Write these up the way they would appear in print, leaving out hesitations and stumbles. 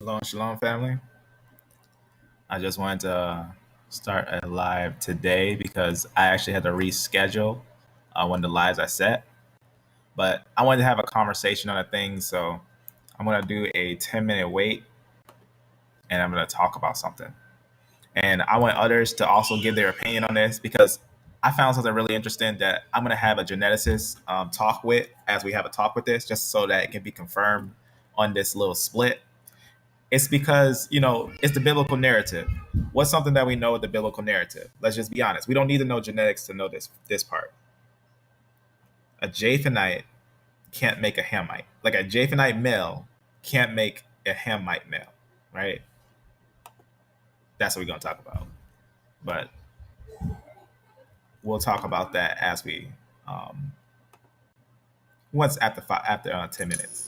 Shalom, shalom, family. I just wanted to start a live today because I actually had to reschedule one of the lives I set. But I wanted to have a conversation on a thing, so I'm going to do a 10-minute wait and I'm going to talk about something. And I want others to also give their opinion on this because I found something really interesting that I'm going to have a geneticist talk with as we have a talk with this, just so that it can be confirmed on this little split. It's because, it's the biblical narrative. What's something that we know with the biblical narrative? Let's just be honest. We don't need to know genetics to know this part. A Japhethite can't make a Hamite. Like a Japhethite male can't make a Hamite male, right? That's what we're gonna talk about. But we'll talk about that as we once after 10 minutes.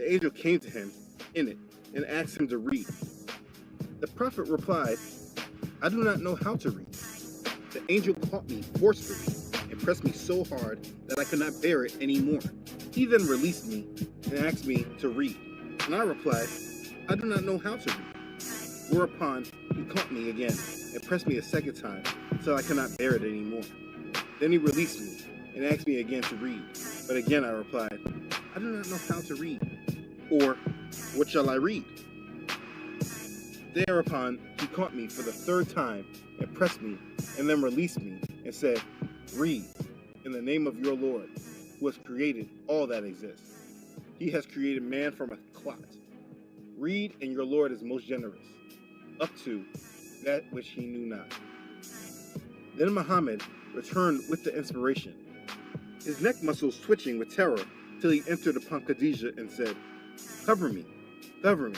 The angel came to him in it and asked him to read. The prophet replied, I do not know how to read. The angel caught me forcefully and pressed me so hard that I could not bear it anymore. He then released me and asked me to read. And I replied, I do not know how to read. Whereupon he caught me again and pressed me a second time until I could not bear it anymore. Then he released me and asked me again to read. But again I replied, I do not know how to read. Or, what shall I read? Thereupon he caught me for the third time and pressed me and then released me and said, Read, in the name of your Lord, who has created all that exists. He has created man from a clot. Read, and your Lord is most generous, up to that which he knew not. Then Muhammad returned with the inspiration, his neck muscles twitching with terror, till he entered upon Khadijah and said, Cover me, cover me.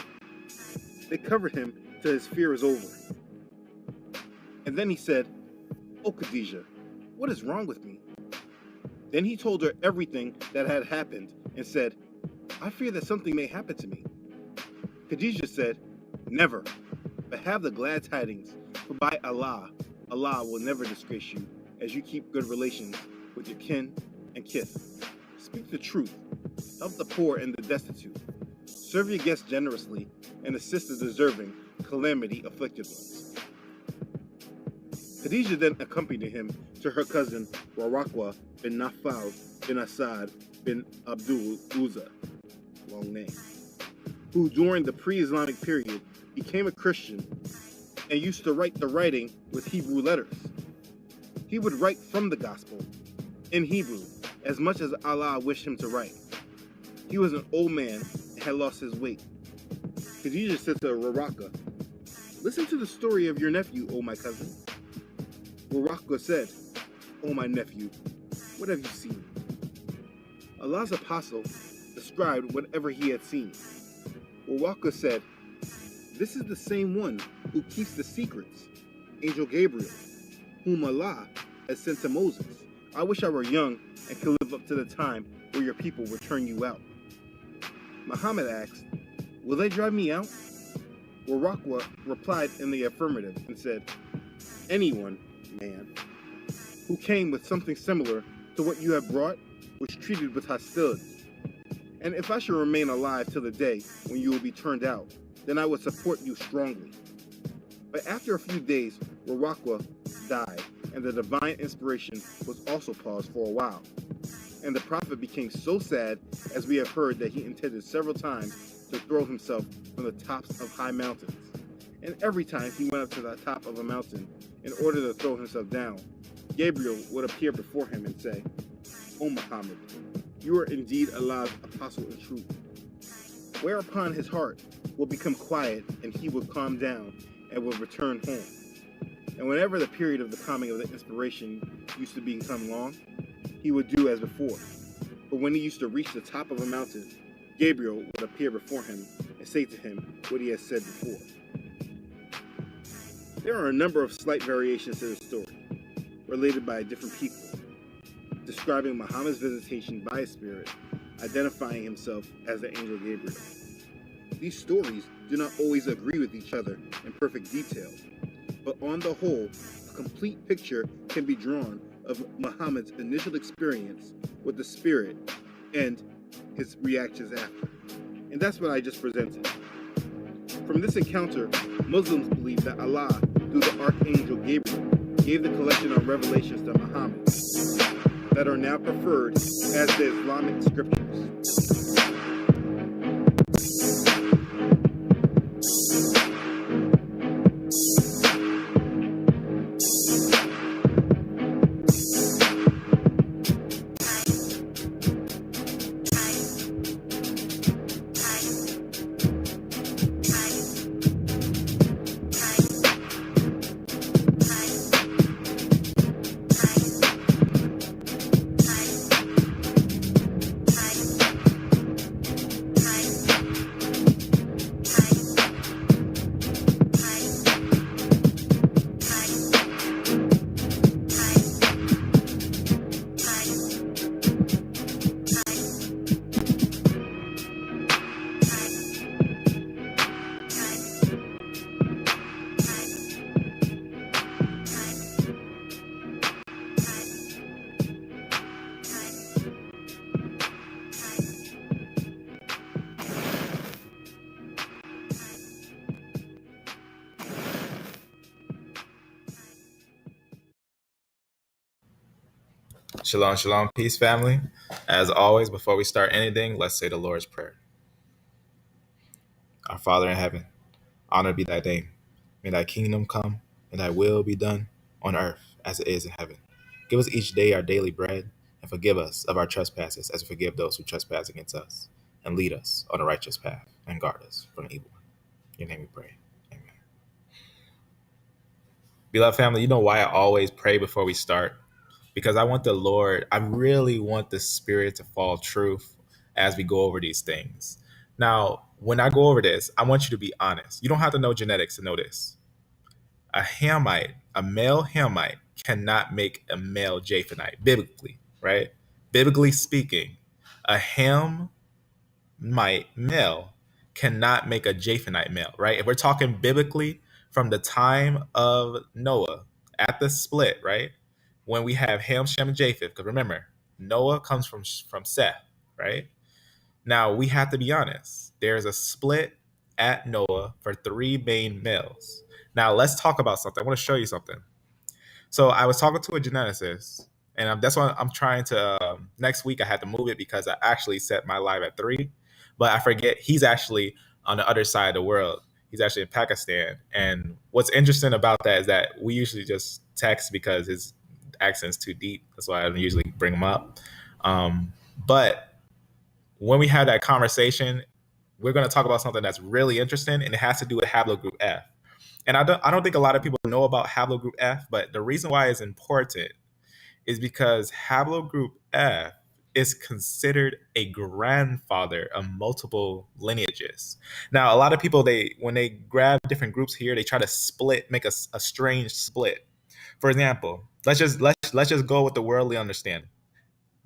They covered him till his fear was over. And then he said, O Khadijah, what is wrong with me? Then he told her everything that had happened and said, I fear that something may happen to me. Khadijah said, Never, but have the glad tidings, for by Allah, Allah will never disgrace you, as you keep good relations with your kin and kith. Speak the truth, help the poor and the destitute, serve your guests generously, and assist the deserving, calamity-afflicted ones. Khadijah then accompanied him to her cousin Waraqah bin Nawfal bin Asad bin Abdul Uzza, long name, who during the pre-Islamic period became a Christian and used to write the writing with Hebrew letters. He would write from the gospel in Hebrew as much as Allah wished him to write. He was an old man and had lost his weight. Khadijah said to Waraqah, Listen to the story of your nephew, O my cousin. Waraqah said, O my nephew, what have you seen? Allah's apostle described whatever he had seen. Waraqah said, This is the same one who keeps the secrets, Angel Gabriel, whom Allah has sent to Moses. I wish I were young and could live up to the time where your people will turn you out. Muhammad asked, Will they drive me out? Waraqah replied in the affirmative and said, Anyone, man, who came with something similar to what you have brought was treated with hostility. And if I should remain alive till the day when you will be turned out, then I would support you strongly. But after a few days, Waraqah died, and the divine inspiration was also paused for a while. And the prophet became so sad, as we have heard, that he intended several times to throw himself from the tops of high mountains. And every time he went up to the top of a mountain in order to throw himself down, Gabriel would appear before him and say, O Muhammad, you are indeed Allah's apostle in truth. Whereupon his heart will become quiet and he will calm down and will return home. And whenever the period of the calming of the inspiration used to become long, he would do as before. But when he used to reach the top of a mountain, Gabriel would appear before him and say to him what he has said before. There are a number of slight variations to the story, related by different people, describing Muhammad's visitation by a spirit, identifying himself as the angel Gabriel. These stories do not always agree with each other in perfect detail, but on the whole, a complete picture can be drawn of Muhammad's initial experience with the spirit and his reactions after. And that's what I just presented. From this encounter, Muslims believe that Allah, through the archangel Gabriel, gave the collection of revelations to Muhammad that are now preferred as the Islamic scriptures. Shalom, shalom, peace, family. As always, before we start anything, let's say the Lord's Prayer. Our Father in heaven, honored be thy name. May thy kingdom come, and thy will be done on earth as it is in heaven. Give us each day our daily bread, and forgive us of our trespasses as we forgive those who trespass against us. And lead us on a righteous path, and guard us from evil. In your name we pray. Amen. Beloved family, you know why I always pray before we start? Because I want the Lord, I really want the Spirit to fall truth as we go over these things. Now, when I go over this, I want you to be honest. You don't have to know genetics to know this. A Hamite, a male Hamite, cannot make a male Japhethite, biblically, right? Biblically speaking, a Hamite male cannot make a Japhethite male, right? If we're talking biblically from the time of Noah at the split, right? When we have Ham, Shem, and Japheth, because remember, Noah comes from Seth, right? Now we have to be honest. There's a split at Noah for three main males. Now let's talk about something. I want to show you something. So I was talking to a geneticist, and that's why I'm trying to. Next week I had to move it because I actually set my live at 3, but I forget he's actually on the other side of the world. He's actually in Pakistan, and what's interesting about that is that we usually just text because his accent's too deep. That's why I don't usually bring him up. But when we have that conversation, we're going to talk about something that's really interesting, and it has to do with haplogroup F. And I don't think a lot of people know about haplogroup F, but the reason why it's important is because haplogroup F is considered a grandfather of multiple lineages. Now, a lot of people, when they grab different groups here, they try to make a strange split. For example, let's just go with the worldly understanding.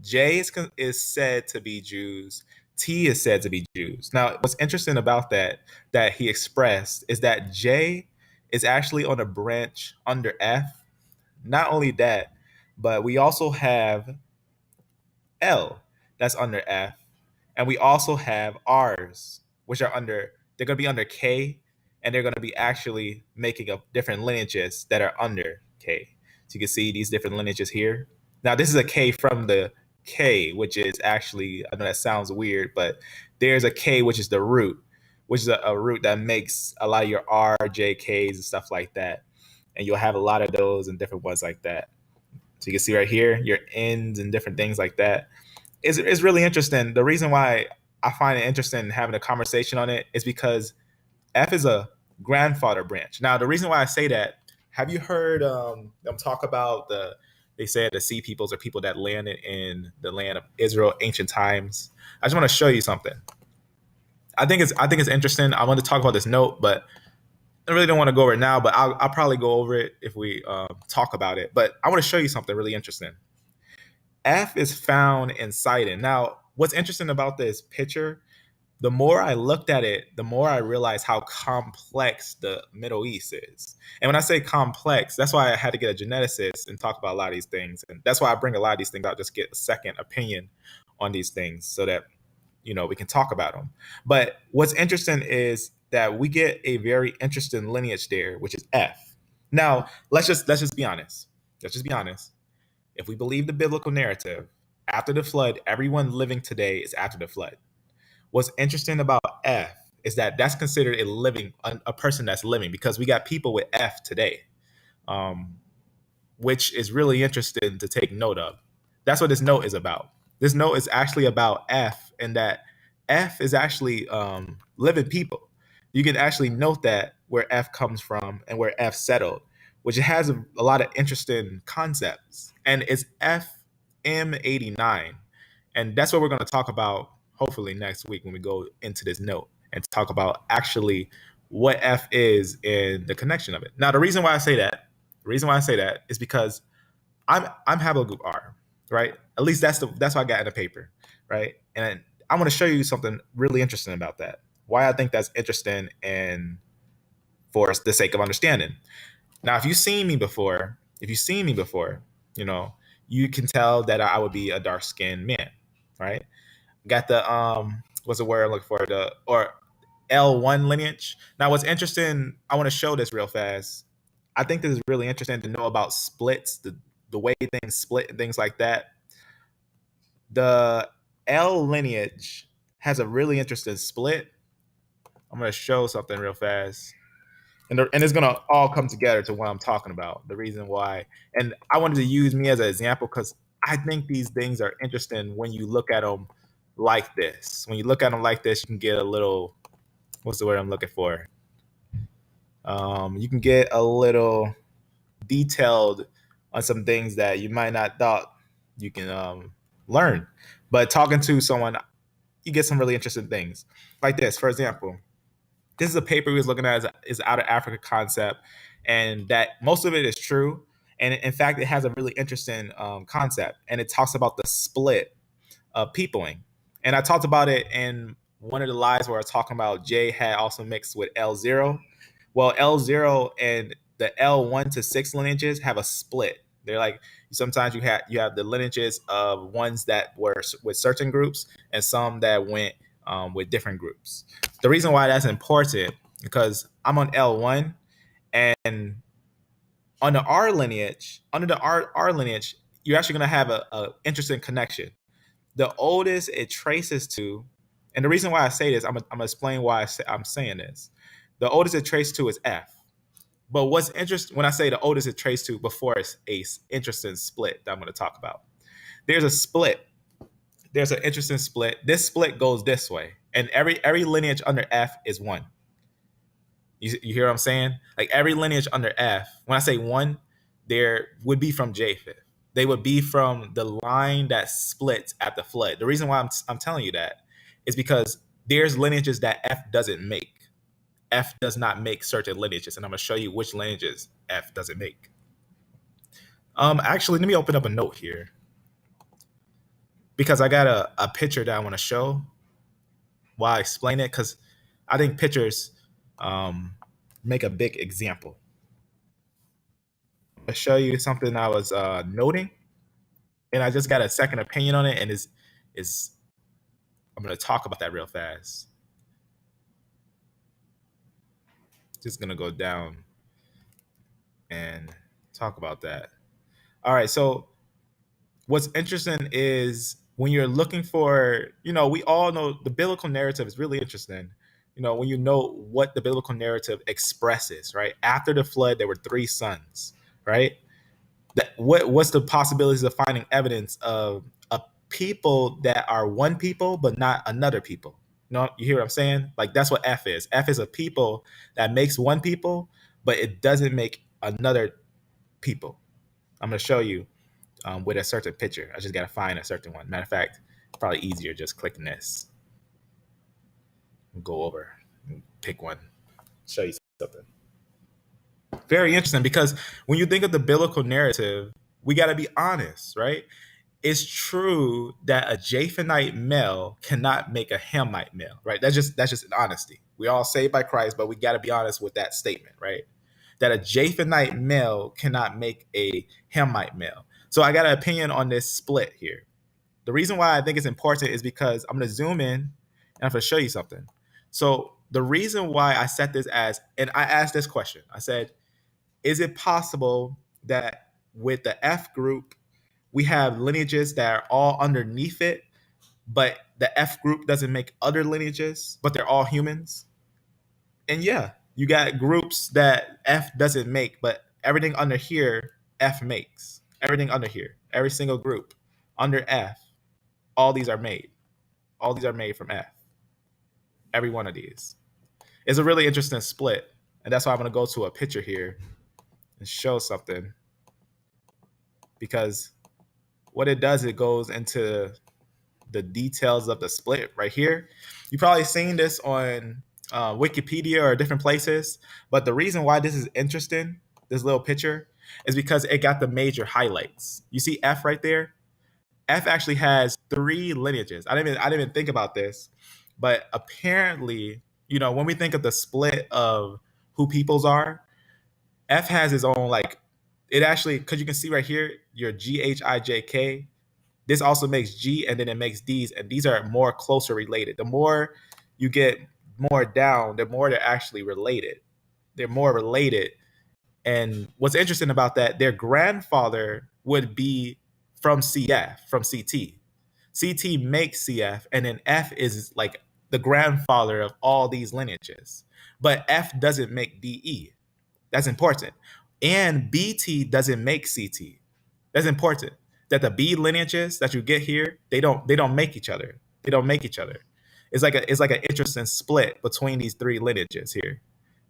J is said to be Jews. T is said to be Jews. Now, what's interesting about that he expressed is that J is actually on a branch under F. Not only that, but we also have L that's under F, and we also have R's, which are they're going to be under K, and they're going to be actually making up different lineages that are under K. So you can see these different lineages here. Now, this is a K from the K, which is actually, I know that sounds weird, but there's a K, which is the root, which is a root that makes a lot of your R, J, Ks and stuff like that. And you'll have a lot of those and different ones like that. So you can see right here, your ends and different things like that. It's really interesting. The reason why I find it interesting having a conversation on it is because F is a grandfather branch. Now, the reason why I say that, have you heard them talk about they said the sea peoples are people that landed in the land of Israel, ancient times. I just want to show you something. I think it's interesting. I want to talk about this note, but I really don't want to go over it now, but I'll probably go over it if we talk about it. But I want to show you something really interesting. F is found in Sidon. Now, what's interesting about this picture, the more I looked at it, the more I realized how complex the Middle East is. And when I say complex, that's why I had to get a geneticist and talk about a lot of these things. And that's why I bring a lot of these things out, just get a second opinion on these things so that, we can talk about them. But what's interesting is that we get a very interesting lineage there, which is F. Now, let's just be honest. Let's just be honest. If we believe the biblical narrative, after the flood, everyone living today is after the flood. What's interesting about F is that that's considered a person that's living, because we got people with F today, which is really interesting to take note of. That's what this note is about. This note is actually about F, and that F is actually living people. You can actually note that where F comes from and where F settled, which has a lot of interesting concepts. And it's F-m89. And that's what we're going to talk about hopefully next week when we go into this note and talk about actually what F is and the connection of it. Now, the reason why I say that is because I'm haplogroup R, right? At least that's what I got in the paper, right? And I want to show you something really interesting about that. Why I think that's interesting, and for the sake of understanding. Now, if you've seen me before, you can tell that I would be a dark skinned man, right? Got the what's the word I'm looking for? Or L1 lineage. Now, what's interesting, I want to show this real fast. I think this is really interesting to know about splits, the way things split and things like that. The L lineage has a really interesting split. I'm going to show something real fast. And it's going to all come together to what I'm talking about. The reason why. And I wanted to use me as an example because I think these things are interesting when you look at them like this. When you look at them like this, you can get a little, what's the word I'm looking for? You can get a little detailed on some things that you might not thought you can learn. But talking to someone, you get some really interesting things. Like this, for example. This is a paper we was looking at is out of Africa concept, and that most of it is true. And in fact, it has a really interesting concept, and it talks about the split of peopling. And I talked about it in one of the lives where I was talking about J had also mixed with L0. Well, L0 and the L1 to 6 lineages have a split. They're like sometimes you have the lineages of ones that were with certain groups and some that went with different groups. The reason why that's important because I'm on L1 and on the R lineage, under the R lineage, you're actually going to have a interesting connection. The oldest it traces to, and the reason why I say this, I'm gonna explain why I'm saying this. The oldest it traces to is F. But what's interesting when I say the oldest it traces to before it's a interesting split that I'm going to talk about. There's a split. There's an interesting split. This split goes this way, and every lineage under F is one. You hear what I'm saying? Like every lineage under F, when I say one, there would be from Japheth. They would be from the line that splits at the flood. The reason why I'm telling you that is because there's lineages that F doesn't make. F does not make certain lineages, and I'm going to show you which lineages F doesn't make. Actually, let me open up a note here because I got a picture that I want to show while I explain it because I think pictures make a big example. I'll show you something I was noting, and I just got a second opinion on it, and is I'm going to talk about that real fast. Just going to go down and talk about that. All right, so what's interesting is when you're looking for, we all know the biblical narrative is really interesting. When you know what the biblical narrative expresses, right? After the flood, there were 3 sons, right? What's the possibilities of finding evidence of a people that are one people but not another people? You hear what I'm saying? Like that's what F is. F is a people that makes one people, but it doesn't make another people. I'm going to show you with a certain picture. I just got to find a certain one. Matter of fact, it's probably easier just clicking this. Go over and pick one. Show you something. Very interesting because when you think of the biblical narrative, we got to be honest, right? It's true that a Japhethite male cannot make a Hamite male, right? That's just an honesty. We all saved by Christ, but we got to be honest with that statement, right? That a Japhethite male cannot make a Hamite male. So I got an opinion on this split here. The reason why I think it's important is because I'm going to zoom in and I'm going to show you something. So the reason why I set this as, and I asked this question, I said, is it possible that with the F group, we have lineages that are all underneath it, but the F group doesn't make other lineages, but they're all humans? And yeah, you got groups that F doesn't make, but everything under here, F makes. Everything under here, every single group under F, all these are made. All these are made from F. Every one of these. It's a really interesting split. And that's why I'm going to go to a picture here and show something. Because what it does, it goes into the details of the split right here. You've probably seen this on Wikipedia or different places. But the reason why this is interesting, this little picture, is because it got the major highlights. You see F right there? F actually has 3 lineages. I didn't even think about this, but apparently, when we think of the split of who peoples are, F has its own it actually, because you can see right here, your GHIJK. This also makes G, and then it makes D's, and these are more closer related. The more you get more down, the more they're actually related. They're more related. And what's interesting about that, their grandfather would be from CF, from CT. CT makes CF, and then F is like the grandfather of all these lineages. But F doesn't make DE. That's important. And BT doesn't make CT. That's important. That the B lineages that you get here, they don't make each other. They don't make each other. It's like an interesting split between these three lineages here.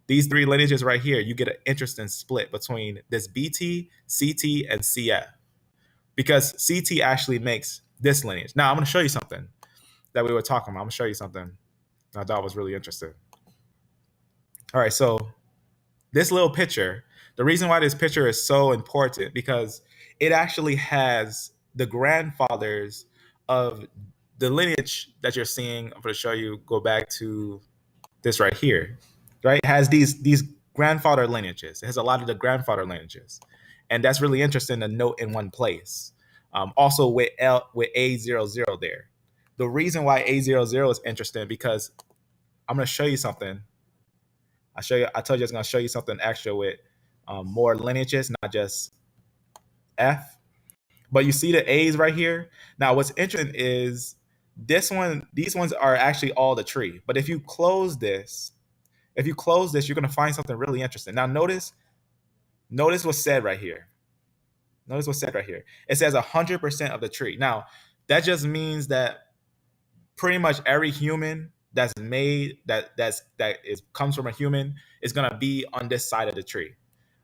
These three lineages right here, you get an interesting split between this BT, CT, and CF. Because CT actually makes this lineage. Now I'm gonna show you something that we were talking about. I'm gonna show you something I thought was really interesting. All right, so this little picture, the reason why this picture is so important because it actually has the grandfathers of the lineage that you're seeing. I'm going to show you, go back to this right here, right? It has these grandfather lineages. It has a lot of the grandfather lineages. And that's really interesting to note in one place. Also with A00 there. The reason why A00 is interesting because I'm going to show you something. I told you I was going to show you something extra with more lineages, not just F. But you see the A's right here. Now, what's interesting is these ones are actually all the tree. But if you close this, you're going to find something really interesting. Now, notice what's said right here. Notice what's said right here. It says 100% of the tree. Now, that just means that pretty much every human that's made comes from a human is going to be on this side of the tree.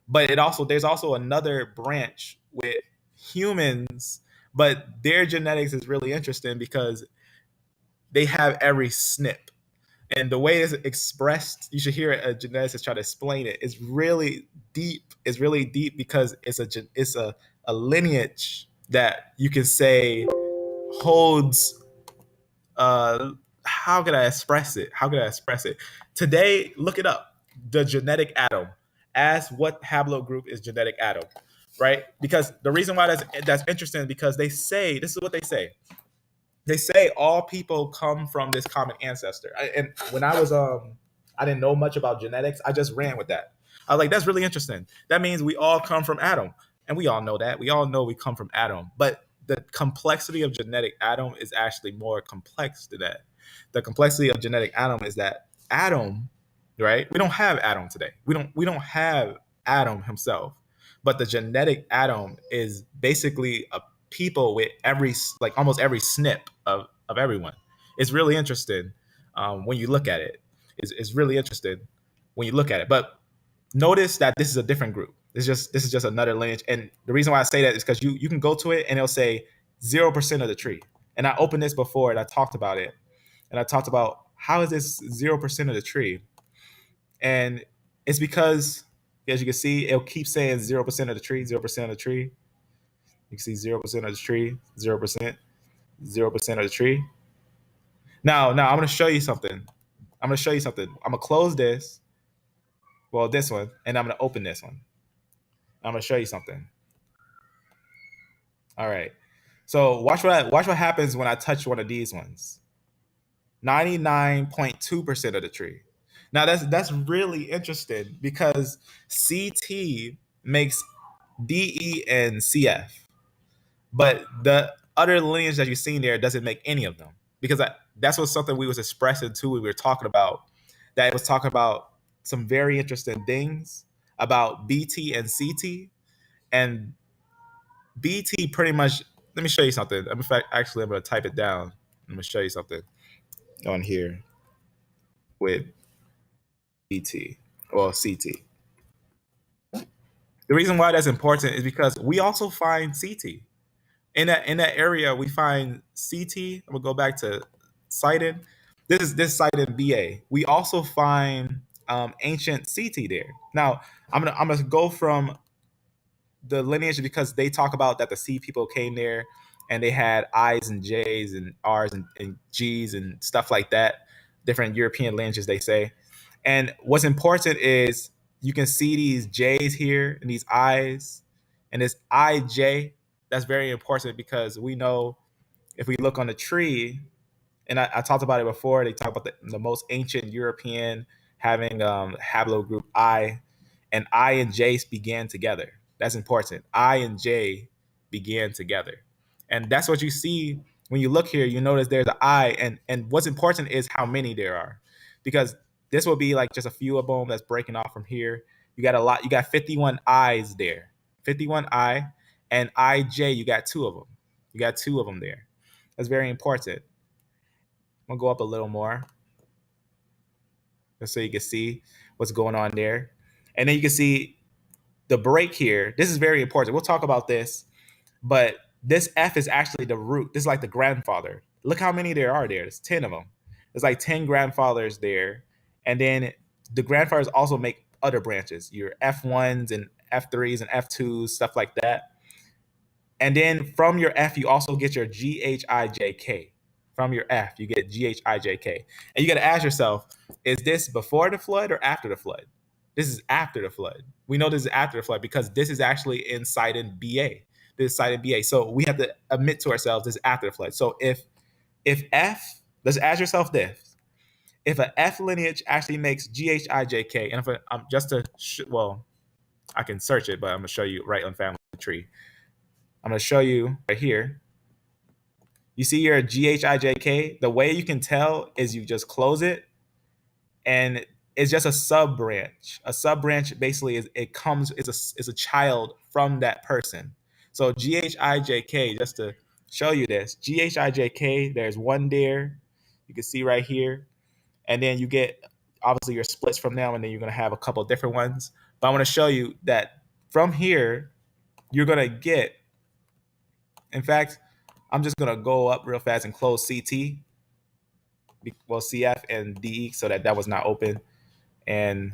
But there's also another branch with humans, but their genetics is really interesting because they have every SNP. And the way it's expressed, you should hear a geneticist try to explain it. It's really deep. It's really deep because it's a lineage that you can say holds how could I express it? Today, look it up. The genetic atom. Ask what haplogroup is genetic atom, right? Because the reason why that's interesting is because they say, this is what they say. They say all people come from this common ancestor. And when I was I didn't know much about genetics. I just ran with that. I was like, that's really interesting. That means we all come from Adam. And we all know that. We all know we come from Adam. But the complexity of genetic Adam is actually more complex than that. The complexity of genetic Adam is that Adam, right? We don't have Adam today. We don't have Adam himself. But the genetic Adam is basically a people with almost every snip of everyone. It's really interesting when you look at it. It's really interesting when you look at it. But notice that this is a different group. This is just another lineage. And the reason why I say that is because you can go to it and it'll say 0% of the tree. And I opened this before and I talked about it. And I talked about how is this 0% of the tree? And it's because, as you can see, it'll keep saying 0% of the tree, 0% of the tree. You can see 0% of the tree, 0%, 0% of the tree. Now I'm going to show you something. I'm going to close this. Well, this one, and I'm going to open this one. I'm going to show you something. All right. So watch what happens when I touch one of these ones. 99.2% of the tree. Now that's really interesting because CT makes DE and CF, but the other lineage that you've seen there doesn't make any of them because that's what something we was expressing too. We were talking about that it was talking about some very interesting things about BT and CT, and BT pretty much. Let me show you something. In fact, actually, I'm going to type it down. I'm going to show you something on here with BT or CT. The reason why that's important is because we also find CT in that area. We find CT. I'm gonna go back to cited. This cited BA. We also find ancient CT there. Now I'm gonna go from the lineage because they talk about that the C people came there and they had I's and J's and R's and G's and stuff like that. Different European lineages, they say. And what's important is you can see these J's here and these I's and this IJ. That's very important because we know if we look on the tree, and I talked about it before, they talk about the most ancient European having haplogroup I, and I and J began together. That's important. I and J began together. And that's what you see when you look here, you notice there's an I, and what's important is how many there are, because this will be like just a few of them that's breaking off from here. You got a lot. You got 51 I's there, 51 I, and IJ. You got two of them. You got two of them there. That's very important. I'm gonna go up a little more, just so you can see what's going on there, and then you can see the break here. This is very important. We'll talk about this, but this F is actually the root. This is like the grandfather. Look how many there are there. There's 10 of them. There's like 10 grandfathers there. And then the grandfathers also make other branches, your F1s and F3s and F2s, stuff like that. And then from your F, you also get your GHIJK. From your F, you get GHIJK. And you got to ask yourself, is this before the flood or after the flood? This is after the flood. We know this is after the flood because this is actually in Sidon BA. This is Sidon BA. So we have to admit to ourselves this is after the flood. So if F, let's ask yourself this. If an F lineage actually makes GHIJK, and if I'm just to, well, I can search it, but I'm going to show you right on family tree. I'm going to show you right here. You see your GHIJK? The way you can tell is you just close it, and it's just a sub branch. A sub branch basically is a child from that person. So GHIJK, just to show you this, GHIJK, there's one there. You can see right here. And then you get obviously your splits from them, and then you're going to have a couple different ones. But I want to show you that from here, you're going to get, in fact, I'm just going to go up real fast and close CT, well, CF and DE, so that was not open, and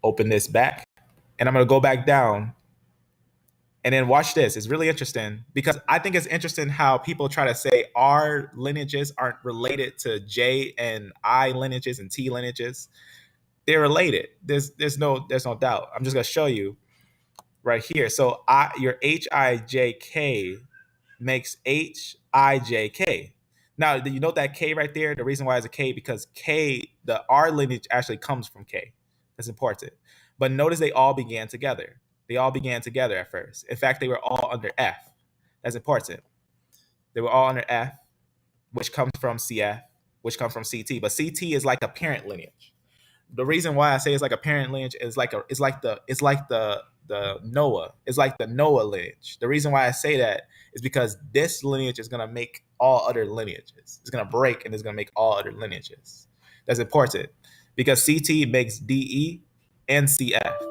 open this back. And I'm going to go back down. And then watch this. It's really interesting because I think it's interesting how people try to say our lineages aren't related to J and I lineages and T lineages. They're related. There's no doubt. I'm just going to show you right here. So your HIJK makes HIJK. Now, you note that K right there? The reason why it's a K because our lineage actually comes from K. That's important. But notice they all began together. They all began together at first. In fact, they were all under F. That's important. They were all under F, which comes from CF, which comes from CT. But CT is like a parent lineage. The reason why I say it's like a parent lineage is it's like the Noah. It's like the Noah lineage. The reason why I say that is because this lineage is gonna make all other lineages. It's gonna break and it's gonna make all other lineages. That's important because CT makes DE and CF.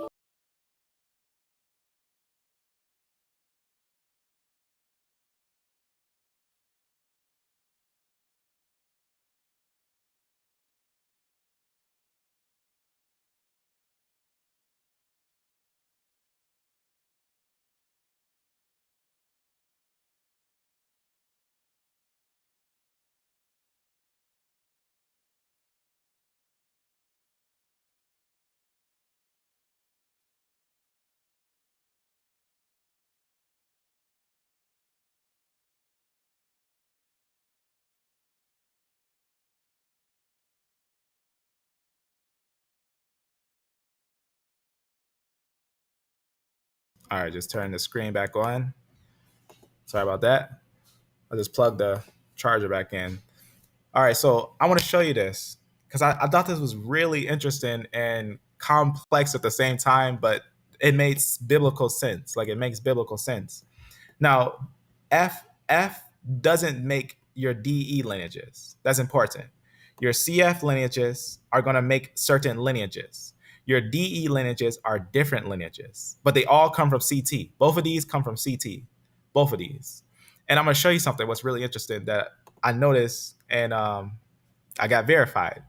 All right, just turn the screen back on. Sorry about that. I just plugged the charger back in. All right, so I want to show you this because I thought this was really interesting and complex at the same time, but it makes biblical sense. Like it makes biblical sense. Now, F doesn't make your DE lineages. That's important. Your CF lineages are going to make certain lineages. Your DE lineages are different lineages, but they all come from CT. Both of these come from CT. Both of these. And I'm going to show you something what's really interesting that I noticed and I got verified.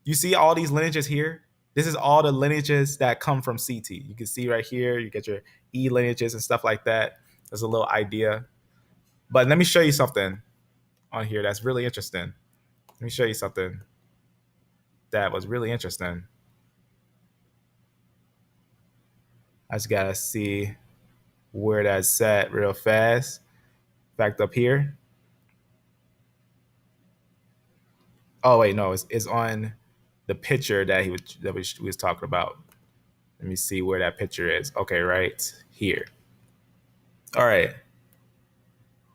You see all these lineages here? This is all the lineages that come from CT. You can see right here, you get your E lineages and stuff like that. There's a little idea. But let me show you something on here that's really interesting. Let me show you something that was really interesting. I just gotta see where that's set real fast. Back up here. Oh wait, no, it's on the picture that we was talking about. Let me see where that picture is. Okay, right here. All right.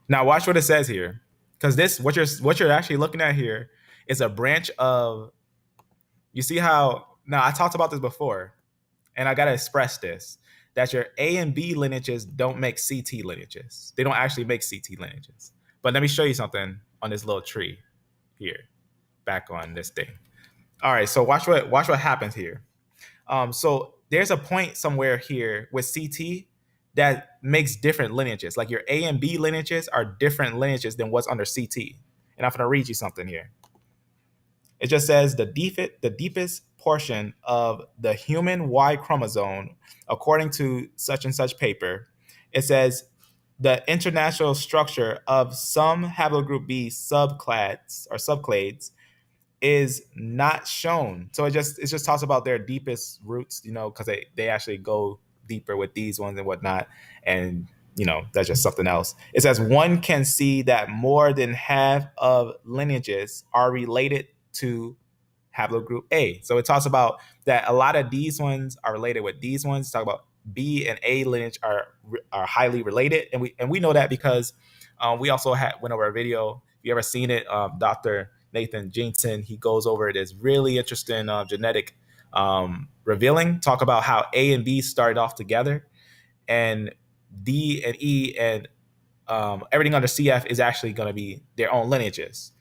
Now watch what it says here. because this what you're actually looking at here is a branch of. You see how now I talked about this before, and I gotta express this that your A and B lineages don't make CT lineages. They don't actually make CT lineages. But let me show you something on this little tree here, back on this thing. All right, so watch what happens here. So there's a point somewhere here with CT that makes different lineages. Like your A and B lineages are different lineages than what's under CT. And I'm gonna read you something here. It just says the deepest portion of the human Y chromosome, according to such and such paper. It says the international structure of some haplogroup B subclads or subclades is not shown. So it just talks about their deepest roots, because they actually go deeper with these ones and whatnot. And that's just something else. It says one can see that more than half of lineages are related to haplogroup A. So it talks about that a lot of these ones are related with these ones. Talk about B and A lineage are highly related, and we know that because we also went over a video. If you ever seen it, Dr. Nathan Jensen, he goes over this really interesting genetic revealing. Talk about how A and B started off together, and D and E and everything under CF is actually going to be their own lineages.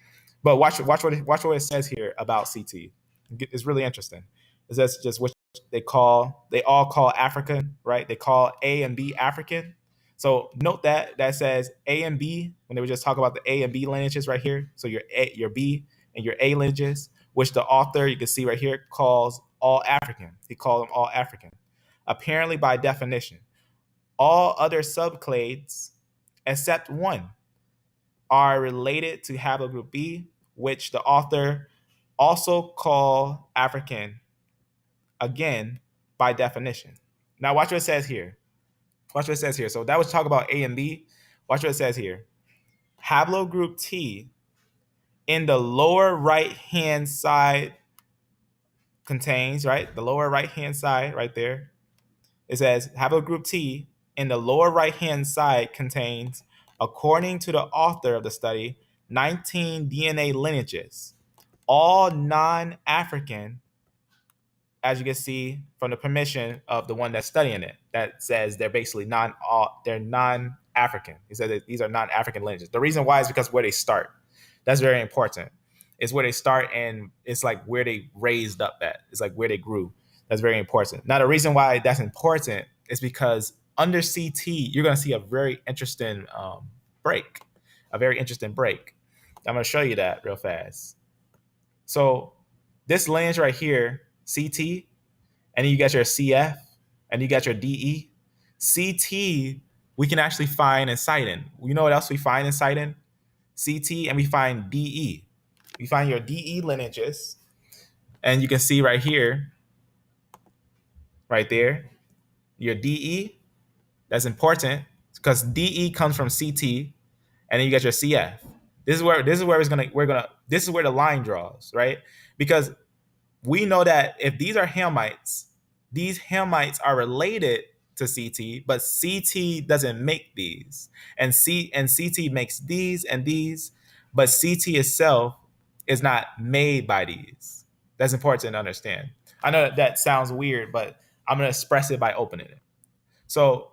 But watch what it says here about CT. It's really interesting. It says just what they all call African, right? They call A and B African. So note that says A and B when they were just talking about the A and B lineages right here. So your B and your A lineages, which the author you can see right here calls all African. He called them all African. Apparently, by definition, all other subclades except one are related to haplogroup B, which the author also call African, again, by definition. Now watch what it says here. Watch what it says here. So that was talk about A and B. Watch what it says here. Haplogroup T in the lower right-hand side contains, right? The lower right-hand side right there. It says haplogroup T in the lower right-hand side contains, according to the author of the study, 19 DNA lineages, all non-African, as you can see from the permission of the one that's studying it, that says they're basically non-African. He said that these are non-African lineages. The reason why is because where they start. That's very important. It's where they start, and it's like where they raised up at. It's like where they grew. That's very important. Now, the reason why that's important is because under CT, you're going to see a very interesting break, a very interesting break. I'm going to show you that real fast. So this lineage right here, CT, and then you got your CF, and you got your DE. CT, we can actually find in Sidon. You know what else we find in Sidon? CT, and we find DE. We find your DE lineages, and you can see right here, right there, your DE. That's important because DE comes from CT, and then you got your CF. This is where this is where the line draws, right? Because we know that if these are Hamites, these Hamites are related to CT, but CT doesn't make these, and CT makes these and these, but CT itself is not made by these. That's important to understand. I know that sounds weird, but I'm going to express it by opening it. So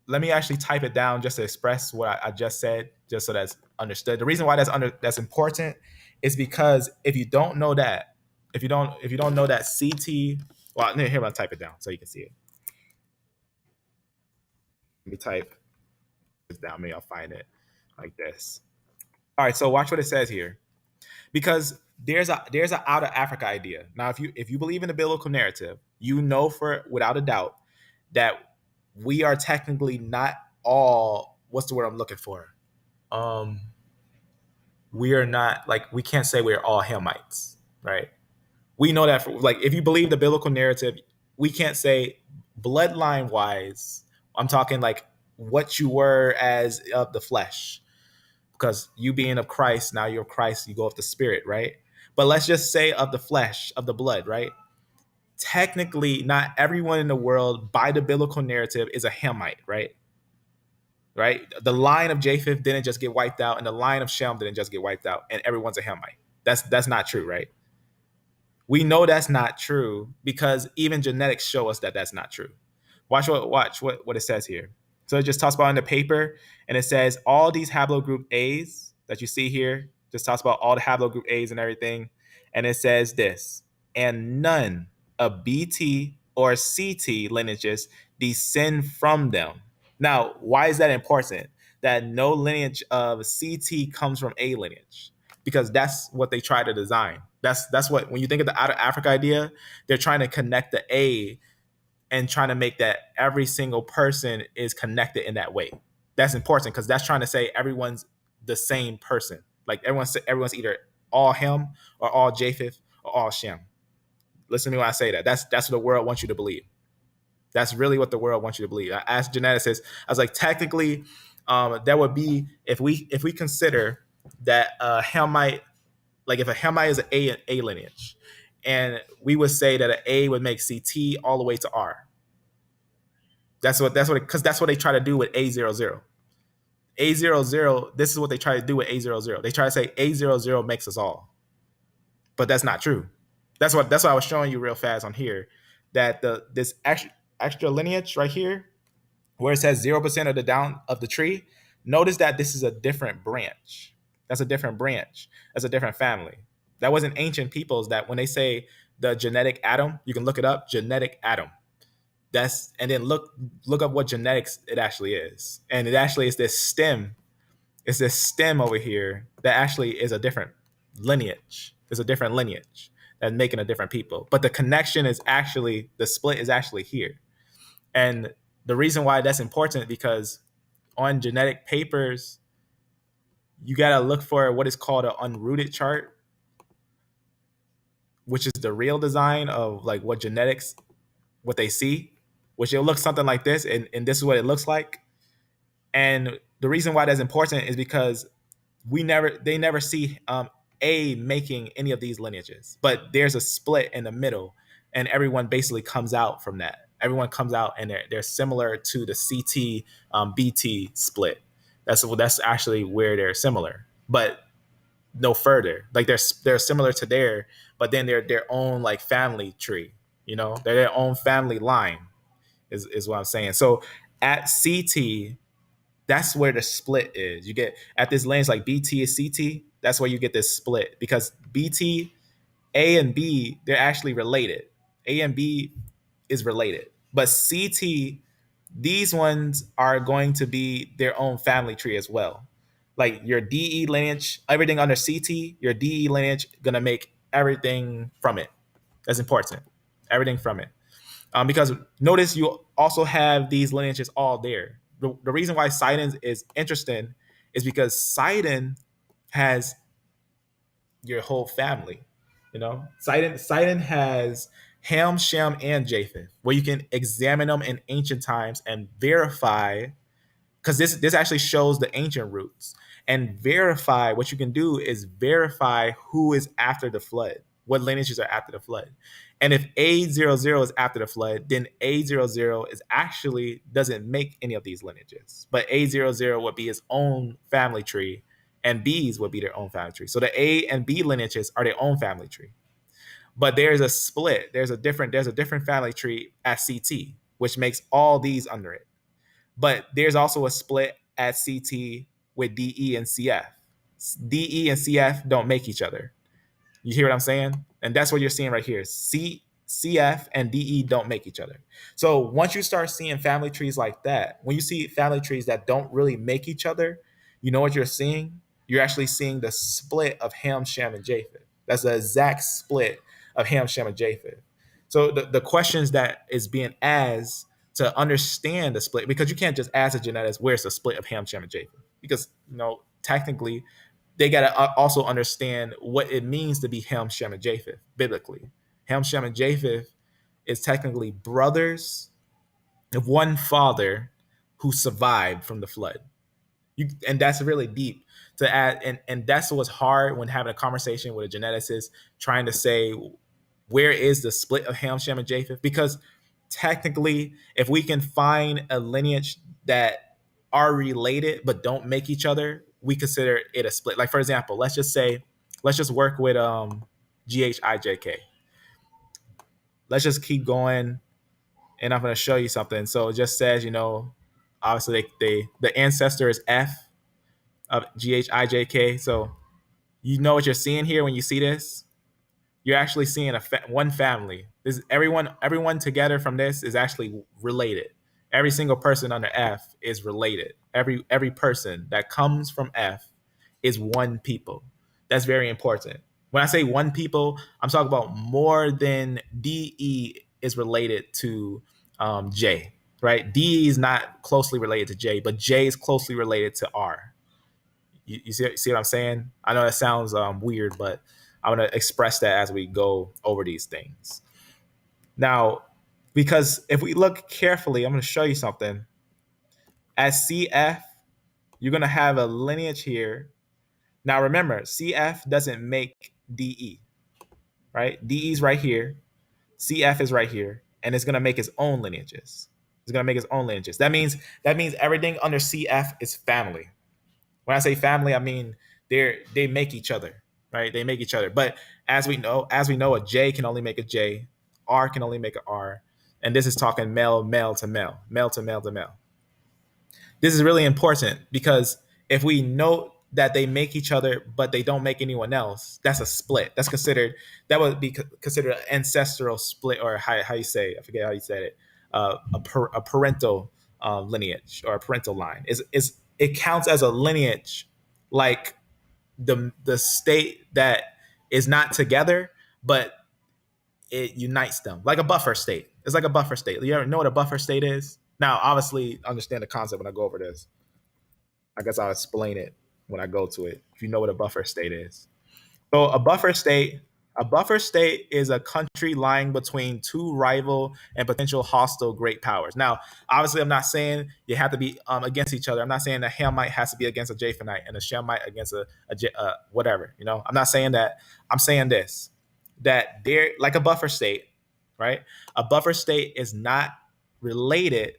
let me actually type it down just to express what I just said, just so that's understood. The reason why that's important is because if you don't know that, if you don't know that CT, well, here I'm gonna type it down so you can see it. Let me type this down. Maybe I'll find it like this. All right, so watch what it says here, because there's an out of Africa idea. Now, if you believe in the biblical narrative, you know without a doubt that we are technically not all. What's the word I'm looking for? We are not, like, we can't say we're all Hamites, right? We know that if you believe the biblical narrative, we can't say bloodline wise. I'm talking like what you were as of the flesh, because you being of Christ, now you're of Christ, you go of the spirit, right? But let's just say of the flesh, of the blood, right? Technically, not everyone in the world by the biblical narrative is a Hamite, right? right? The line of Japheth didn't just get wiped out, and the line of Shem didn't just get wiped out, and everyone's a Hamite. That's not true, right? We know that's not true because even genetics show us that that's not true. Watch what it says here. So it just talks about in the paper, and it says all these haplogroup A's that you see here just talks about all the haplogroup A's and everything, and it says this, and none of BT or CT lineages descend from them. Now, why is that important? That no lineage of CT comes from A lineage, because that's what they try to design. That's what, when you think of the out of Africa idea, they're trying to connect the A and trying to make that every single person is connected in that way. That's important because that's trying to say everyone's the same person. Like everyone's either all Ham or all Japheth or all Shem. Listen to me when I say that. That's what the world wants you to believe. That's really what the world wants you to believe. I asked geneticists, I was like, technically, that would be if we consider that Hamite, like if a Hamite is an A lineage, and we would say that an A would make CT all the way to R. Because that's what they try to do with A00. A00, this is what they try to do with A00. They try to say A00 makes us all, but that's not true. That's what I was showing you real fast on here, that this extra lineage right here, where it says 0% of the down of the tree. Notice that this is a different branch. That's a different branch. That's a different family. That wasn't ancient peoples. That when they say the genetic atom, you can look it up. Genetic atom. And then look up what genetics it actually is, and it actually is this stem. It's this stem over here that actually is a different lineage. It's a different lineage that's making a different people. But the connection is actually, the split is actually here. And the reason why that's important, because on genetic papers, you got to look for what is called an unrooted chart, which is the real design of like what genetics, what they see, which it looks something like this, and this is what it looks like. And the reason why that's important is because they never see A making any of these lineages, but there's a split in the middle, and everyone basically comes out from that. Everyone comes out, and they're similar to the CT BT split. That's actually where they're similar, but no further. Like they're similar to there, but then they're their own like family tree. They're their own family line. Is what I'm saying. So at CT, that's where the split is. You get at this lens like BT is CT. That's where you get this split, because BT, A and B, they're actually related. A and B is related, but CT, these ones are going to be their own family tree as well. Like your DE lineage, everything under CT, your DE lineage gonna make everything from it. That's important. Everything from it. Because notice you also have these lineages all there. The reason why Sidon is interesting is because Sidon has your whole family. Sidon has Ham, Shem, and Japheth, where you can examine them in ancient times and verify, because this actually shows the ancient roots, and verify. What you can do is verify who is after the flood, what lineages are after the flood. And if A00 is after the flood, then A00 is actually doesn't make any of these lineages, but A00 would be its own family tree, and B's would be their own family tree. So the A and B lineages are their own family tree. But there's a split. There's a different family tree at CT, which makes all these under it. But there's also a split at CT with DE and CF. DE and CF don't make each other. You hear what I'm saying? And that's what you're seeing right here. CF and DE don't make each other. So once you start seeing family trees like that, when you see family trees that don't really make each other, you know what you're seeing? You're actually seeing the split of Ham, Shem, and Japheth. That's the exact split of Ham, Shem, and Japheth. So the questions that is being asked to understand the split, because you can't just ask a geneticist where's the split of Ham, Shem, and Japheth, because technically they got to also understand what it means to be Ham, Shem, and Japheth biblically. Ham, Shem, and Japheth is technically brothers of one father who survived from the flood. And that's really deep to add, and that's what's hard when having a conversation with a geneticist, trying to say where is the split of Ham, Shem, and Japheth, because technically, if we can find a lineage that are related but don't make each other, we consider it a split. Like for example, let's just work with GHIJK. Let's just keep going, and I'm going to show you something. So it just says, obviously the ancestor is F of GHIJK. So you know what you're seeing here when you see this. You're actually seeing one family. This everyone together from this is actually related. Every single person under F is related. Every person that comes from F is one people. That's very important. When I say one people, I'm talking about more than DE is related to J, right? D is not closely related to J, but J is closely related to R. You see what I'm saying? I know that sounds weird, but I want to express that as we go over these things. Now, because if we look carefully, I'm going to show you something. As CF, you're going to have a lineage here. Now, remember, CF doesn't make DE, right? DE is right here. CF is right here, and it's going to make its own lineages. It's going to make its own lineages. That means everything under CF is family. When I say family, I mean they make each other, right? They make each other. But as we know, a J can only make a J, R can only make an R, and this is talking male to male, male to male to male. This is really important because if we note that they make each other but they don't make anyone else, that's a split. That would be considered an ancestral split, or how you say, I forget how you said it, a parental lineage or a parental line. It counts as a lineage, like the state that is not together, but it unites them, like a buffer state. It's like a buffer state. You ever know what a buffer state is? Now, obviously, understand the concept when I go over this. I guess I'll explain it when I go to it. If you know what a buffer state is. So a buffer state is a country lying between two rival and potential hostile great powers. Now, obviously, I'm not saying you have to be against each other. I'm not saying a Hamite has to be against a Japhethite and a Shemite against a whatever. I'm not saying that. I'm saying this, that they're like a buffer state, right? A buffer state is not related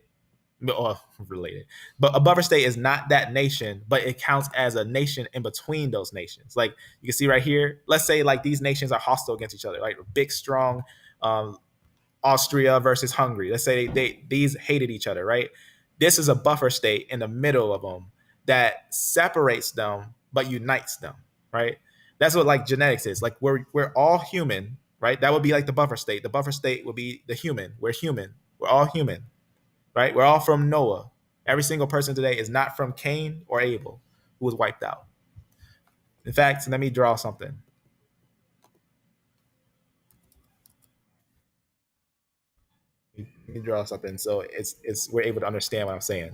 related. But a buffer state is not that nation, but it counts as a nation in between those nations. Like you can see right here, let's say like these nations are hostile against each other, like big, strong Austria versus Hungary. Let's say these hated each other, right? This is a buffer state in the middle of them that separates them but unites them, right? That's what like genetics is. Like we're all human, right? That would be like the buffer state. The buffer state would be the human. We're human. We're all human, right? We're all from Noah. Every single person today is not from Cain or Abel, who was wiped out. In fact, let me draw something. Let me draw something so it's we're able to understand what I'm saying.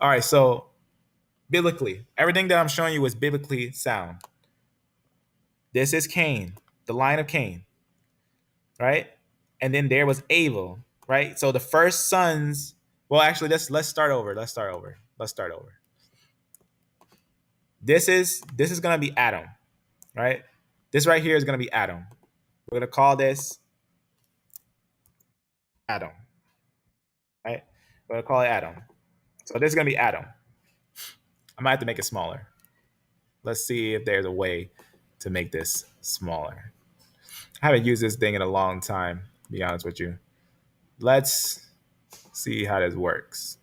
All right, so biblically, everything that I'm showing you is biblically sound. This is Cain, the line of Cain, right? And then there was Abel, right? So the first sons. Well, actually, let's start over. Let's start over. This is gonna be Adam, right? This right here is gonna be Adam. We're gonna call this Adam, right? We're gonna call it Adam. So this is gonna be Adam. I might have to make it smaller. Let's see if there's a way to make this smaller. I haven't used this thing in a long time, to be honest with you. Let's see how this works.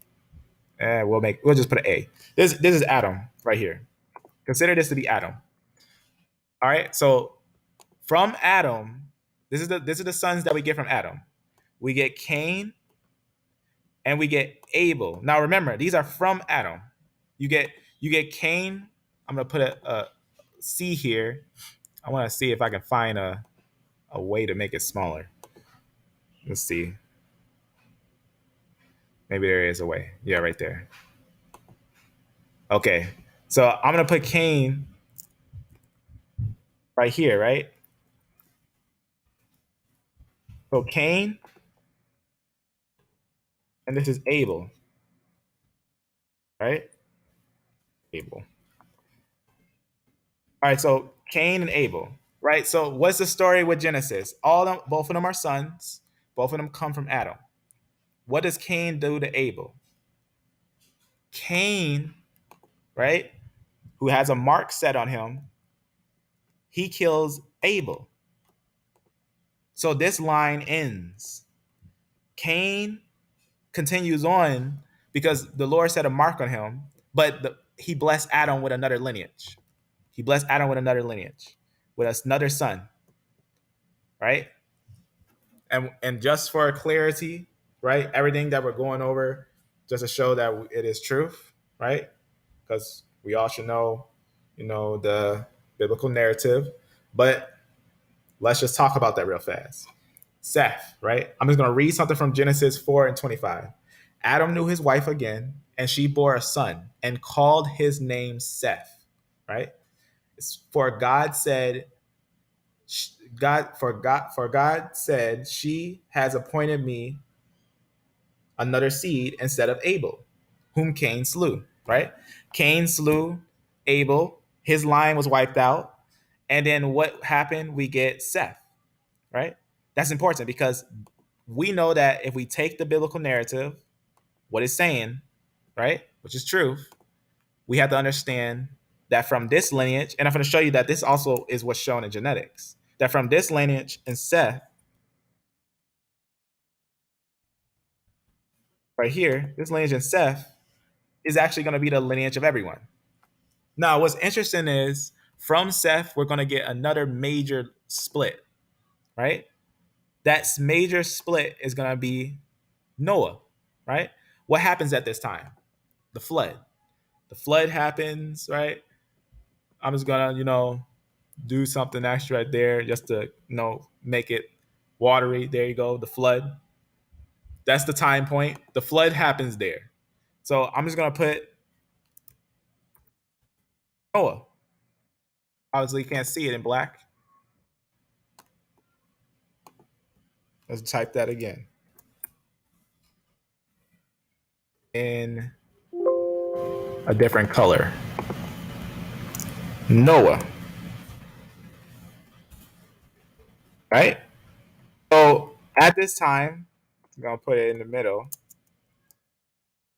And we'll just put an A. This is Adam right here. Consider this to be Adam. All right. So from Adam, this is the sons that we get from Adam. We get Cain and we get Abel. Now remember, these are from Adam. You get Cain. I'm gonna put a C here. I want to see if I can find a way to make it smaller. Let's see. Maybe there is a way. Yeah, right there. Okay. So I'm gonna put Cain right here, right? So Cain, and this is Abel, right? Abel. All right, so Cain and Abel, right? So what's the story with Genesis? Both of them are sons. Both of them come from Adam. What does Cain do to Abel? Cain, right, who has a mark set on him, he kills Abel. So this line ends. Cain continues on because the Lord set a mark on him, but he blessed Adam with another lineage. He blessed Adam with another lineage, with another son, right? And just for clarity, right? Everything that we're going over, just to show that it is truth, right? Because we all should know, the biblical narrative. But let's just talk about that real fast. Seth, right? I'm just going to read something from Genesis 4:25. Adam knew his wife again, and she bore a son and called his name Seth, right? For God said, God said, she has appointed me another seed instead of Abel, whom Cain slew, right? Cain slew Abel, his line was wiped out. And then what happened? We get Seth, right? That's important because we know that if we take the biblical narrative, what it's saying, right, which is truth, we have to understand that from this lineage, and I'm going to show you that this also is what's shown in genetics, that from this lineage in Seth, right here, this lineage in Seth is actually going to be the lineage of everyone. Now, what's interesting is from Seth, we're going to get another major split, right? That major split is going to be Noah, right? What happens at this time? The flood. The flood happens, right? I'm just going to, do something extra right there just to, make it watery. There you go. The flood. That's the time point. The flood happens there. So I'm just going to put Noah. Obviously, you can't see it in black. Let's type that again. In a different color. Noah. Right? So at this time, I'm going to put it in the middle.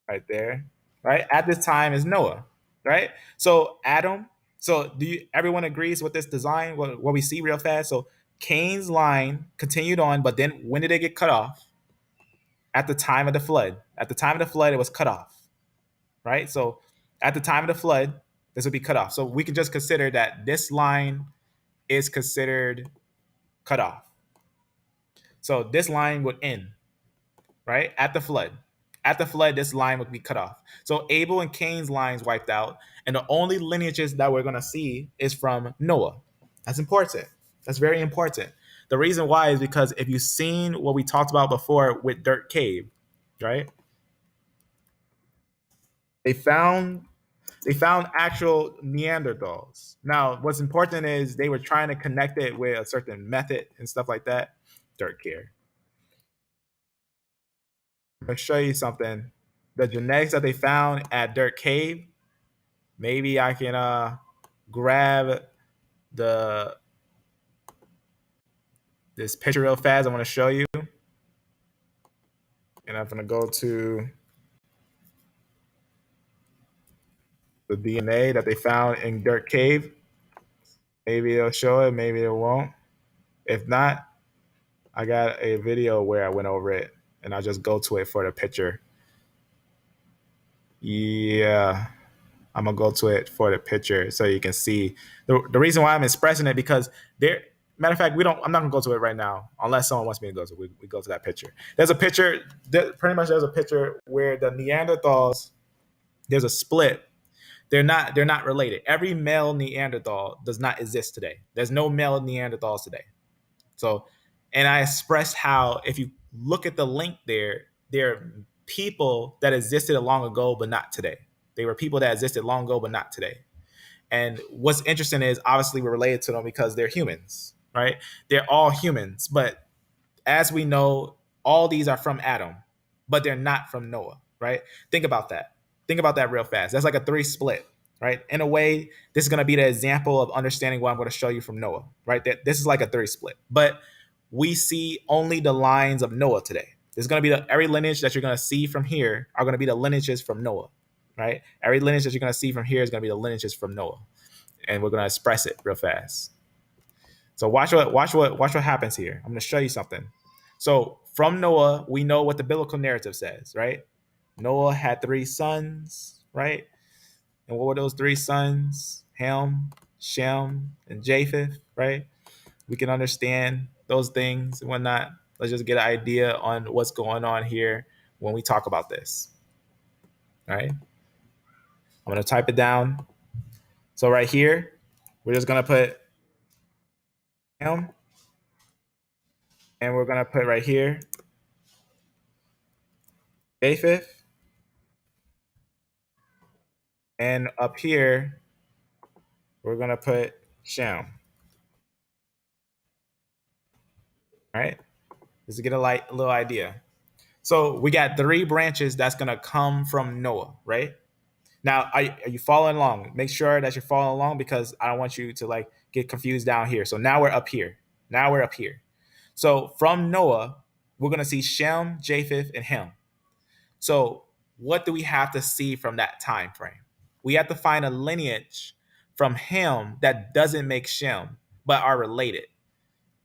Right there. Right? At this time is Noah. Right? So Adam. So everyone agrees with this design? What we see real fast? So Cain's line continued on, but then when did it get cut off? At the time of the flood. At the time of the flood, it was cut off. Right? So at the time of the flood, this would be cut off. So we can just consider that this line is considered cut off. So this line would end, right? At the flood. At the flood, this line would be cut off. So Abel and Cain's lines wiped out, and the only lineages that we're going to see is from Noah. That's important. That's very important. The reason why is because if you've seen what we talked about before with Dirt Cave, right? They found actual Neanderthals. Now, what's important is they were trying to connect it with a certain method and stuff like that. Dirt care. I'm gonna show you something. The genetics that they found at Dirt Cave. Maybe I can grab this picture real fast. I want to show you, and I'm gonna go to the DNA that they found in Dirt Cave. Maybe it'll show it. Maybe it won't. If not, I got a video where I went over it, and I'll just go to it for the picture. Yeah, I'm gonna go to it for the picture so you can see the reason why I'm expressing it, because there. Matter of fact, I'm not gonna go to it right now unless someone wants me to go to it. We go to that picture. There's a picture. Pretty much, there's a picture where the Neanderthals. There's a split. They're not related. Every male Neanderthal does not exist today. There's no male Neanderthals today. So, and I expressed how if you look at the link there are people that existed long ago, but not today. They were people that existed long ago, but not today. And what's interesting is obviously we're related to them because they're humans, right? They're all humans. But as we know, all these are from Adam, but they're not from Noah, right? Think about that. Think about that real fast. That's like a 3 split, right? In a way, this is going to be the example of understanding what I'm going to show you from Noah, right? That this is like a 3 split, but we see only the lines of Noah today. There's going to be every lineage that you're going to see from here are going to be the lineages from Noah, right? Every lineage that you're going to see from here is going to be the lineages from Noah, and we're going to express it real fast. So watch what happens here. I'm going to show you something. So from Noah, we know what the biblical narrative says, right? Noah had 3 sons, right? And what were those 3 sons? Ham, Shem, and Japheth, right? We can understand those things and whatnot. Let's just get an idea on what's going on here when we talk about this. All right. I'm going to type it down. So right here, we're just going to put Ham, and we're going to put right here Japheth, and up here, we're going to put Shem. All right. Just to get a little idea. So we got 3 branches that's going to come from Noah, right? Now, are you following along? Make sure that you're following along, because I don't want you to like get confused down here. So now we're up here. So from Noah, we're going to see Shem, Japheth, and Ham. So what do we have to see from that time frame? We have to find a lineage from Ham that doesn't make Shem, but are related.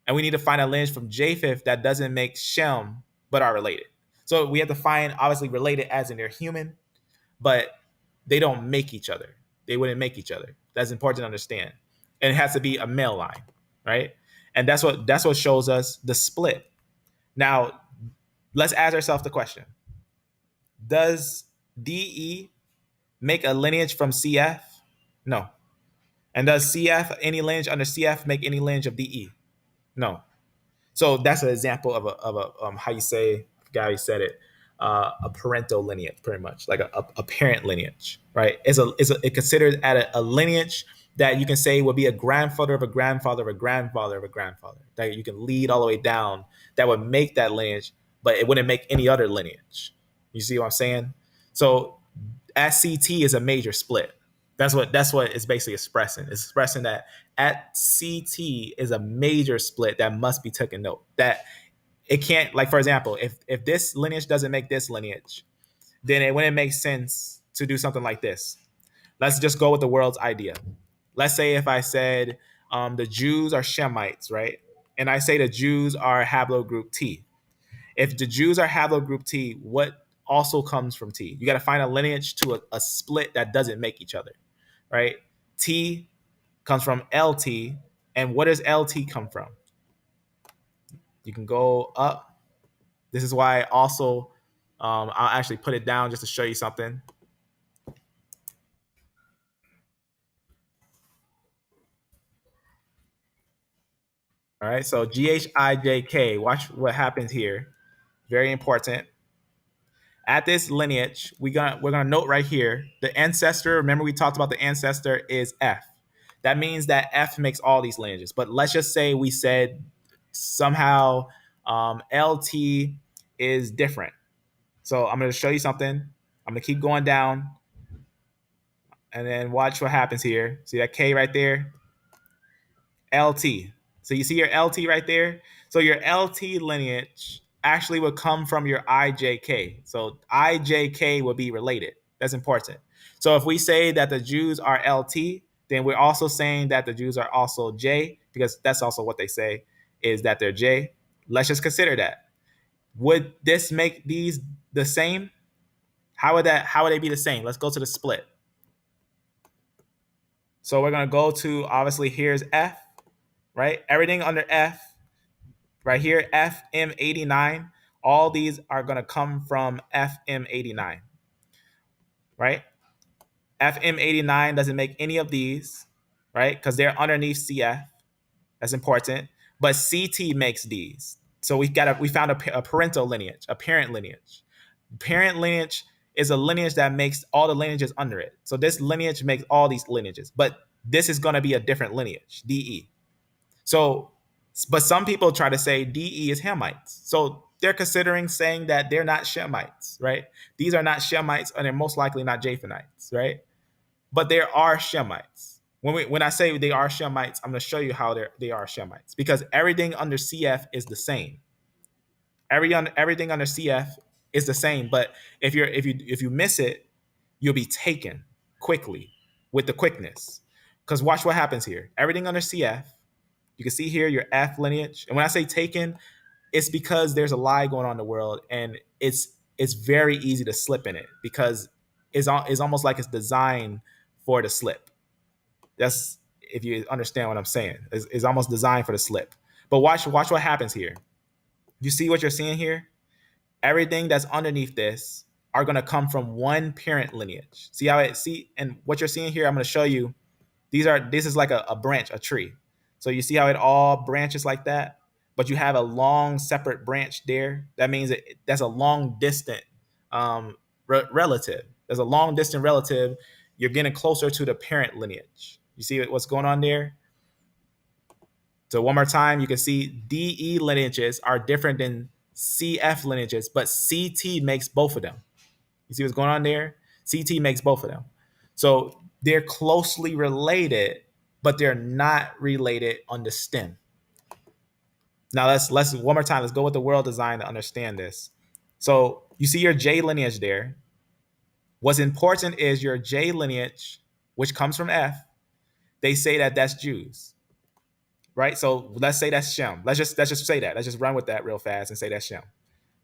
And we need to find a lineage from Japheth that doesn't make Shem, but are related. So we have to find, obviously, related as in they're human, but they don't make each other. They wouldn't make each other. That's important to understand. And it has to be a male line, right? And that's what shows us the split. Now, let's ask ourselves the question: does DE make a lineage from CF? No. And does CF, any lineage under CF, make any lineage of DE? No. So that's an example of a how you say, I forgot how you said it, a parental lineage, pretty much like a parent lineage, right? It considered at a lineage that you can say would be a grandfather of a grandfather of a grandfather of a grandfather, that you can lead all the way down, that would make that lineage, but it wouldn't make any other lineage. You see what I'm saying? So SCT is a major split. That's what it's basically expressing. It's expressing that at CT is a major split that must be taken note. That it can't, like, for example, if this lineage doesn't make this lineage, then it wouldn't make sense to do something like this. Let's just go with the world's idea. Let's say if I said the Jews are Shemites, right? And I say the Jews are haplogroup T. If the Jews are haplogroup T, what also comes from T? You got to find a lineage to a split that doesn't make each other, right? T comes from LT, and what does LT come from? You can go up. This is why also I'll actually put it down just to show you something. All right, so GHIJK, watch what happens here. Very important. At this lineage, we're gonna note right here, the ancestor, remember we talked about the ancestor is F. That means that F makes all these lineages. But let's just say we said somehow LT is different. So I'm gonna show you something. I'm gonna keep going down, and then watch what happens here. See that K right there? LT. So you see your LT right there? So your LT lineage actually would come from your IJK. So IJK would be related. That's important. So if we say that the Jews are LT, then we're also saying that the Jews are also J, because that's also what they say, is that they're J. Let's just consider that. Would this make these the same? How would they be the same? Let's go to the split. So we're going to go to, obviously, here's F, right? Everything under F, right here, F-m89, all these are going to come from F-m89, right? F-m89 doesn't make any of these, right? Because they're underneath CF. That's important. But CT makes these. So we found a parental lineage, a parent lineage. Parent lineage is a lineage that makes all the lineages under it. So this lineage makes all these lineages, but this is going to be a different lineage, DE. So, but some people try to say DE is Hamites. So they're considering saying that they're not Shemites, right? These are not Shemites, and they're most likely not Japhethites, right? But there are Shemites. When I say they are Shemites, I'm going to show you how they are Shemites, because everything under CF is the same. Everything under CF is the same. But if you miss it, you'll be taken quickly with the quickness. Because watch what happens here. Everything under CF, you can see here your F lineage. And when I say taken, it's because there's a lie going on in the world, and it's very easy to slip in it because it's almost like it's designed for the slip. That's if you understand what I'm saying. It's almost designed for the slip. But watch what happens here. You see what you're seeing here? Everything that's underneath this are going to come from one parent lineage. See how it see and what you're seeing here, I'm going to show you. This is like a branch, a tree. So you see how it all branches like that, but you have a long separate branch there. That means that's a long distant relative. There's a long distant relative. You're getting closer to the parent lineage. You see what's going on there? So one more time, you can see DE lineages are different than CF lineages, but CT makes both of them. You see what's going on there? CT makes both of them. So they're closely related, but they're not related on the stem. Now let's one more time. Let's go with the world design to understand this. So you see your J lineage there. What's important is your J lineage, which comes from F. They say that that's Jews, right? So let's say that's Shem. Let's just say that. Let's just run with that real fast and say that's Shem.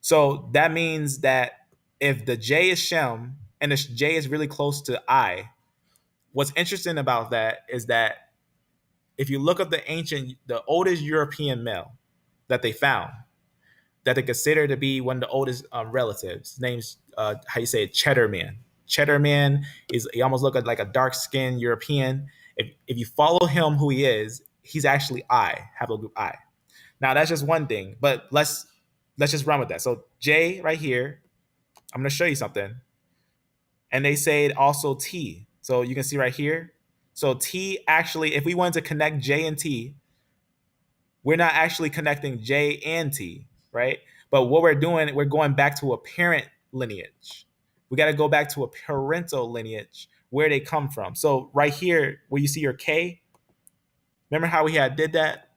So that means that if the J is Shem and the J is really close to I, what's interesting about that is that if you look up the oldest European male that they found, that they consider to be one of the oldest relatives, name's how you say it, Cheddar Man. Cheddar Man he almost look like a dark skinned European. If you follow him, who he is, he's actually I, haplogroup I. Now that's just one thing, but let's just run with that. So J right here, I'm going to show you something. And they say it also T. So you can see right here. So T actually, if we wanted to connect J and T, we're not actually connecting J and T, right? But what we're doing, we're going back to a parent lineage. We got to go back to a parental lineage where they come from. So right here, where you see your K, remember how we had did that?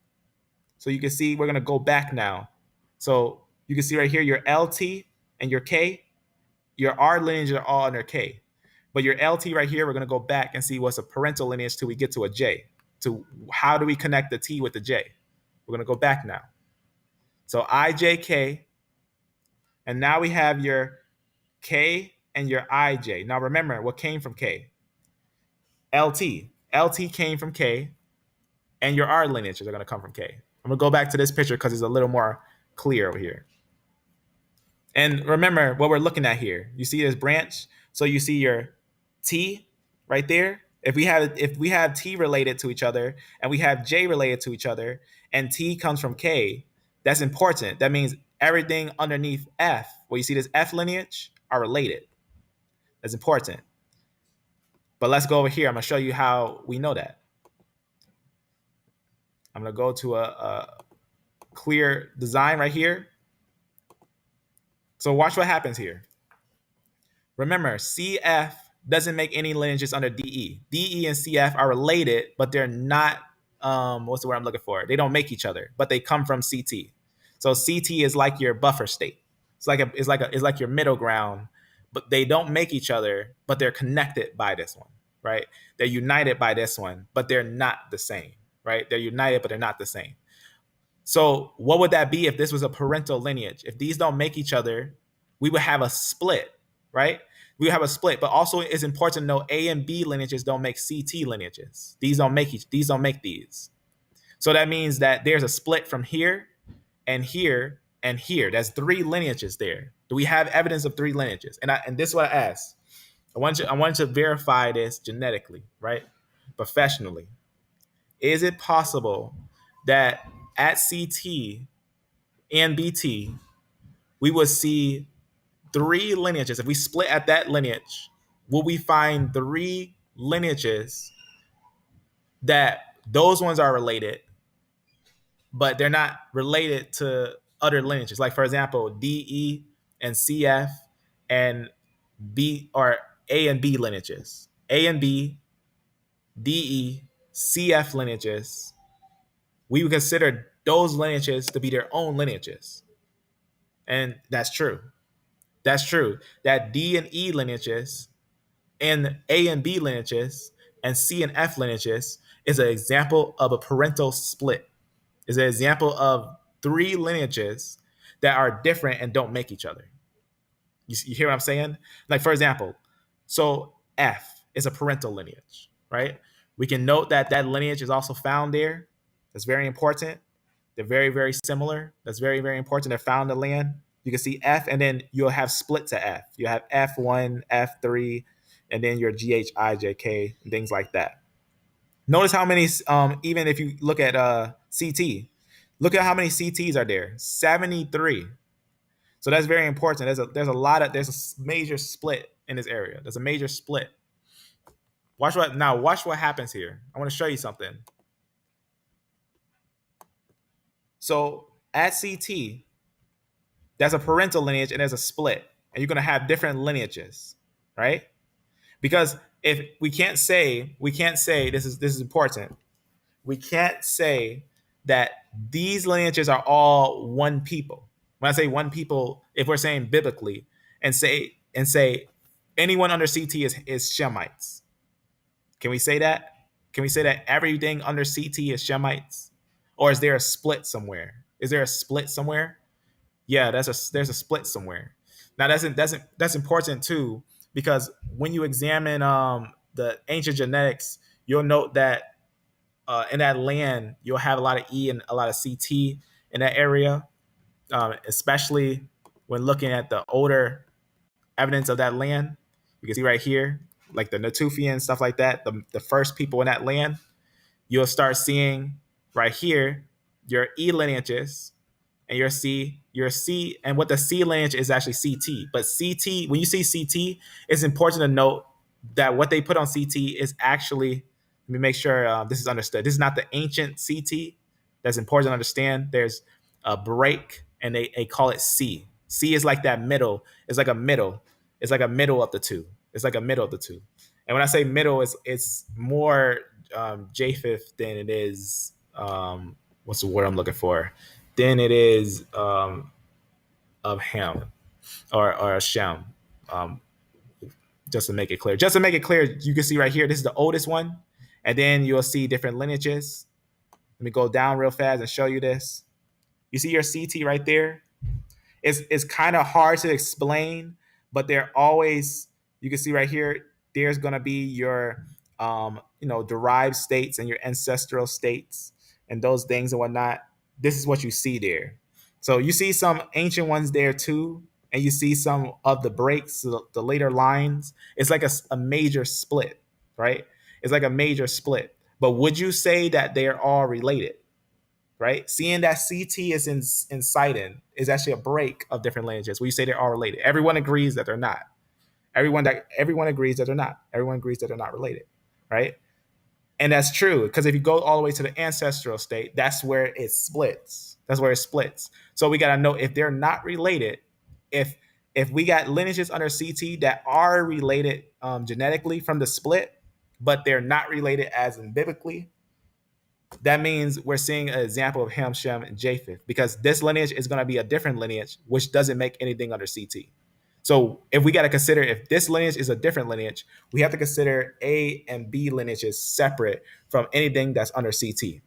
So you can see we're going to go back now. So you can see right here your LT and your K, your R lineage are all under K. But your LT right here, we're going to go back and see what's a parental lineage till we get to a J. To how do we connect the T with the J? We're going to go back now. So IJK, and now we have your K and your IJ. Now remember what came from K? LT. LT came from K, and your R lineages are going to come from K. I'm going to go back to this picture because it's a little more clear over here. And remember what we're looking at here. You see this branch? So you see your T right there. If we have T related to each other and we have J related to each other and T comes from K, that's important. That means everything underneath F, where you see this F lineage, are related. That's important. But let's go over here. I'm going to show you how we know that. I'm going to go to a clear design right here. So watch what happens here. Remember, CF doesn't make any lineages under DE. DE and CF are related, but they're not, what's the word I'm looking for? They don't make each other, but they come from CT. So CT is like your buffer state. It's like your middle ground, but they don't make each other, but they're connected by this one, right? They're united by this one, but they're not the same, right? They're united, but they're not the same. So what would that be if this was a parental lineage? If these don't make each other, we would have a split, right? We would have a split, but also it's important to know A and B lineages don't make CT lineages. These don't make these. So that means that there's a split from here and here and here. That's 3 lineages there. Do we have evidence of 3 lineages? And this is what I asked. I wanted to verify this genetically, right? Professionally. Is it possible that at CT and BT, we would see 3 lineages? If we split at that lineage, will we find 3 lineages that those ones are related, but they're not related to other lineages? Like, for example, DE and CF and B or A and B lineages. A and B, DE, CF lineages. We would consider those lineages to be their own lineages. And that's true. That's true. That D and E lineages, in A and B lineages and C and F lineages is an example of a parental split. Is an example of three lineages that are different and don't make each other. You hear what I'm saying? Like, for example, so F is a parental lineage, right? We can note that that lineage is also found there. That's very important. They're very, very similar. That's very, very important. They're found in land. You can see F, and then you'll have split to F. You have F1, F3, and then your GHIJK, and things like that. Notice how many, even if you look at CT, look at how many CTs are there. 73. So that's very important. There's a major split in this area. There's a major split. Watch what happens here. I want to show you something. So at CT, there's a parental lineage and there's a split, and you're going to have different lineages, right? Because if we can't say this is important. We can't say that these lineages are all one people. When I say one people, if we're saying biblically, and say anyone under CT is Shemites. Can we say that? Can we say that everything under CT is Shemites? Or is there a split somewhere? Is there a split somewhere? Yeah, there's a split somewhere. Now that's important too, because when you examine the ancient genetics, you'll note that in that land you'll have a lot of E and a lot of CT in that area, especially when looking at the older evidence of that land. You can see right here, like the Natufian stuff like that, the first people in that land. You'll start seeing right here your E lineages and your C, and what the C lineage is actually CT. But CT, when you see CT, it's important to note that what they put on CT is actually, let me make sure this is understood. This is not the ancient CT. That's important to understand. There's a break, and they call it C. C is like that middle. It's like a middle. It's like a middle of the two. It's like a middle of the two. And when I say middle, it's more Japheth than it is what's the word I'm looking for? Than it is of Ham or Shem. Just to make it clear. Just to make it clear, you can see right here, this is the oldest one. And then you'll see different lineages. Let me go down real fast and show you this. You see your CT right there? It's kind of hard to explain, but they're always, you can see right here, there's going to be your derived states and your ancestral states and those things and whatnot. This is what you see there. So you see some ancient ones there too, and you see some of the breaks, the later lines. It's like a major split, right? It's like a major split. But would you say that they're all related? Right? Seeing that CT is in Sidon is actually a break of different lineages. We say they're all related. Everyone agrees that they're not. Everyone agrees that they're not. Everyone agrees that they're not related, right? And that's true, because if you go all the way to the ancestral state, that's where it splits. That's where it splits. So we got to know if they're not related. If we got lineages under CT that are related genetically from the split, but they're not related as in biblically, that means we're seeing an example of Ham, Shem, and Japheth, because this lineage is going to be a different lineage, which doesn't make anything under CT. So if we got to consider if this lineage is a different lineage, we have to consider A and B lineages separate from anything that's under CT.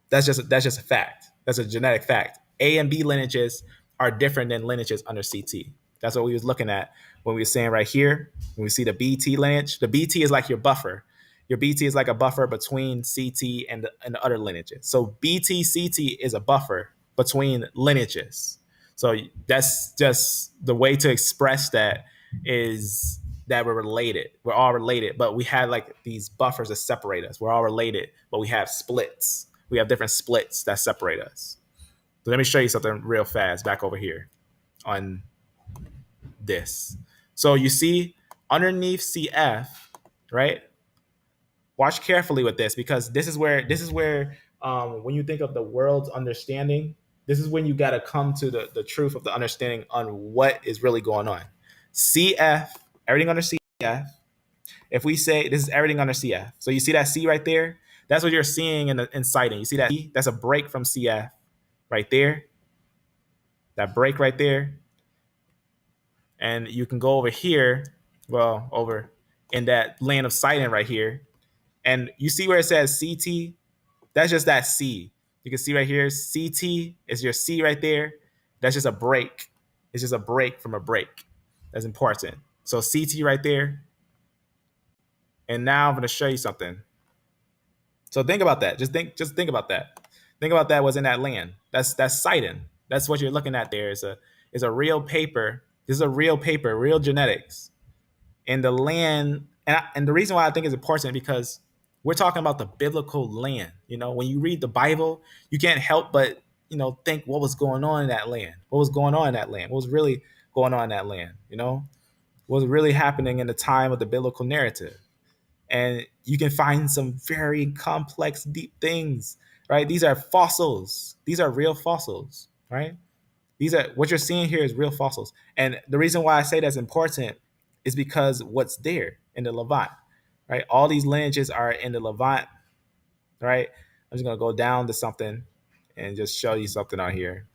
That's just a fact. That's a genetic fact. A and B lineages are different than lineages under CT. That's what we was looking at when we were saying right here, when we see the BT lineage. The BT is like your buffer. Your BT is like a buffer between CT and the other lineages. So BT, CT is a buffer between lineages. So that's just the way to express that, is that we're related. We're all related, but we have like these buffers that separate us. We're all related, but we have splits. We have different splits that separate us. So let me show you something real fast back over here on this. So you see underneath CF, right? Watch carefully with this, because this is where when you think of the world's understanding, this is when you got to come to the truth of the understanding on what is really going on. CF, everything under CF. If we say this is everything under CF, so you see that C right there, that's what you're seeing in Sidon. You see that C? That's a break from CF right there. That break right there. And you can go over here, in that land of Sidon right here. And you see where it says CT? That's just that C. You can see right here, CT is your C right there. That's just a break. It's just a break from a break. That's important. So CT right there. And now I'm going to show you something. So think about that. Just think about that. Think about that was in that land. That's Sidon. That's what you're looking at there. It's a real paper. This is a real paper, real genetics. And the land, and the reason why I think it's important because we're talking about the biblical land. You know, when you read the Bible, you can't help but, think what was going on in that land. What was going on in that land? What was really going on in that land? What was really happening in the time of the biblical narrative? And you can find some very complex, deep things, right? These are fossils. These are real fossils, right? These are what you're seeing here is real fossils. And the reason why I say that's important is because what's there in the Levant, right? All these lineages are in the Levant, right? I'm just gonna go down to something and just show you something on here.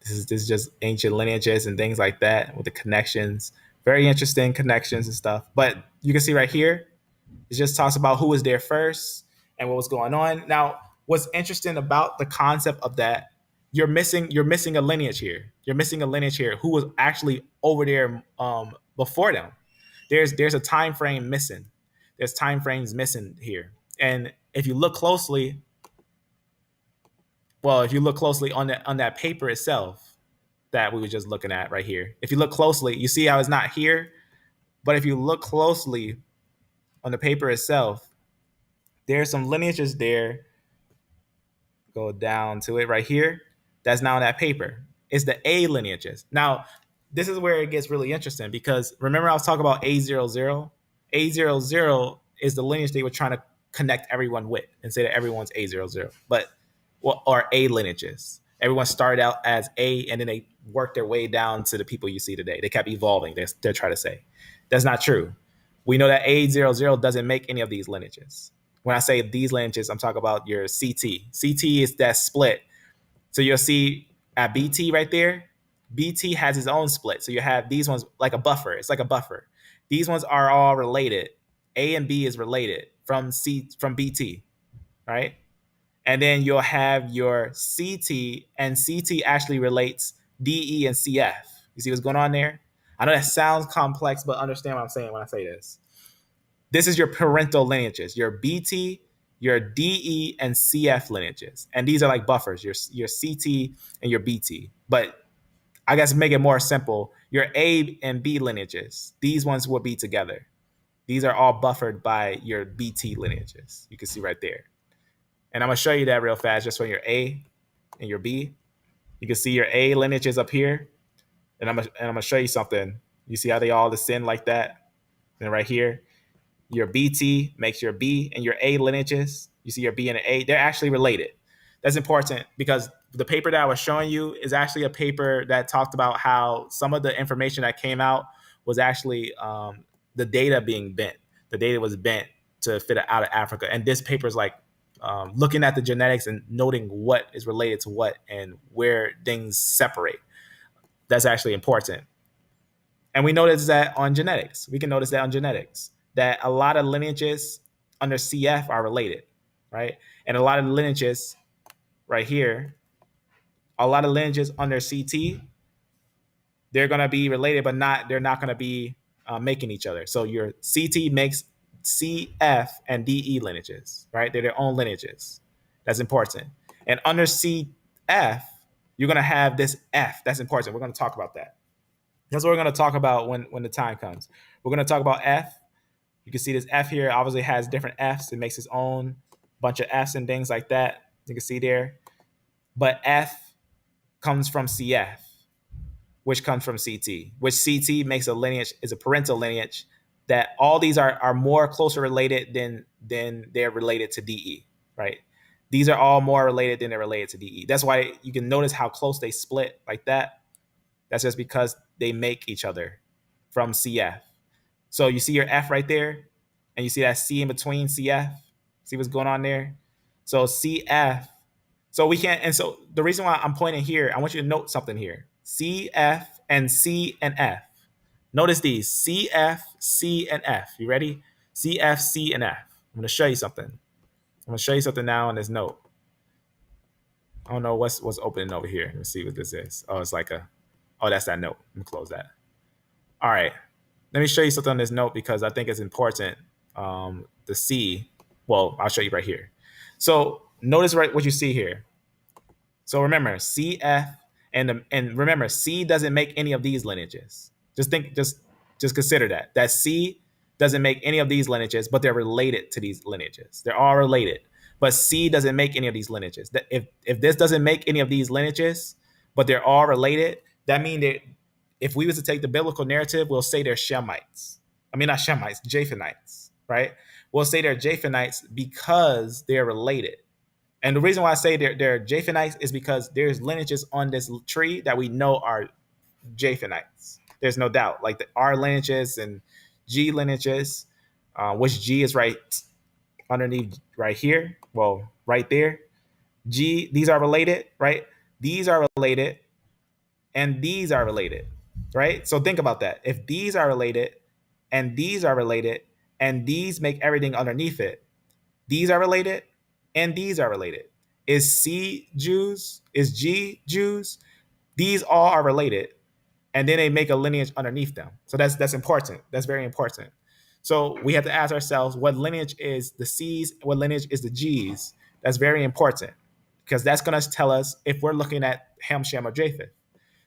This is just ancient lineages and things like that with the connections. Very interesting connections and stuff. But you can see right here, it just talks about who was there first and what was going on. Now, what's interesting about the concept of that, you're missing a lineage here. You're missing a lineage here who was actually over there before them. There's a time frame missing. There's time frames missing here. And if you look closely, on that paper itself that we were just looking at right here, if you look closely, you see how it's not here. But if you look closely on the paper itself, there's some lineages there. Go down to it right here. That's now in that paper. It's the A lineages. Now, this is where it gets really interesting because remember I was talking about A00? A00 is the lineage they were trying to connect everyone with and say that everyone's A00. Or A lineages. Everyone started out as A and then they worked their way down to the people you see today. They kept evolving, they're trying to say. That's not true. We know that A00 doesn't make any of these lineages. When I say these lineages, I'm talking about your CT. CT is that split. So you'll see at BT right there, BT has its own split. So you have these ones like a buffer. It's like a buffer. These ones are all related. A and B is related from BT, right? And then you'll have your CT, and CT actually relates DE and CF. You see what's going on there? I know that sounds complex, but understand what I'm saying when I say this. This is your parental lineages, your BT, your DE, and CF lineages. And these are like buffers, your CT and your BT. But I guess make it more simple, your A and B lineages, these ones will be together. These are all buffered by your BT lineages. You can see right there. And I'm going to show you that real fast just for your A and your B. You can see your A lineages up here. And I'm going to show you something. You see how they all descend like that? And right here, your BT makes your B and your A lineages. You see your B and an A, they're actually related. That's important because the paper that I was showing you is actually a paper that talked about how some of the information that came out was actually the data being bent. The data was bent to fit it out of Africa. And this paper is like looking at the genetics and noting what is related to what and where things separate. That's actually important. And we notice that on genetics. We can notice that on genetics, that a lot of lineages under CF are related, right? And a lot of lineages right here, a lot of lineages under CT, they're going to be related, but they're not going to be making each other. So your CT makes CF and DE lineages, right? They're their own lineages. That's important. And under CF, you're going to have this F. That's important. We're going to talk about that. That's what we're going to talk about when the time comes. We're going to talk about F. You can see this F here obviously has different Fs. It makes its own bunch of Fs and things like that. You can see there. But F comes from CF, which comes from CT, which CT makes a lineage, is a parental lineage that all these are more closer related than they're related to DE, right? These are all more related than they're related to DE. That's why you can notice how close they split like that. That's just because they make each other from CF. So you see your F right there, and you see that C in between CF. See what's going on there? So CF. So we can't, and so the reason why I'm pointing here, I want you to note something here. CF and C and F. Notice these C, F, C, and F. You ready? C, F, C, and F. I'm going to show you something. I'm going to show you something now on this note. I don't know what's opening over here. Let's see what this is. Oh, it's like that's that note. Let me close that. All right. Let me show you something on this note because I think it's important to see. Well, I'll show you right here. So notice right what you see here. So remember, CF and remember, C doesn't make any of these lineages. Just consider that C doesn't make any of these lineages, but they're related to these lineages. They're all related, but C doesn't make any of these lineages. If this doesn't make any of these lineages, but they're all related, that means that if we was to take the biblical narrative, we'll say they're Shemites. I mean, not Shemites, Japhethites, right? We'll say they're Japhethites because they're related. And the reason why I say they're Japhethites is because there's lineages on this tree that we know are Japhethites. There's no doubt. Like the R lineages and G lineages, which G is right underneath right here. Well, right there. G, these are related, right? These are related and these are related, right? So think about that. If these are related and these are related and these make everything underneath it, these are related and these are related. Is C Jews? Is G Jews? These all are related, and then they make a lineage underneath them. So that's important. That's very important. So we have to ask ourselves, what lineage is the C's? What lineage is the G's? That's very important because that's going to tell us if we're looking at Ham, Shem, or Japheth.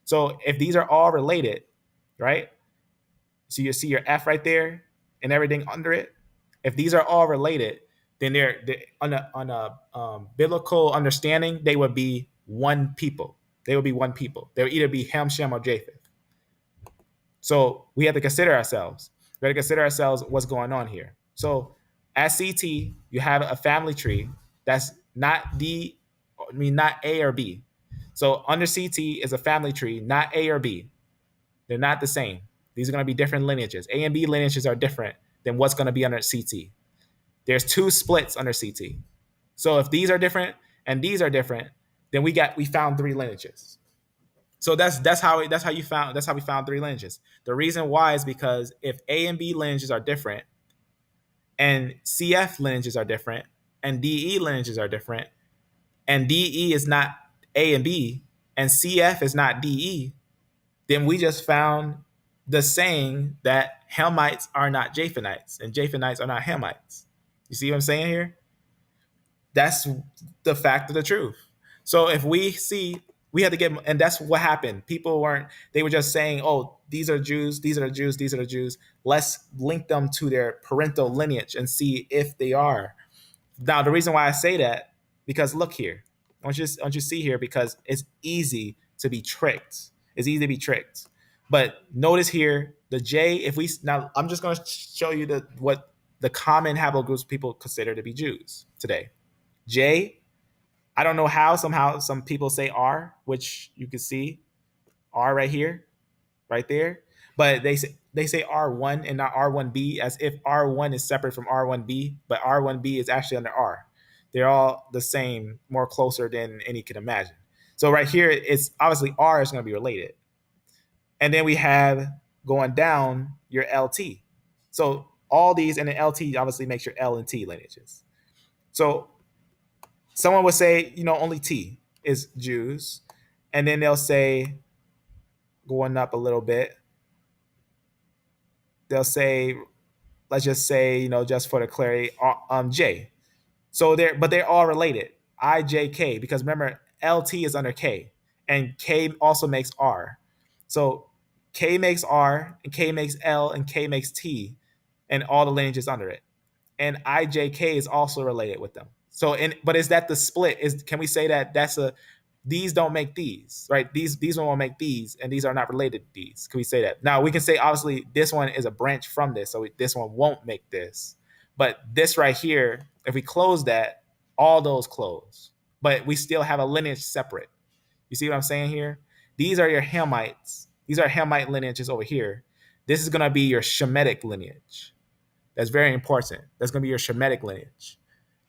So if these are all related, right? So you see your F right there and everything under it. If these are all related, then they're on a biblical understanding, they would be one people. They would be one people. They would either be Ham, Shem, or Japheth. So we have to consider ourselves. We have to consider ourselves what's going on here. So at CT, you have a family tree that's not not A or B. So under CT is a family tree, not A or B. They're not the same. These are going to be different lineages. A and B lineages are different than what's going to be under CT. There's two splits under CT. So if these are different and these are different, then we found three lineages. So that's how we found three lineages. The reason why is because if A and B lineages are different, and CF lineages are different, and DE lineages are different, and DE is not A and B, and CF is not DE, then we just found the saying that Hamites are not Japhethites, and Japhethites are not Hamites. You see what I'm saying here? That's the fact of the truth. So if we see, we had to get, and that's what happened. They were just saying, oh, these are Jews, these are Jews, these are Jews. Let's link them to their parental lineage and see if they are. Now, the reason why I say that, because look here. I want you to see here, because it's easy to be tricked. It's easy to be tricked. But notice here, the J, now I'm just going to show you what the common haplogroups people consider to be Jews today. J, I don't know how, somehow some people say R, which you can see R right here, right there. But they say R1 and not R1B, as if R1 is separate from R1B, but R1B is actually under R. They're all the same, more closer than any can imagine. So right here, it's obviously R is going to be related. And then we have going down your LT. So all these, and then LT obviously makes your L and T lineages. So someone would say, only T is Jews. And then they'll say, going up a little bit, they'll say, let's just say, just for the clarity, J. So they're all related. I, J, K, because remember, LT is under K, and K also makes R. So K makes R, and K makes L, and K makes T, and all the lineages under it. And IJK is also related with them. So, but is that the split? Can we say that these don't make these, right? These won't make these, and these are not related to these. Can we say that? Now we can say obviously this one is a branch from this, so this one won't make this. But this right here, if we close that, all those close, but we still have a lineage separate. You see what I'm saying here? These are your Hamites. These are Hamite lineages over here. This is going to be your Shemitic lineage. That's very important. That's going to be your Shemitic lineage.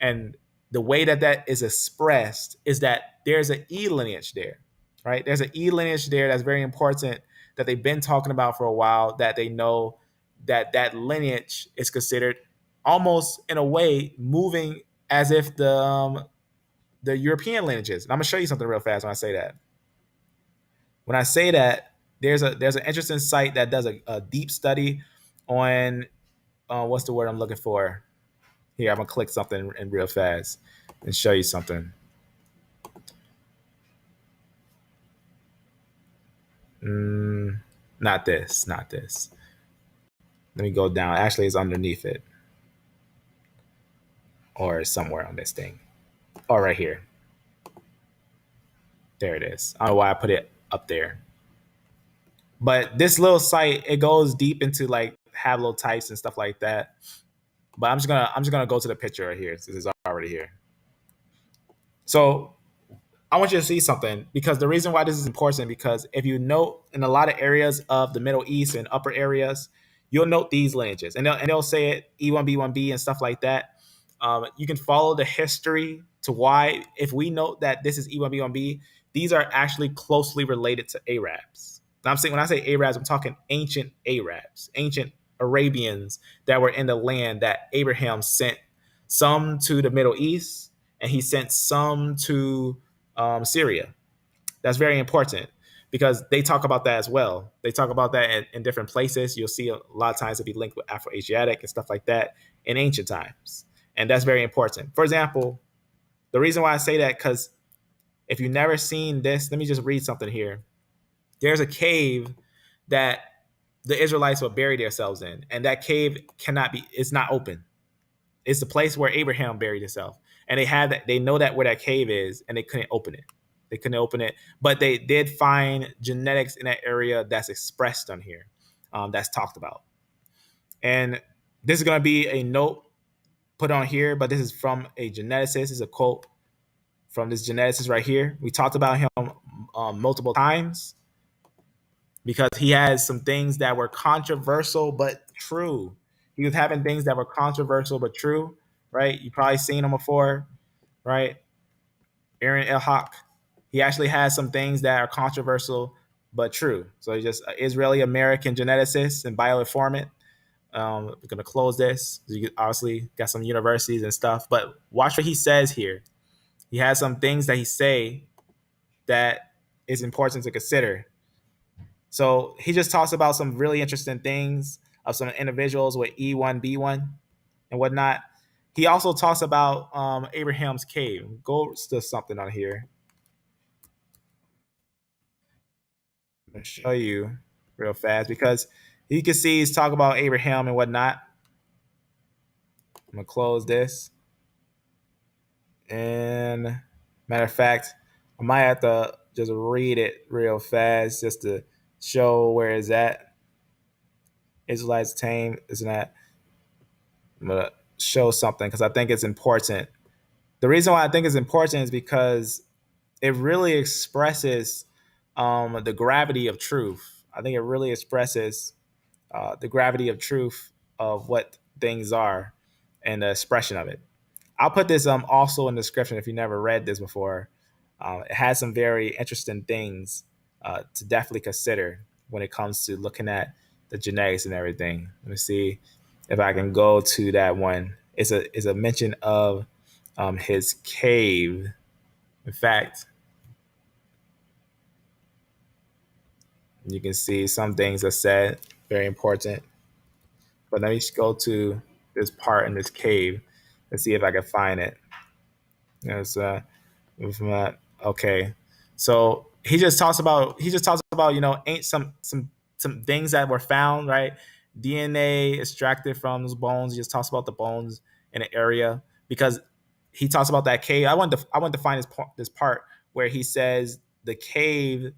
And the way that is expressed is that there's an E lineage there, right? There's an E lineage there that's very important that they've been talking about for a while, that they know that that lineage is considered almost in a way moving as if the European lineages. And I'm gonna show you something real fast when I say that. When I say that, there's an interesting site that does a deep study on what's the word I'm looking for? Here, I'm gonna click something in real fast and show you something. Not this, not this. Let me go down. Actually, it's underneath it, or somewhere on this thing, or right here. There it is. I don't know why I put it up there, but this little site, it goes deep into like haplotypes and stuff like that. But I'm just gonna go to the picture right here since it's already here. So I want you to see something, because the reason why this is important, because if you note in a lot of areas of the Middle East and upper areas, you'll note these lineages, and they'll say it E1B1B and stuff like that. You can follow the history to why, if we note that this is E1B1B, these are actually closely related to Arabs. Now, I'm saying, when I say Arabs, I'm talking ancient Arabs, ancient Arabians that were in the land that Abraham sent some to the Middle East, and he sent some to Syria. That's very important, because they talk about that as well. They talk about that in different places. You'll see a lot of times it'll be linked with Afro-Asiatic and stuff like that in ancient times. And that's very important. For example, the reason why I say that, because if you've never seen this, let me just read something here. There's a cave that the Israelites would bury themselves in, and that cave it's not open. It's the place where Abraham buried himself, and they know that where that cave is, and they couldn't open it. They couldn't open it, but they did find genetics in that area that's expressed on here, that's talked about. And this is going to be a note put on here, but this is from a geneticist. This is a quote from this geneticist right here. We talked about him multiple times, because he has some things that were controversial but true. He was having things that were controversial but true, right? You probably seen him before, right? Aaron Elhak. He actually has some things that are controversial but true. So he's just an Israeli American geneticist and bioinformant. We're going to close this. You obviously got some universities and stuff, but watch what he says here. He has some things that he say that is important to consider. So he just talks about some really interesting things of some individuals with E1B1 and whatnot. He also talks about Abraham's cave. Go to something on here. I'm going to show you real fast, because you can see he's talking about Abraham and whatnot. I'm going to close this. And matter of fact, I might have to just read it real fast just to show where it's at. Israelites tame, isn't that? I'm going to show something because I think it's important. The reason why I think it's important is because it really expresses the gravity of truth. I think it really expresses the gravity of truth of what things are and the expression of it. I'll put this also in the description if you never read this before. It has some very interesting things to definitely consider when it comes to looking at the genetics and everything. Let me see if I can go to that one. It's a mention of his cave. In fact, you can see some things are said, very important. But let me just go to this part in this cave and see if I can find it. It's okay. So he just talks about ain't some things that were found, right? DNA extracted from those bones. He just talks about the bones in an area because he talks about that cave. I want to find this part where he says the cave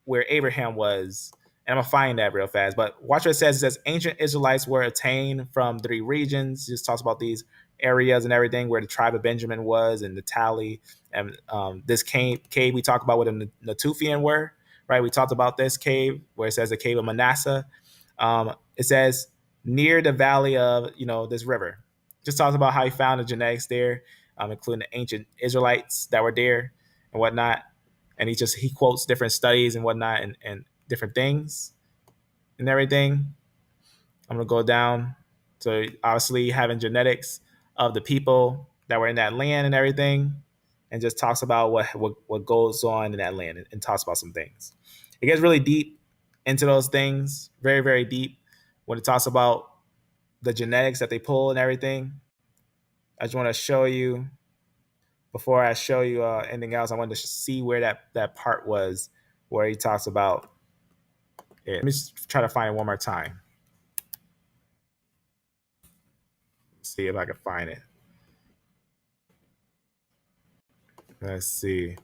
where Abraham was. And I'm gonna find that real fast. But watch what it says. It says ancient Israelites were obtained from 3 regions. It just talks about these areas and everything where the tribe of Benjamin was and the Tally. And this cave we talked about where the Natufian were, right? We talked about this cave where it says the cave of Manasseh. It says near the valley of this river. Just talks about how he found the genetics there, including the ancient Israelites that were there and whatnot. And he quotes different studies and whatnot, and different things and everything. I'm gonna go down. So obviously having genetics of the people that were in that land and everything, and just talks about what goes on in that land, and talks about some things. It gets really deep into those things, very very deep, when it talks about the genetics that they pull and everything. I just want to show you before I show you anything else. I wanted to see where that part was where he talks about it. Let me just try to find it one more time. See if I can find it. Let's see.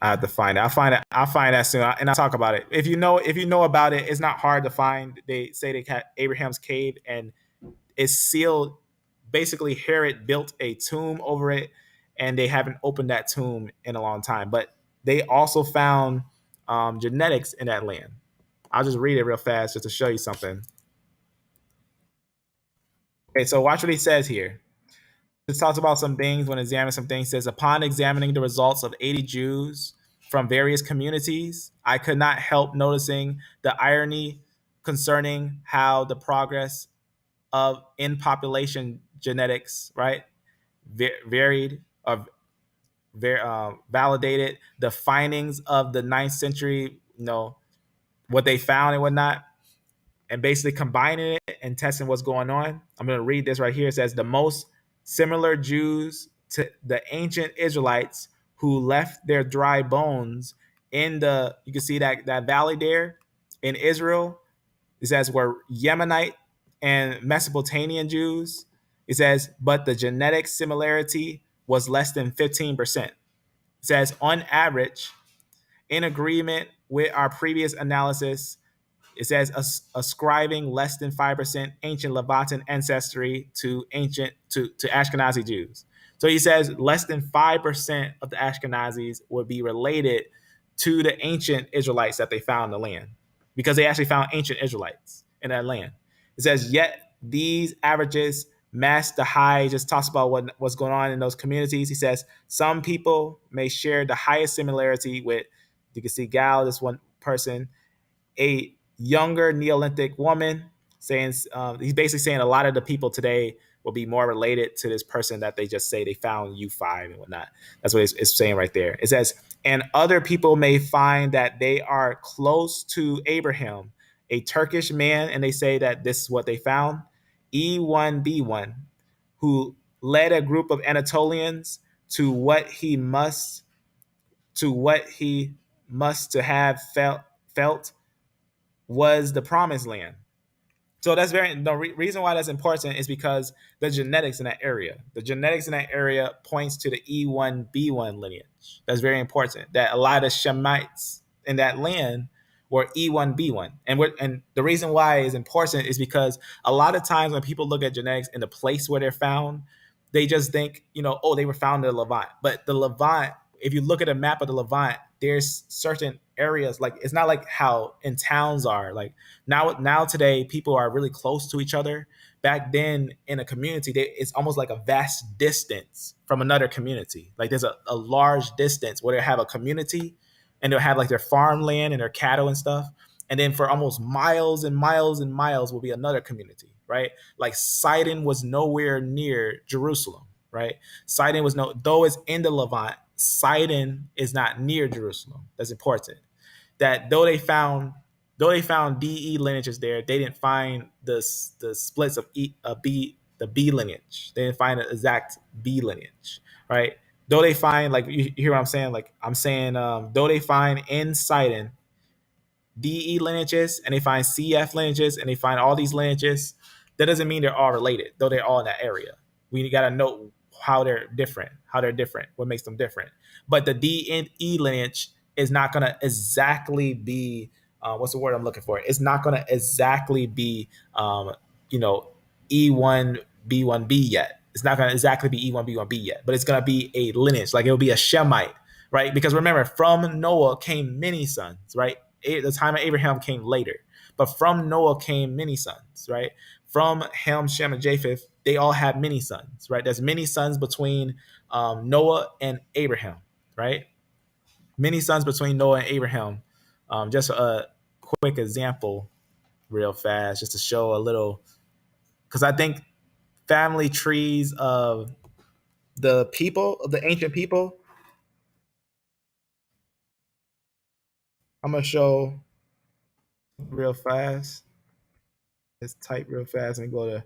I have to find it. I'll find it. I'll find that soon, and I'll talk about it. If you know about it, it's not hard to find. They say they had Abraham's cave, and it's sealed. Basically, Herod built a tomb over it, and they haven't opened that tomb in a long time. But they also found genetics in that land. I'll just read it real fast just to show you something. Okay, so watch what he says here. It talks about some things when examining some things. It says, upon examining the results of 80 Jews from various communities, I could not help noticing the irony concerning how the progress of in population genetics, right, varied or validated the findings of the 9th century, what they found and whatnot, and basically combining it and testing what's going on. I'm going to read this right here. It says, the most similar Jews to the ancient Israelites who left their dry bones in you can see that valley there in Israel. It says were Yemenite and Mesopotamian Jews. It says, but the genetic similarity was less than 15%. It says, on average, in agreement with our previous analysis, it says ascribing less than 5% ancient Levantine ancestry to Ashkenazi Jews. So he says less than 5% of the Ashkenazis would be related to the ancient Israelites that they found in the land, because they actually found ancient Israelites in that land. It says, yet these averages mask the high, just talks about what's going on in those communities. He says some people may share the highest similarity with, you can see Gal, this one person, a younger Neolithic woman, saying he's basically saying a lot of the people today will be more related to this person that they just say they found U5 and whatnot. That's what it's saying right there. It says, and other people may find that they are close to Abraham, a Turkish man, and they say that this is what they found. E1B1, who led a group of Anatolians to what he must to have felt was the promised land. So that's the reason why that's important is because the genetics in that area. The genetics in that area points to the E1B1 lineage. That's very important. That a lot of Shemites in that land were E1B1. And the reason why is important is because a lot of times when people look at genetics in the place where they're found, they just think, oh, they were found in the Levant. But the Levant, if you look at a map of the Levant, there's certain areas, like it's not like how in towns are. Like now today, people are really close to each other. Back then in a community, it's almost like a vast distance from another community. Like there's a large distance where they have a community and they'll have like their farmland and their cattle and stuff. And then for almost miles and miles and miles will be another community, right? Like Sidon was nowhere near Jerusalem, right? Sidon was though it's in the Levant, Sidon is not near Jerusalem. That's important. That though they found DE lineages there, they didn't find the splits of the B lineage. They didn't find an exact B lineage, right? Though they find, like, you hear what I'm saying? Like I'm saying, though they find in Sidon DE lineages and they find CF lineages and they find all these lineages, that doesn't mean they're all related, though they're all in that area. We got to know how they're different, what makes them different. But the DE lineage is not going to exactly be, what's the word I'm looking for? It's not going to exactly be, E1B1B yet. It's not going to exactly be E1B1B yet, but it's going to be a lineage. Like it'll be a Shemite, right? Because remember, from Noah came many sons, right? The time of Abraham came later, but from Noah came many sons, right? From Ham, Shem, and Japheth, they all had many sons, right? There's many sons between Noah and Abraham, right? Many sons between Noah and Abraham. Just a quick example, real fast, just to show a little, because I think family trees of the people, of the ancient people, I'm gonna show real fast. Let's type real fast and go to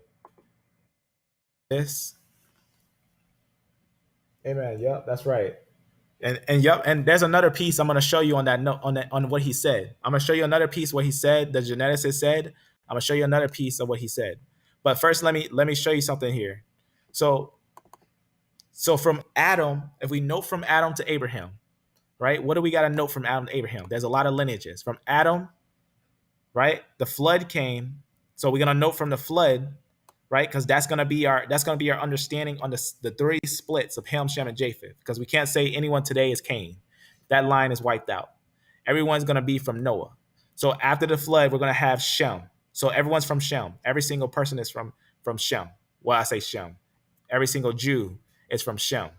this. Amen. Yep, that's right. And yep, and there's another piece I'm gonna show you on that note, on what he said. I'm gonna show you another piece what he said. The geneticist said. I'm gonna show you another piece of what he said. But first, let me show you something here. So from Adam, if we note from Adam to Abraham, right? What do we got to note from Adam to Abraham? There's a lot of lineages from Adam, right? The flood came, so we're gonna note from the flood, right? Because that's gonna be our understanding on the three splits of Ham, Shem, and Japheth. Because we can't say anyone today is Cain. That line is wiped out. Everyone's gonna be from Noah. So after the flood, we're gonna have Shem. So everyone's from Shem. Every single person is from Shem. Well, I say Shem. Every single Jew is from Shem.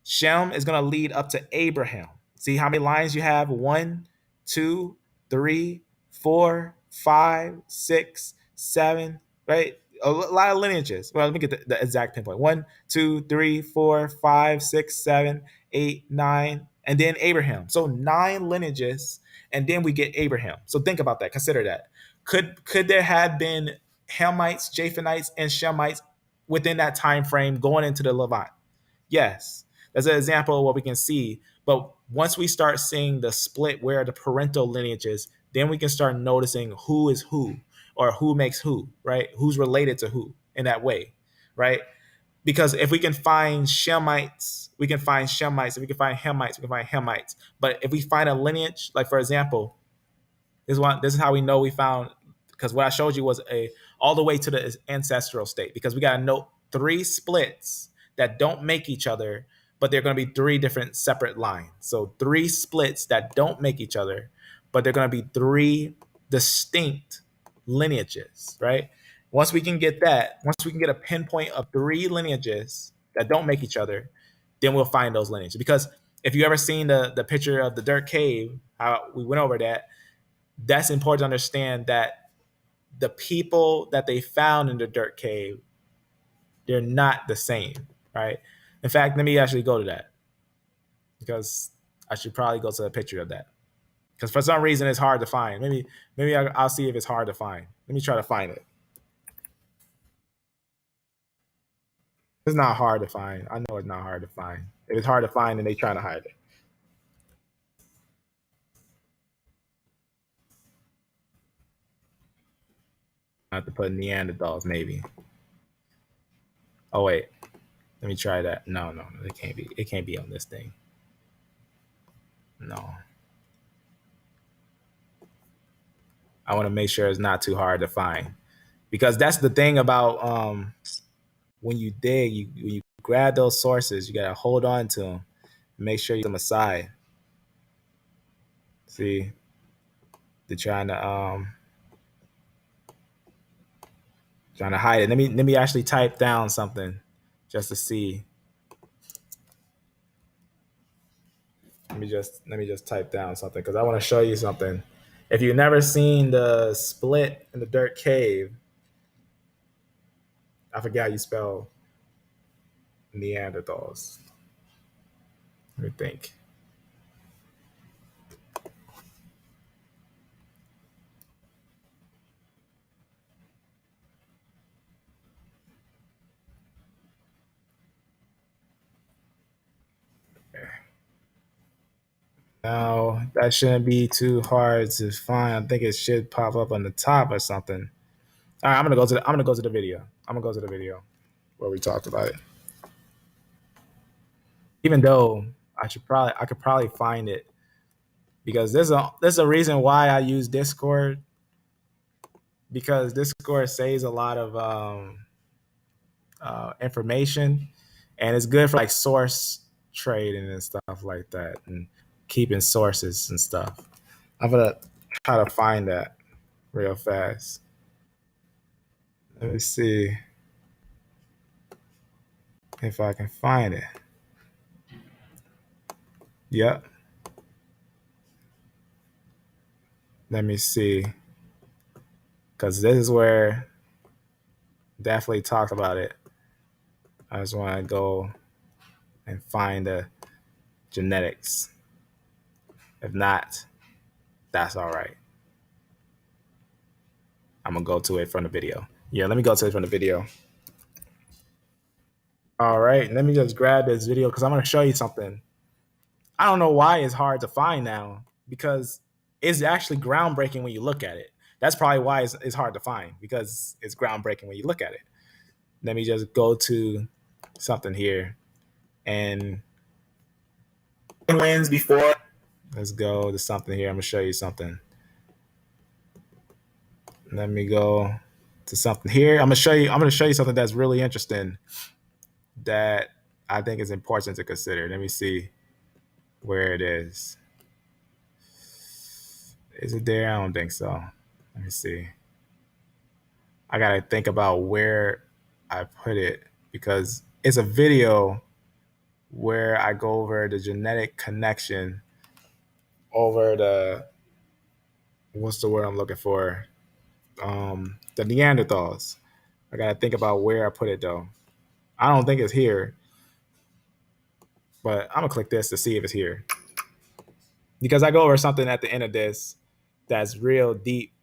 Shem is gonna lead up to Abraham. See how many lines you have? One, two, three, four, five, six, seven, right? A lot of lineages. Well, let me get the exact pinpoint. One, two, three, four, five, six, seven, eight, nine, and then Abraham. So nine lineages, and then we get Abraham. So think about that. Consider that. Could there have been Hamites, Japhethites, and Shemites within that time frame going into the Levant? Yes, that's an example of what we can see. But once we start seeing the split where the parental lineage is, then we can start noticing who is who or who makes who, right? Who's related to who in that way, right? Because if we can find Shemites, we can find Shemites. If we can find Hamites, we can find Hamites. But if we find a lineage, like for example, this is how we know we found, because what I showed you was a all the way to the ancestral state, because we got to note three splits that don't make each other, but they're going to be three different separate lines. So three splits that don't make each other, but they're going to be three distinct lineages, right? Once we can get a pinpoint of three lineages that don't make each other, then we'll find those lineages. Because if you ever seen the picture of the dirt cave, how we went over that, that's important to understand that the people that they found in the dirt cave, they're not the same, right? In fact, let me actually go to that, because I should probably go to a picture of that, because for some reason it's hard to find. Maybe I'll see if it's hard to find. Let me try to find it. It's not hard to find. I know it's not hard to find. If it's hard to find, then they try to hide it. I have to put Neanderthals, maybe. Oh wait, let me try that. No, it can't be. It can't be on this thing. No. I want to make sure it's not too hard to find, because that's the thing about when you dig, when you grab those sources, you gotta hold on to them, make sure you put them aside. See, they're trying to hide it. Let me actually type down something just to see. Let me just type down something, because I want to show you something. If you've never seen the split in the dirt cave, I forget how you spell Neanderthals. Let me think. Now that shouldn't be too hard to find. I think it should pop up on the top or something. All right, I'm gonna go to the video. I'm gonna go to the video where we talked about it. Even though I could probably find it, because there's a reason why I use Discord, because Discord saves a lot of information, and it's good for like source trading and stuff like that, and keeping sources and stuff. I'm gonna try to find that real fast. Let me see if I can find it. Yep. Let me see, because this is where definitely talked about it. I just want to go and find the genetics. If not, that's all right. I'm gonna go to it from the video. Yeah, let me go to it from the video. All right, let me just grab this video because I'm gonna show you something. I don't know why it's hard to find now because it's actually groundbreaking when you look at it. That's probably why it's hard to find because it's groundbreaking when you look at it. Let me just go to something here and wins before. Let's go to something here. I'm gonna show you something. Let me go to something here. I'm gonna show you something that's really interesting that I think is important to consider. Let me see where it is. Is it there? I don't think so. Let me see. I gotta think about where I put it because it's a video where I go over the genetic connection over the what's the word I'm looking for? The Neanderthals. I gotta think about where I put it though. I don't think it's here, but I'm gonna click this to see if it's here because I go over something at the end of this that's real deep,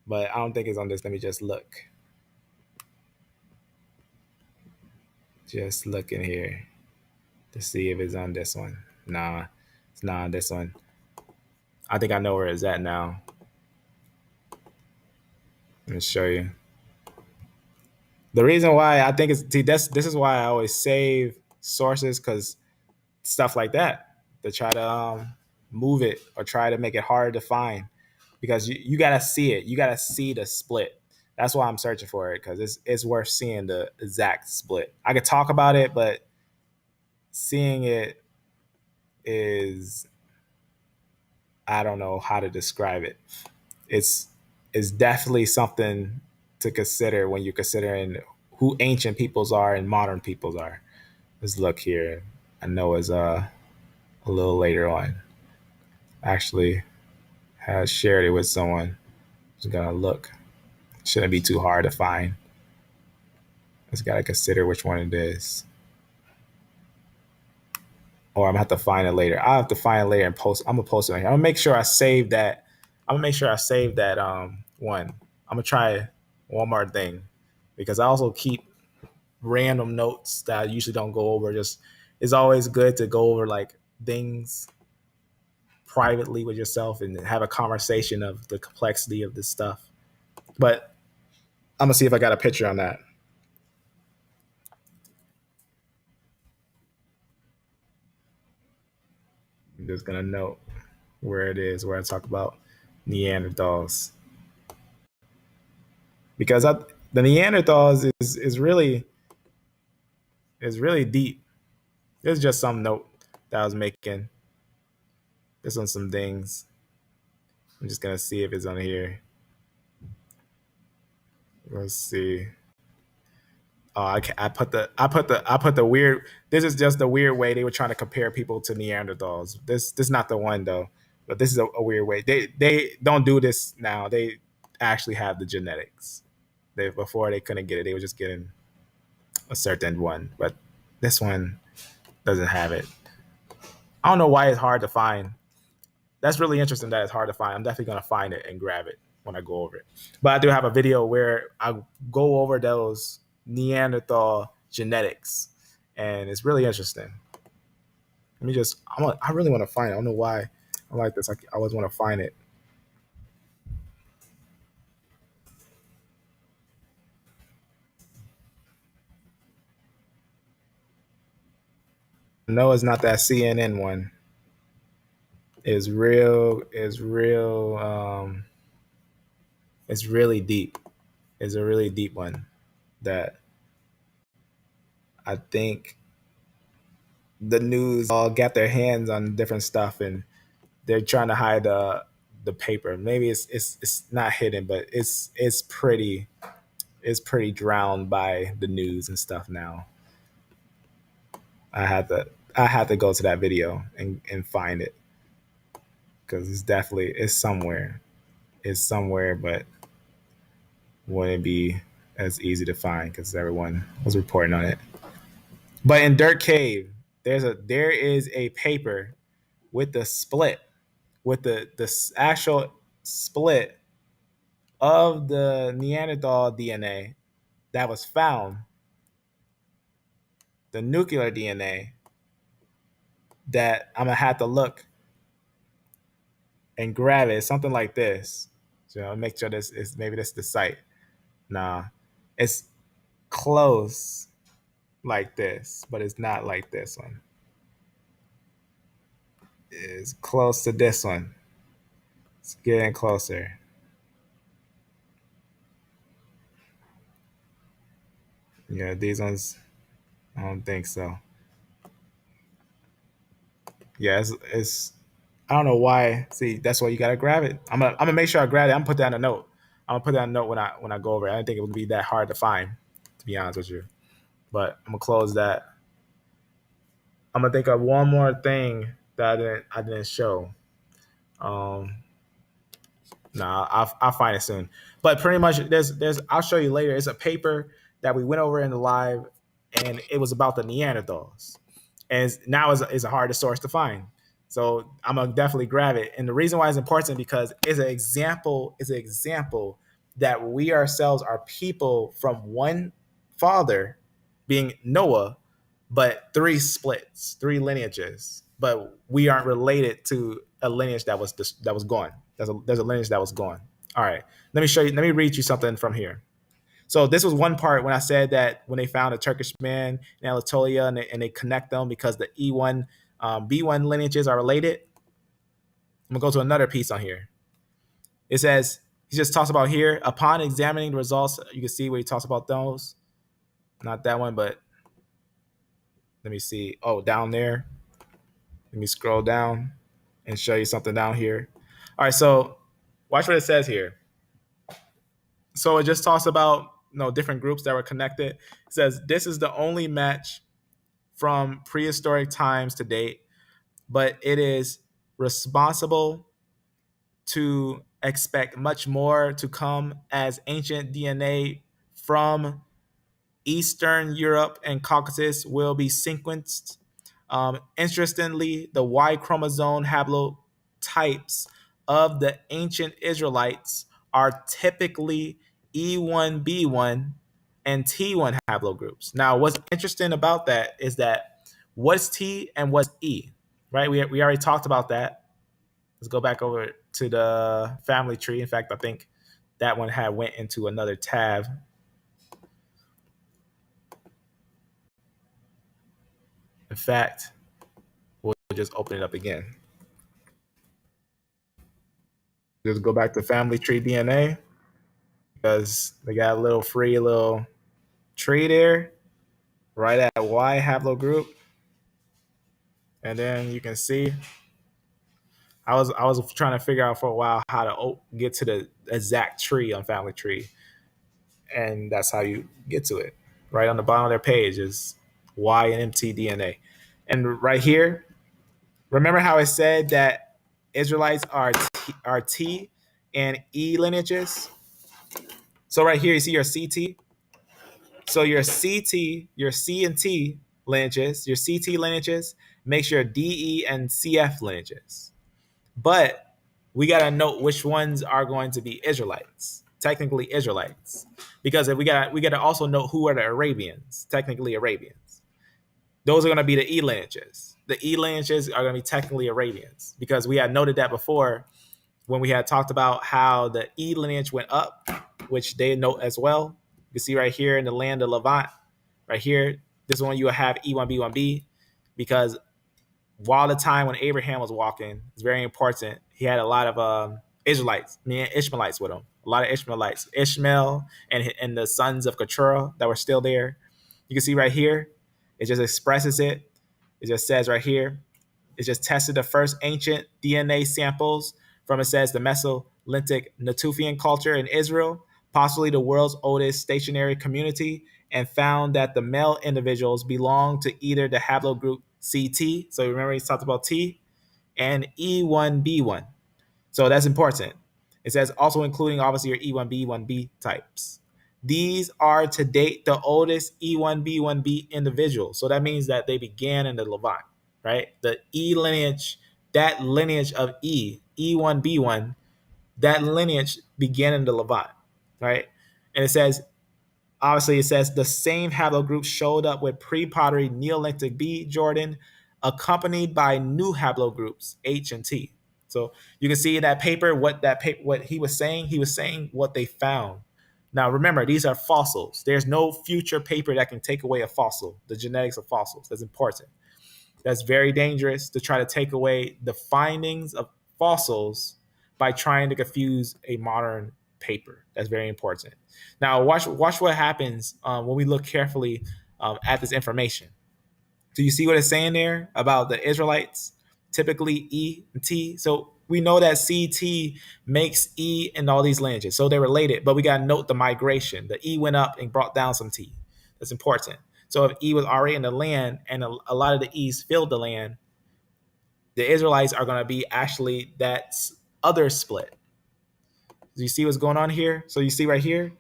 but I don't think it's on this. Let me just look. Just look in here to see if it's on this one. Nah, it's not on this one. I think I know where it's at now. Let me show you. The reason why I think this is why I always save sources because stuff like that to try to move it or try to make it harder to find because you gotta see it. You gotta see the split. That's why I'm searching for it because it's worth seeing the exact split. I could talk about it, but seeing it is I don't know how to describe it. It's definitely something to consider when you're considering who ancient peoples are and modern peoples are. Let's look here. I know it's a little later on. Actually, has shared it with someone. Just gonna look. Shouldn't be too hard to find. Just gotta consider which one it is. Or I'm gonna have to find it later. I'll have to find it later and post. I'm gonna post it on here. I'm gonna make sure I save that. I'm gonna make sure I save that one. I'm gonna try one more thing because I also keep random notes that I usually don't go over. Just it's always good to go over like things privately with yourself and have a conversation of the complexity of this stuff. But I'm gonna see if I got a picture on that. I'm just gonna note where it is, where I talk about Neanderthals. Because the Neanderthals is really deep. It's just some note that I was making. Just on some things. I'm just gonna see if it's on here. Let's see. Oh, I put the weird. This is just the weird way they were trying to compare people to Neanderthals. This is not the one though, but this is a weird way. They don't do this now. They actually have the genetics. Before they couldn't get it. They were just getting a certain one, but this one doesn't have it. I don't know why it's hard to find. That's really interesting that it's hard to find. I'm definitely gonna find it and grab it when I go over it. But I do have a video where I go over those Neanderthal genetics, and it's really interesting. Let me just. I really want to find it. I don't know why I like this. I always want to find it. No, it's not that CNN one. It's real. It's real. It's really deep. It's a really deep one that I think the news all got their hands on different stuff and they're trying to hide the paper. Maybe it's not hidden, but it's pretty drowned by the news and stuff now. I had to go to that video and find it because it's somewhere. It's somewhere, but wouldn't be as easy to find because everyone was reporting on it. But in Dirt Cave, there is a paper with the split, with the actual split of the Neanderthal DNA that was found, the nuclear DNA that I'm gonna have to look and grab it. It's something like this. So make sure this is maybe this is the site. Nah, it's close like this, but it's not like this one. It's close to this one. It's getting closer. Yeah, these ones, I don't think so. Yeah, it's I don't know why. See, that's why you gotta grab it. I'm gonna make sure I grab it. I'm gonna put that in a note. I'm gonna put that in a note when I go over it. I didn't think it would be that hard to find, to be honest with you. But I'm gonna close that. I'm gonna think of one more thing that I didn't show. Um, Nah, I'll find it soon. But pretty much, there's I'll show you later. It's a paper that we went over in the live, and it was about the Neanderthals, and now is a hard source to find. So I'm gonna definitely grab it. And the reason why it's important because it's an example. It's an example that we ourselves are people from one father, being Noah, but three splits, three lineages. But we aren't related to a lineage that was gone. There's a lineage that was gone. All right, let me show you. Let me read you something from here. So this was one part when I said that when they found a Turkish man in Anatolia and they connect them because the E1, B1 lineages are related. I'm gonna go to another piece on here. It says he just talks about here upon examining the results. You can see where he talks about those. Not that one, but let me see. Oh, down there. Let me scroll down and show you something down here. All right, so watch what it says here. So it just talks about different groups that were connected. It says this is the only match from prehistoric times to date, but it is responsible to expect much more to come as ancient DNA from Eastern Europe and Caucasus will be sequenced. Interestingly, the Y chromosome haplotypes of the ancient Israelites are typically E1B1 and T1 haplogroups. Now, what's interesting about that is that what's T and what's E, right? We already talked about that. Let's go back over to the family tree. In fact, I think that one had went into another tab. In fact, we'll just open it up again. Just go back to family tree DNA because they got a little free little tree there, right at Y haplogroup, and then you can see I was trying to figure out for a while how to get to the exact tree on family tree, and that's how you get to it. Right on the bottom of their page is Y and MT DNA, and right here, remember how I said that Israelites are T and E lineages? So right here, you see your CT. So your CT, your C and T lineages, your CT lineages makes your DE and CF lineages. But we got to note which ones are going to be Israelites, technically Israelites, because if we got to also note who are the Arabians, technically Arabians. Those are going to be the E lineages. The E lineages are going to be technically Arabians because we had noted that before when we had talked about how the E lineage went up, which they note as well. You can see right here in the land of Levant, right here, this one you will have E1B1B because while the time when Abraham was walking, it's very important. He had a lot of Ishmaelites with him. A lot of Ishmaelites, Ishmael and the sons of Keturah that were still there. You can see right here, it just expresses it. It just says right here, it just tested the first ancient DNA samples from, it says, the Mesolithic Natufian culture in Israel, possibly the world's oldest stationary community, and found that the male individuals belong to either the haplogroup CT, so remember he talked about T, and E1B1. So that's important. It says also including obviously your E1B, E1B types. These are to date the oldest E1B, E1B individuals. So that means that they began in the Levant, right? The E lineage, that lineage of E1B1, that lineage began in the Levant, right? And it says, obviously, it says the same haplogroup showed up with pre-pottery Neolithic B, Jordan, accompanied by new haplogroups H and T. So you can see in that paper what he was saying. He was saying what they found. Now remember, these are fossils. There's no future paper that can take away a fossil, the genetics of fossils. That's important. That's very dangerous to try to take away the findings of fossils by trying to confuse a modern paper. That's very important. Now, watch what happens when we look carefully at this information. Do you see what it's saying there about the Israelites? Typically E and T. So we know that CT makes E in all these lineages. So they're related, but we got to note the migration. The E went up and brought down some T. That's important. So if E was already in the land and a lot of the E's filled the land, the Israelites are going to be actually that other split. Do you see what's going on here? So you see right here,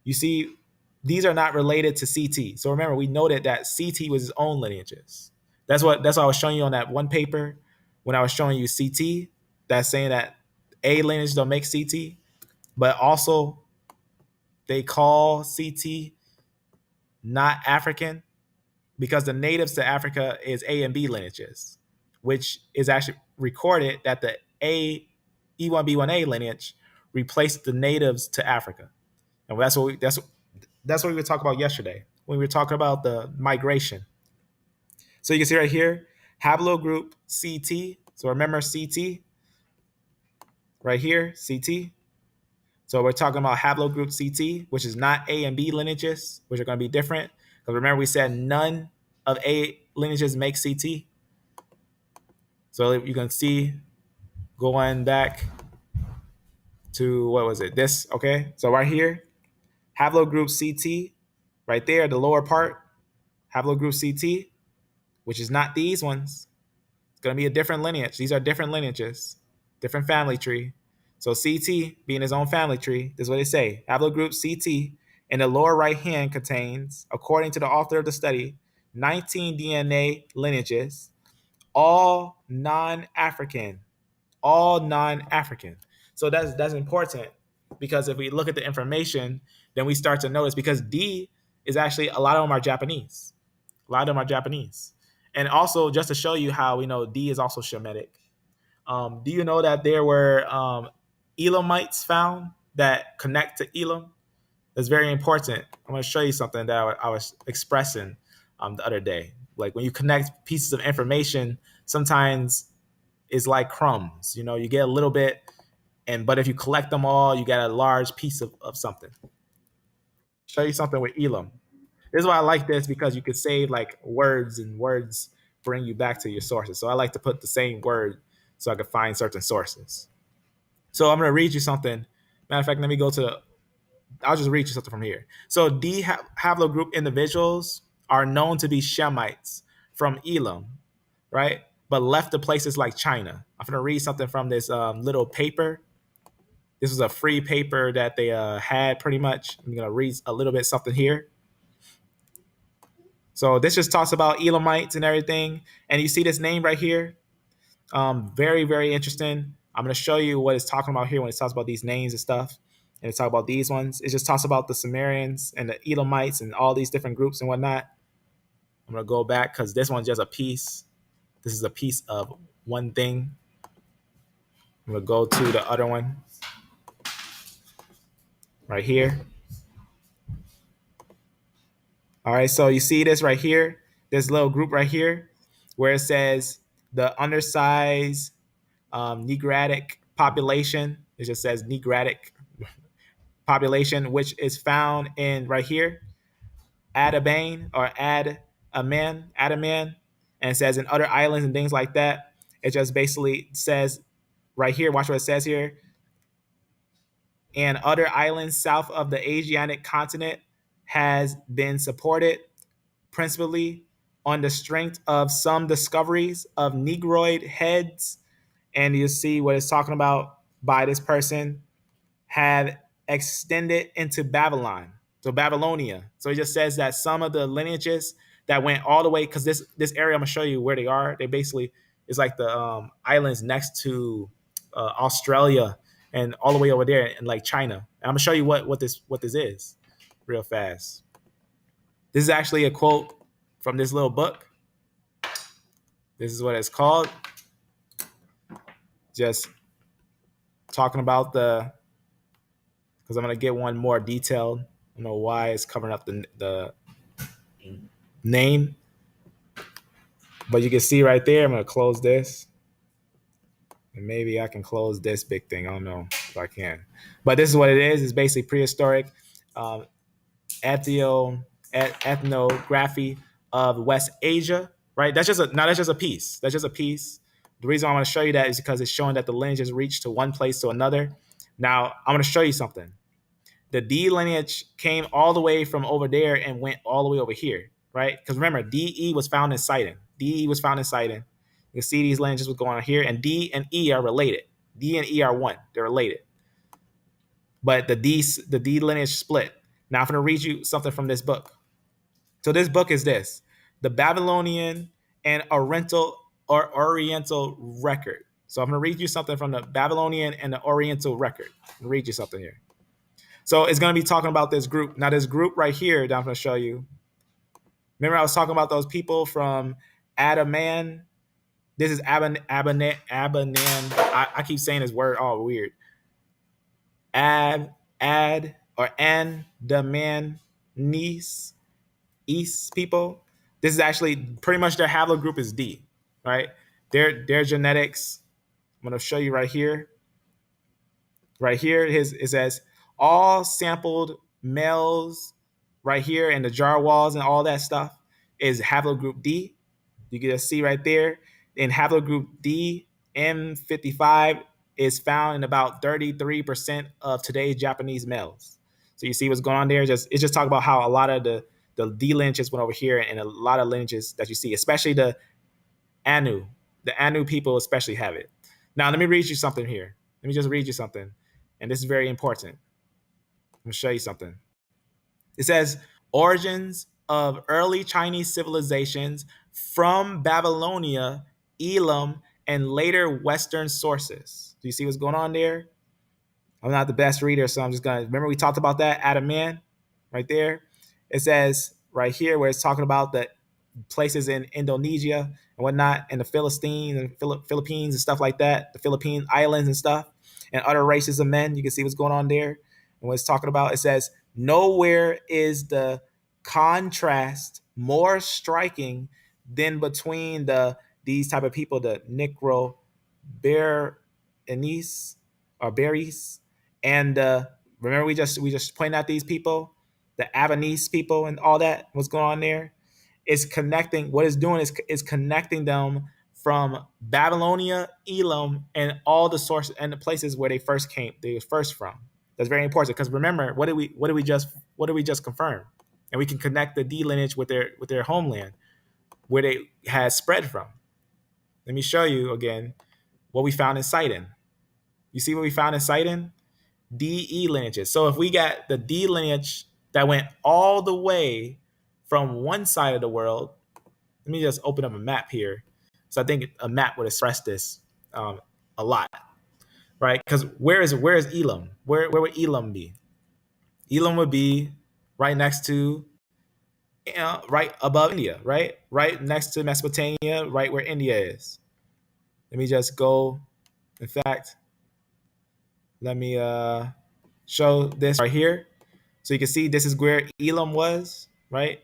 you see these are not related to CT. So remember, we noted that CT was his own lineages. That's what I was showing you on that one paper when I was showing you CT. That's saying that A lineage don't make CT, but also they call CT not African because the natives to Africa is A and B lineages, which is actually recorded that the E1B1A lineage replaced the natives to Africa. And that's what we were talking about yesterday when we were talking about the migration. So you can see right here, haplogroup CT. So remember CT right here, CT. So we're talking about haplogroup CT, which is not A and B lineages, which are going to be different. Because remember we said none of A lineages make CT. So you can see going back to, what was it? This, okay? So right here, haplogroup CT, right there, the lower part, haplogroup CT, which is not these ones. It's going to be a different lineage. These are different lineages, different family tree. So CT being his own family tree, this is what they say. Haplogroup CT in the lower right hand contains, according to the author of the study, 19 DNA lineages, all non-African. All non-African. So that's important because if we look at the information, then we start to notice because D is actually a lot of them are Japanese. A lot of them are Japanese. And also, just to show you how we know D is also Shemitic, do you know that there were Elamites found that connect to Elam? That's very important. I'm going to show you something that I was expressing the other day. Like when you connect pieces of information, sometimes it's like crumbs. You know, you get a little bit, but if you collect them all, you get a large piece of something. Show you something with Elam. This is why I like this because you could save like words and words bring you back to your sources. So I like to put the same word so I can find certain sources. So I'm going to read you something. Matter of fact, let me go to I'll just read you something from here. So D haplogroup individuals are known to be Shemites from Elam, right? But left to places like China. I'm going to read something from this little paper. This was a free paper that they had pretty much. I'm going to read a little bit something here. So this just talks about Elamites and everything. And you see this name right here. Very, very interesting. I'm going to show you what it's talking about here when it talks about these names and stuff. And it's talking about these ones. It just talks about the Sumerians and the Elamites and all these different groups and whatnot. I'm going to go back because this one's just a piece. This is a piece of one thing. I'm going to go to the other one right here. All right, so you see this right here, this little group right here, where it says the undersized Negratic population. It just says Negratic population, which is found in right here, Adabane or Adaman, and it says in other islands and things like that. It just basically says right here, watch what it says here, and other islands south of the Asiatic continent has been supported principally on the strength of some discoveries of Negroid heads. And you see what it's talking about. by this person had extended into Babylon, so Babylonia. So it just says that some of the lineages that went all the way, because this area I'm gonna show you where they are. They basically is like the islands next to Australia and all the way over there in like China. And I'm gonna show you what this is real fast. This is actually a quote from this little book. This is what it's called. Just talking about because I'm going to get one more detailed. I don't know why it's covering up the name. But you can see right there, I'm going to close this. And maybe I can close this big thing. I don't know if I can. But this is what it is. It's basically prehistoric ethnography of West Asia, right? That's just a piece. That's just a piece. The reason I want to show you that is because it's showing that the lineages reach to one place to another. Now, I'm going to show you something. The D lineage came all the way from over there and went all the way over here, right? Because remember, DE was found in Sidon. DE was found in Sidon. You can see these lineages was going on here, and D and E are related. D and E are one. They're related. But the D lineage split. Now I'm going to read you something from this book. So this book is this: the Babylonian and Oriental record. So I'm going to read you something from the Babylonian and the Oriental record. I'm going to read you something here. So it's going to be talking about this group. Now this group right here that I'm going to show you. Remember I was talking about those people from Adaman. This is Abanan. I keep saying this word all weird. Ad or Andamanese East people. This is actually pretty much their haplogroup is D, right? Their genetics. I'm going to show you right here. Right here, it says all sampled males right here in the jar walls and all that stuff is haplogroup D. You can just see right there. In haplogroup D, M55 is found in about 33% of today's Japanese males. So you see what's going on there? It's just talking about how a lot of the D lineages went over here, and a lot of lineages that you see, especially the Anu. The Anu people especially have it. Now, let me read you something here. Let me just read you something. And this is very important. I'm going to show you something. It says, origins of early Chinese civilizations from Babylonia, Elam, and later Western sources. Do you see what's going on there? I'm not the best reader, so I'm just going to, remember we talked about that, Adaman, right there. It says right here where it's talking about the places in Indonesia and whatnot, and the Philistines and Philippines and stuff like that, the Philippine Islands and stuff, and other races of men. You can see what's going on there. And what it's talking about, it says, nowhere is the contrast more striking than between these type of people, the Necro Berenice or Berries, and remember we just pointed out these people, the Avanese people and all that. What's going on there? Is connecting. What it's doing is connecting them from Babylonia, Elam, and all the sources and the places where they first came. They were first from. That's very important because remember, what did we just confirm? And we can connect the D lineage with their homeland, where they had spread from. Let me show you again what we found in Sidon. You see what we found in Sidon? DE lineages. So if we got the D lineage that went all the way from one side of the world, let me just open up a map here. So I think a map would express this a lot, right? Because where is Elam? Where would Elam be? Elam would be right next to, right above India, right next to Mesopotamia, right where India is. Let me just go. In fact, let me show this right here. So you can see this is where Elam was, right?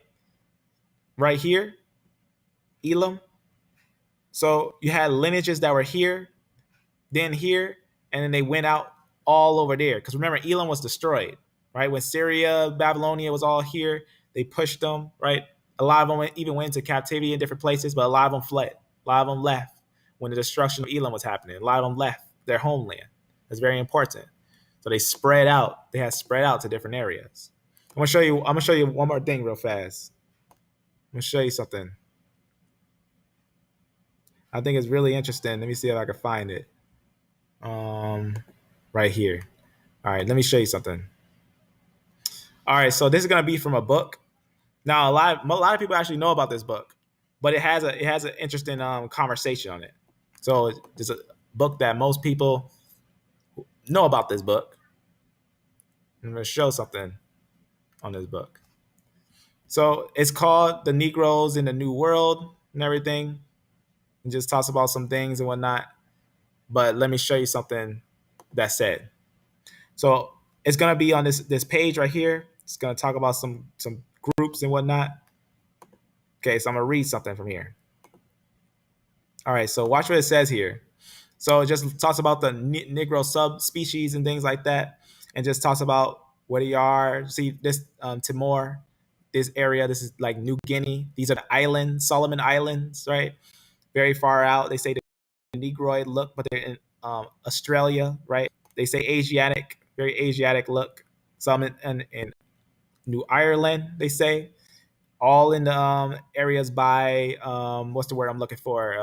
Right here, Elam. So you had lineages that were here, then here, and then they went out all over there. Because remember, Elam was destroyed, right? When Syria, Babylonia was all here, they pushed them, right? A lot of them even went into captivity in different places, but a lot of them fled. A lot of them left when the destruction of Elam was happening. A lot of them left their homeland. That's very important. So they spread out. They had spread out to different areas. I'm gonna show you one more thing real fast. I'm gonna show you something. I think it's really interesting. Let me see if I can find it. right here. All right, let me show you something. All right, so this is gonna be from a book. Now, a lot of people actually know about this book, but it has an interesting conversation on it. So it's a book that most people know about this book. I'm gonna show something on this book. So it's called "The Negroes in the New World" and everything. It just talks about some things and whatnot. But let me show you something that's said. So it's gonna be on this page right here. It's gonna talk about some groups and whatnot. Okay, so I'm gonna read something from here. All right, so watch what it says here. So it just talks about the Negro subspecies and things like that, and just talks about where they are. See this Timor, this area. This is like New Guinea. These are the islands, Solomon Islands, right? Very far out. They say the Negroid look, but they're in Australia, right? They say Asiatic, very Asiatic look. Some in New Ireland, they say, all in the areas by what's the word I'm looking for?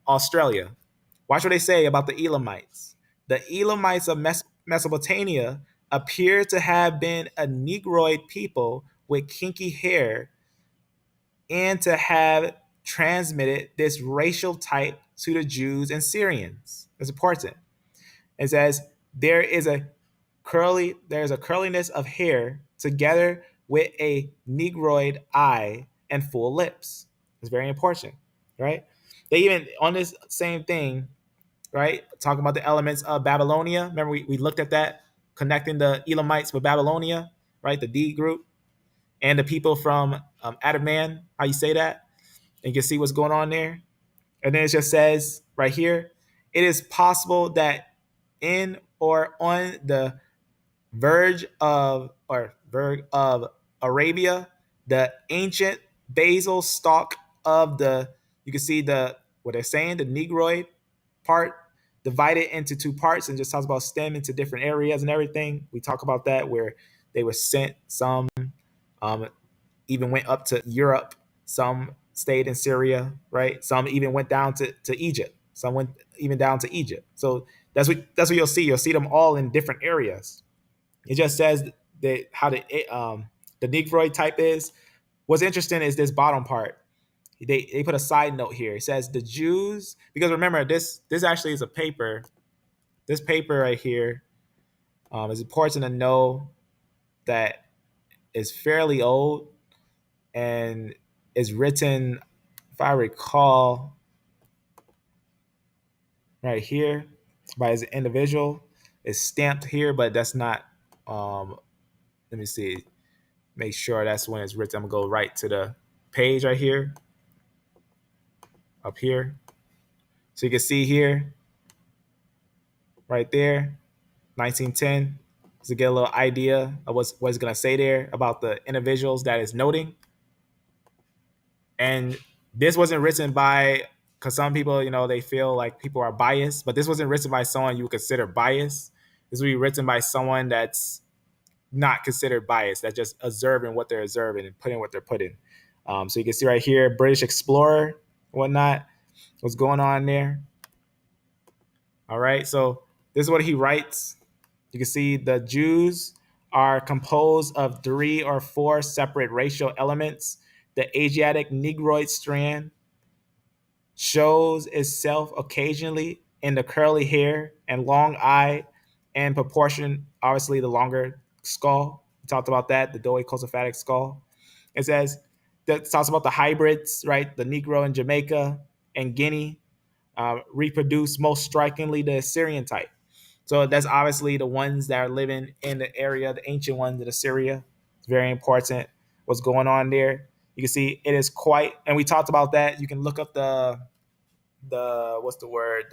Australia. Watch what they say about the Elamites. The Elamites of Mesopotamia appear to have been a Negroid people with kinky hair and to have transmitted this racial type to the Jews and Syrians. It's important. It says there's a curliness of hair together with a negroid eye and full lips. It's very important, right? They even on this same thing, right? Talking about the elements of Babylonia. Remember we looked at that, connecting the Elamites with Babylonia, right? The D group and the people from Adaman, how you say that? And you can see what's going on there. And then it just says right here, it is possible that in or on the verge of Arabia, the ancient basal stalk of the you can see the what they're saying, the Negroid part divided into two parts and just talks about stem into different areas and everything. We talk about that where they were sent, some um, even went up to Europe, some stayed in Syria, right? Some even went down to Egypt. Some went even down to Egypt. So that's what you'll see. You'll see them all in different areas. It just says that how the Negroid type is. What's interesting is this bottom part. They put a side note here. It says the Jews, because remember this actually is a paper. This paper right here is important to know that is fairly old and is written, if I recall, right here by an individual. It's stamped here, but that's not. Let me see. Make sure that's when it's written. I'm gonna go right to the page right here, up here. So you can see here, right there, 1910, to get a little idea of what it's gonna say there about the individuals that is noting. And this wasn't written by, because some people, they feel like people are biased, but this wasn't written by someone you would consider biased. This would be written by someone that's not considered biased, that's just observing what they're observing and putting what they're putting. So you can see right here, British explorer, whatnot, what's going on there. All right, so this is what he writes. You can see the Jews are composed of 3 or 4 separate racial elements. The Asiatic Negroid strand shows itself occasionally in the curly hair and long eye and proportion, obviously the longer skull. We talked about that, the doeicosophatic skull. It says that talks about the hybrids, right? The Negro in Jamaica and Guinea reproduce most strikingly the Assyrian type. So that's obviously the ones that are living in the area, the ancient ones in Assyria. It's very important what's going on there. You can see it is quite, and we talked about that. You can look up the what's the word,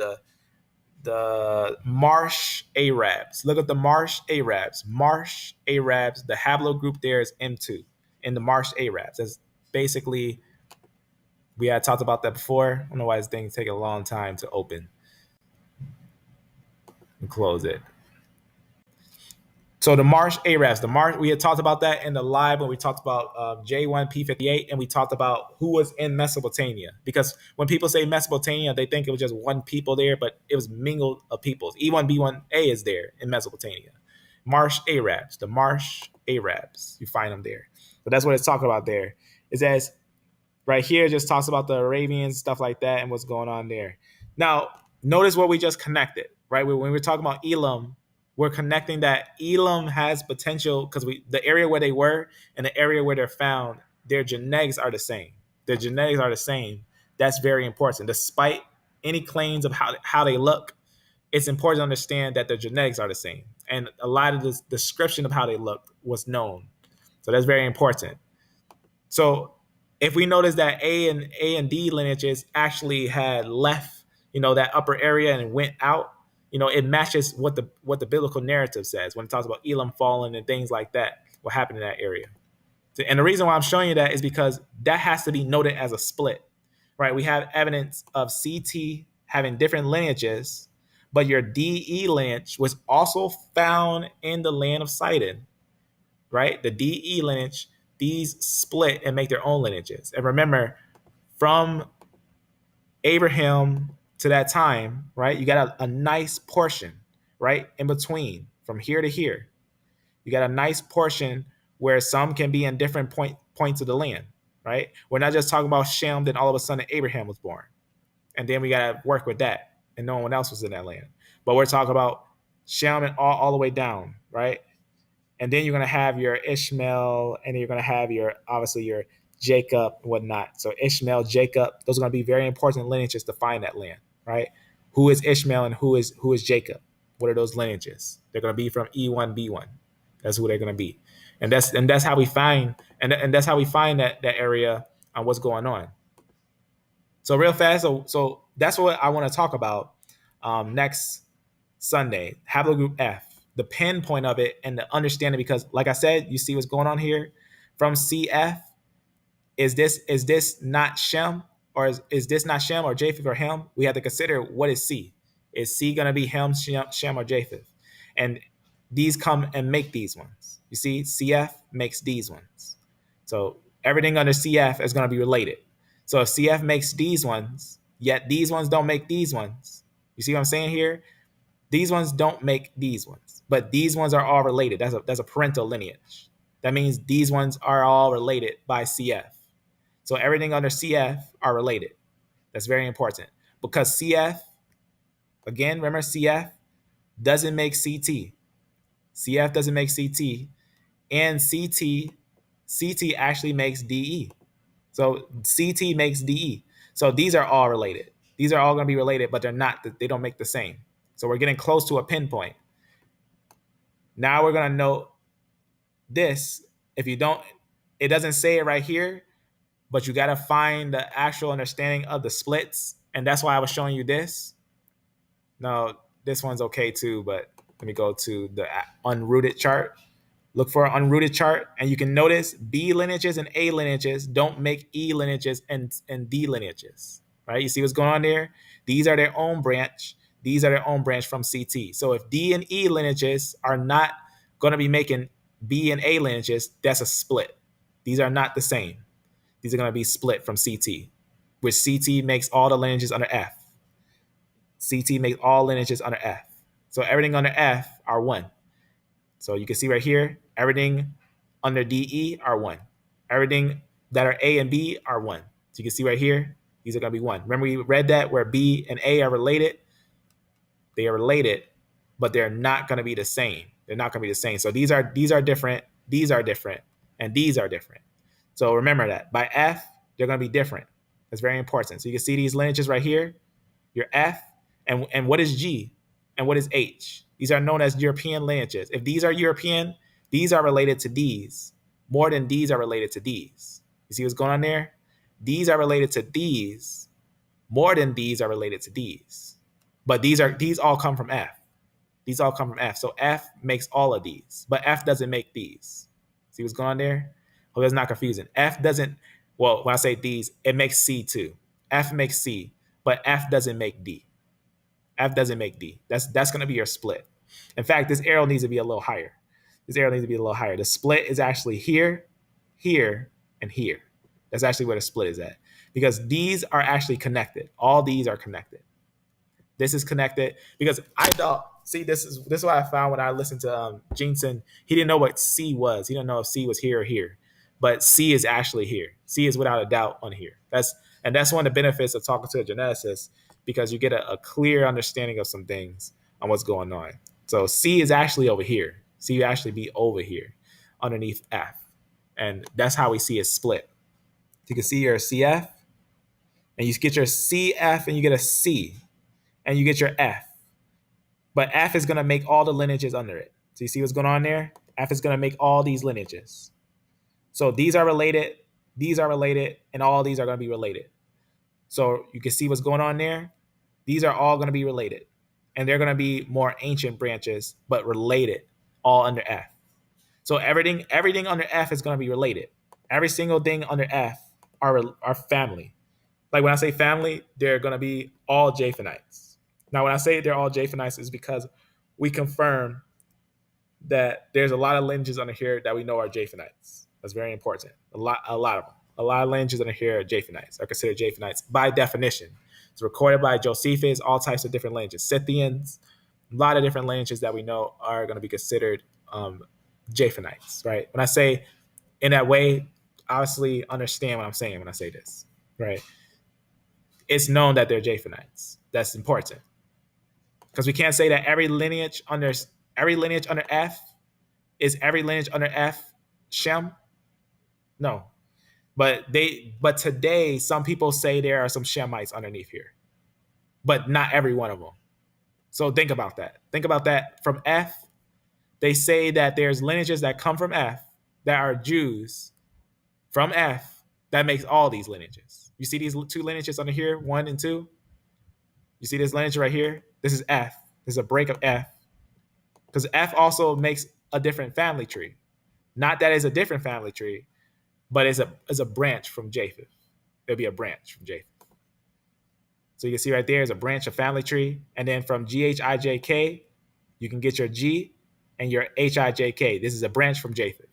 the Marsh Arabs. Look at the Marsh Arabs. Marsh Arabs. The haplogroup there is M2 in the Marsh Arabs. That's basically, we had talked about that before. I don't know why this thing take a long time to open and close it. So the Marsh Arabs, we had talked about that in the live when we talked about J1P58, and we talked about who was in Mesopotamia. Because when people say Mesopotamia, they think it was just one people there, but it was mingled of peoples. E1B1A is there in Mesopotamia. Marsh Arabs, the Marsh Arabs, you find them there. But that's what it's talking about there. It says right here, it just talks about the Arabians, stuff like that, and what's going on there. Now, notice what we just connected, right? When we're talking about Elam, we're connecting that Elam has potential because the area where they were and the area where they're found, their genetics are the same. Their genetics are the same. That's very important. Despite any claims of how they look, it's important to understand that their genetics are the same. And a lot of the description of how they look was known. So that's very important. So if we notice that A and D lineages actually had left, that upper area and went out, it matches what the biblical narrative says when it talks about Elam falling and things like that, what happened in that area. And the reason why I'm showing you that is because that has to be noted as a split, right? We have evidence of CT having different lineages, but your DE lineage was also found in the land of Sidon, right? The DE lineage, these split and make their own lineages. And remember, from Abraham to that time, right, you got a nice portion, right, in between from here to here. You got a nice portion where some can be in different points of the land, right? We're not just talking about Shem, then all of a sudden Abraham was born. And then we got to work with that. And no one else was in that land. But we're talking about Shem and all the way down, right? And then you're going to have your Ishmael, and then you're going to have obviously your Jacob and whatnot. So Ishmael, Jacob, those are going to be very important lineages to find that land, right? Who is Ishmael and who is Jacob? What are those lineages? They're going to be from E1B1. That's who they're going to be, and that's how we find and that's how we find that area on what's going on. So real fast, so that's what I want to talk about next Sunday. Haplogroup F, the pinpoint of it and the understanding, because like I said, you see what's going on here from CF. Is this not Shem, or is this not Shem or Japheth or Ham? We have to consider what is C. Is C going to be Ham, Shem, or Japheth? And these come and make these ones. You see, CF makes these ones. So everything under CF is going to be related. So if CF makes these ones, yet these ones don't make these ones. You see what I'm saying here? These ones don't make these ones, but these ones are all related. That's a parental lineage. That means these ones are all related by CF. So everything under CF are related. That's very important because CF, again, remember CF doesn't make CT. CF doesn't make CT, and CT actually makes DE. So CT makes DE. So these are all related. These are all going to be related, but they're not. They don't make the same. So we're getting close to a pinpoint. Now we're going to note this. If you don't, it doesn't say it right here, but you got to find the actual understanding of the splits. And that's why I was showing you this. No, this one's okay too, but let me go to the unrooted chart. Look for an unrooted chart, and you can notice B lineages and A lineages don't make E lineages and D lineages, right? You see what's going on there? These are their own branch. These are their own branch from CT. So if D and E lineages are not going to be making B and A lineages, that's a split. These are not the same. These are going to be split from CT, which CT makes all the lineages under F. CT makes all lineages under F. So everything under F are 1. So you can see right here, everything under DE are 1. Everything that are A and B are 1. So you can see right here, these are going to be 1. Remember we read that where B and A are related? They are related, but they're not going to be the same. They're not going to be the same. So these are different, these are different, and these are different. So remember that. By F, they're going to be different. That's very important. So you can see these lineages right here, your F, and what is G, and what is H? These are known as European lineages. If these are European, these are related to these more than these are related to these. You see what's going on there? These are related to these more than these are related to these. But these all come from F. These all come from F. So F makes all of these, but F doesn't make these. See what's going on there? Hope that's not confusing. F doesn't, well, when I say these, it makes C too. F makes C, but F doesn't make D. F doesn't make D. That's going to be your split. In fact, this arrow needs to be a little higher. This arrow needs to be a little higher. The split is actually here, here, and here. That's actually where the split is at, because these are actually connected. All these are connected. This is connected because I thought. See, this is what I found when I listened to Jensen. He didn't know what C was. He didn't know if C was here or here, but C is actually here. C is without a doubt on here. That's one of the benefits of talking to a geneticist, because you get a clear understanding of some things on what's going on. So C is actually over here. C will actually be over here underneath F, and that's how we see it split. You can see your CF, and you get your CF, and you get a C, and you get your F. But F is going to make all the lineages under it. So you see what's going on there? F is going to make all these lineages. So these are related, and all these are going to be related. So you can see what's going on there. These are all going to be related. And they're going to be more ancient branches, but related, all under F. So everything under F is going to be related. Every single thing under F are family. Like when I say family, they're going to be all Japhethites. Now, when I say they're all Japhethites, is because we confirm that there's a lot of lineages under here that we know are Japhethites. That's very important. A lot of them. A lot of lineages under here are Japhethites, are considered Japhethites by definition. It's recorded by Josephus, all types of different lineages. Scythians, a lot of different lineages that we know are going to be considered Japhethites, right? When I say in that way, obviously understand what I'm saying when I say this, right? It's known that they're Japhethites. That's important. Because we can't say that every lineage under F is every lineage under F Shem. No. But today some people say there are some Shemites underneath here. But not every one of them. So think about that. Think about that. From F, they say that there's lineages that come from F that are Jews from F that makes all these lineages. You see these two lineages under here, 1 and 2? You see this lineage right here? This is F. This is a break of F. Because F also makes a different family tree. Not that it's a different family tree, but it's a branch from Japheth. There'll be a branch from Japheth. So you can see right there is a branch of family tree. And then from GHIJK, you can get your G and your HIJK. This is a branch from Japheth.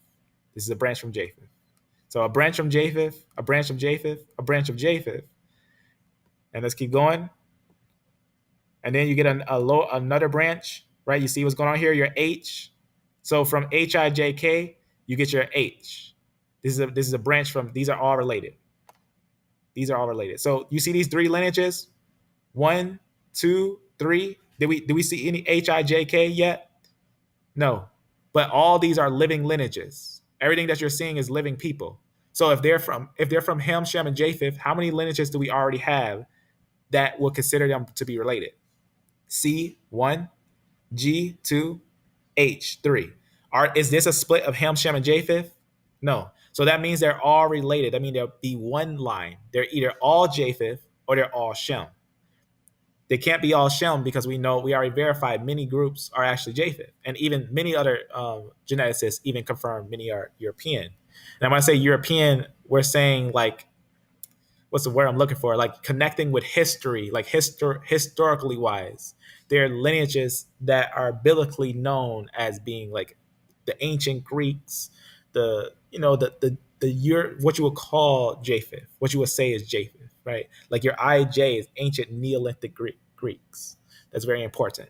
This is a branch from Japheth. So a branch from Japheth, a branch from Japheth, a branch of Japheth. And let's keep going. And then you get another branch, right? You see what's going on here? Your H. So from HIJK, you get your H. This is a branch from. These are all related. These are all related. So you see these three lineages, 1, 2, 3. Do we see any HIJK yet? No, but all these are living lineages. Everything that you're seeing is living people. So if they're from Ham, Shem, and Japheth, how many lineages do we already have that would consider them to be related? C, 1, G, 2, H, 3. Is this a split of Ham, Shem, and Japheth? No. So that means they're all related. That means there'll be one line. They're either all Japheth or they're all Shem. They can't be all Shem because we already verified many groups are actually Japheth. And even many other geneticists even confirm many are European. And when I say European, we're saying like, what's the word I'm looking for? Like connecting with history, like historically wise. They're lineages that are biblically known as being like the ancient Greeks, what you would call Japheth, what you would say is Japheth, right? Like your IJ is ancient Neolithic Greeks. That's very important.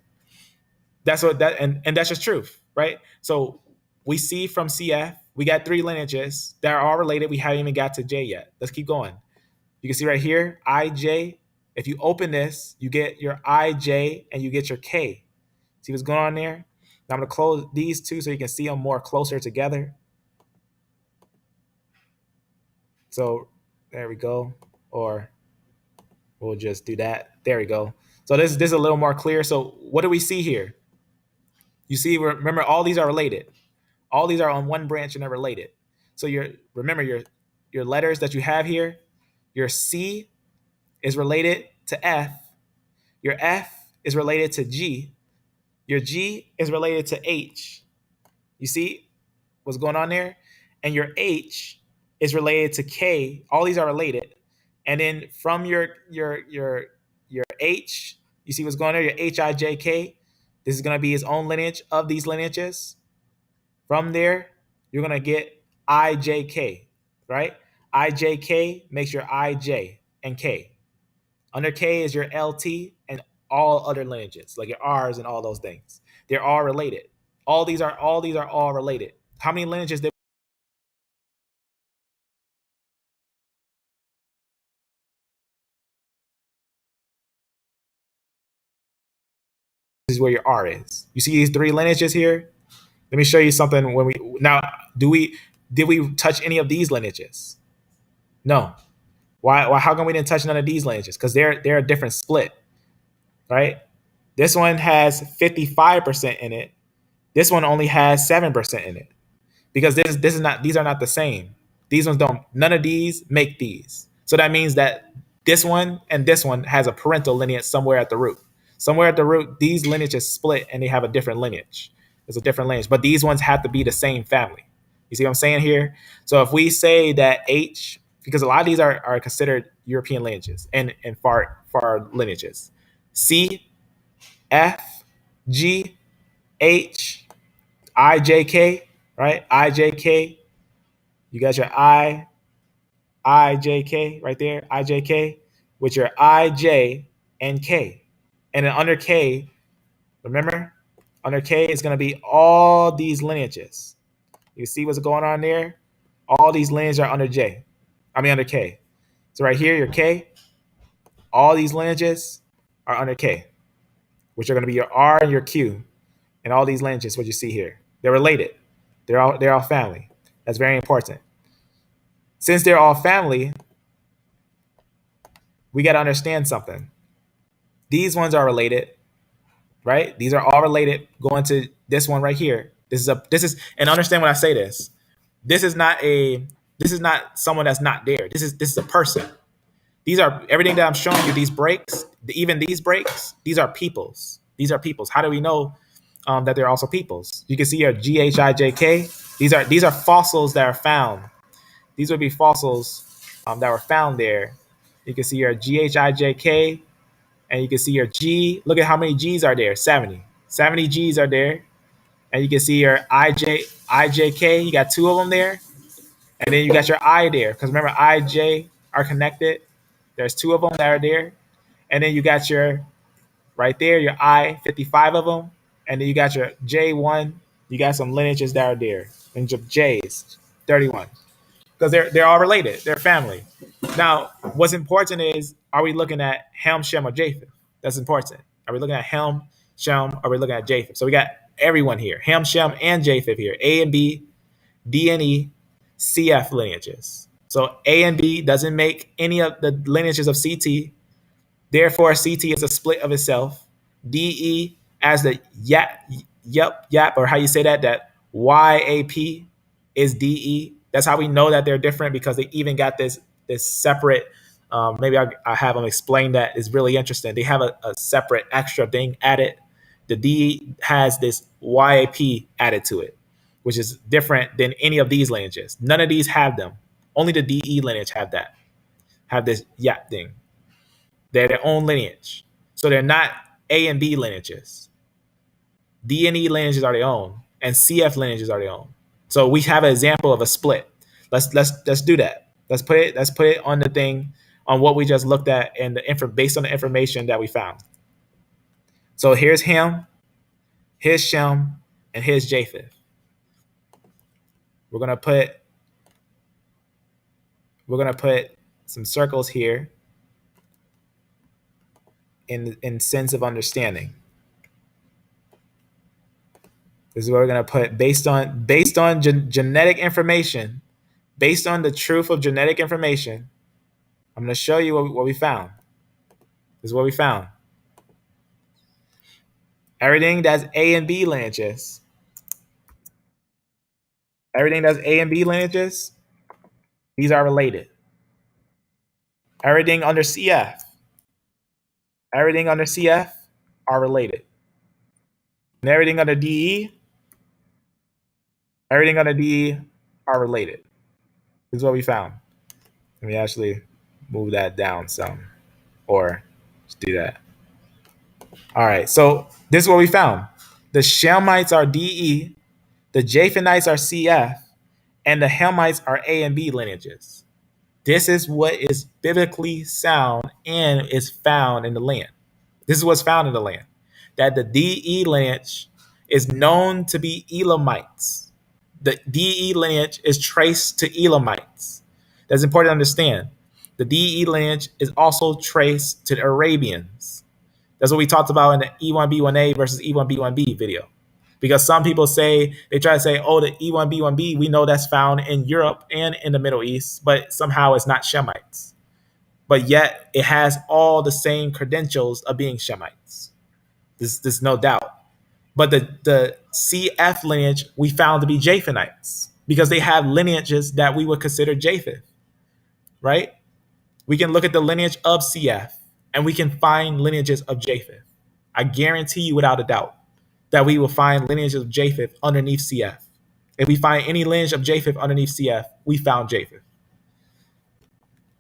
That's and that's just truth, right? So we see from CF, we got 3 lineages that are all related. We haven't even got to J yet. Let's keep going. You can see right here, IJ. If you open this, you get your IJ and you get your K. See what's going on there? Now I'm going to close these two so you can see them more closer together. So there we go. Or we'll just do that. There we go. So this is a little more clear. So what do we see here? You see, remember, all these are related. All these are on one branch and they're related. So remember your letters that you have here. Your C is related to F. Your F is related to G. Your G is related to H. You see what's going on there? And your H is related to K. All these are related. And then from your H, you see what's going on there? Your HIJK. This is going to be his own lineage of these lineages. From there, you're going to get IJK, right? IJK makes your IJ and K. Under K is your LT and all other lineages, like your R's and all those things. They're all related. All these are all related. How many lineages did this is where your R is. You see these three lineages here? Let me show you something. When we now did we touch any of these lineages? No. Why? How come we didn't touch none of these lineages? Because they're a different split, right? This one has 55% in it. This one only has 7% in it. Because this is not these are not the same. These ones don't. None of these make these. So that means that this one and this one has a parental lineage somewhere at the root. Somewhere at the root, these lineages split and they have a different lineage. It's a different lineage, but these ones have to be the same family. You see what I'm saying here? So if we say that H, because a lot of these are considered European lineages and far lineages, C, F, G, H, I, J, K, right? I, J, K. You got your I, J, K right there, I, J, K, with your I, J, and K. And then under K, remember, under K is going to be all these lineages. You see what's going on there? All these lineages are under J. I mean, under K. So right here, your K, all these lineages are under K, which are going to be your R and your Q. And all these lineages, what you see here, they're related. They're all family. That's very important. Since they're all family, we got to understand something. These ones are related, right? These are all related. Going to this one right here. This is and understand when I say this. This is not someone that's not there. This is a person. These are everything that I'm showing you. These breaks, even these breaks, these are peoples. These are peoples. How do we know that they're also peoples? You can see your GHIJK. These are fossils that are found. These would be fossils that were found there. You can see your GHIJK, and you can see your G. Look at how many G's are there. 70. 70 G's are there. And you can see your IJK. You got two of them there. And then you got your I there. Because remember, IJ are connected. There's two of them that are there. And then you got your, right there, your I, 55 of them. And then you got your J1. You got some lineages that are there. And your J's, 31. Because they're all related. They're family. Now, what's important is, are we looking at Ham, Shem, or Japheth? That's important. Are we looking at Ham, Shem, or are we looking at Japheth? So we got everyone here. Ham, Shem, and Japheth here. A and B, D and E, CF lineages. So A and B doesn't make any of the lineages of CT. Therefore, CT is a split of itself. DE as the yap, or how you say that YAP is DE. That's how we know that they're different, because they even got this separate. Maybe I have them explain that. It's really interesting. They have a separate extra thing added. The DE has this YAP added to it, which is different than any of these lineages. None of these have them. Only the DE lineage have this yap thing. They're their own lineage. So they're not A and B lineages. D and E lineages are their own, and CF lineages are their own. So we have an example of a split. Let's do that. Let's put it on the thing, on what we just looked at, and based on the information that we found. So here's Ham, here's Shem, and here's Japheth. We're gonna put some circles here in sense of understanding. This is what we're gonna put based on genetic information, based on the truth of genetic information. I'm gonna show you what we found. This is what we found. Everything that's A and B lineages. Everything that's A and B lineages, these are related. Everything under CF. Everything under CF are related. And everything under DE, everything under DE are related. This is what we found. Let me actually move that down some, or just do that. All right, so this is what we found. The Shemites are DE, The Japhethites are CF, and the Hamites are A and B lineages. This is what is biblically sound and is found in the land. This is what's found in the land. That the DE lineage is known to be Elamites. The DE lineage is traced to Elamites. That's important to understand. The DE lineage is also traced to the Arabians. That's what we talked about in the E1B1A versus E1B1B video. Because some people say, they try to say, oh, the E1B1B, we know that's found in Europe and in the Middle East, but somehow it's not Shemites. But yet it has all the same credentials of being Shemites. There's no doubt. But the CF lineage we found to be Japhethites because they have lineages that we would consider Japheth, right? We can look at the lineage of CF and we can find lineages of Japheth. I guarantee you without a doubt that we will find lineages of Japheth underneath CF. If we find any lineage of Japheth underneath CF, we found Japheth.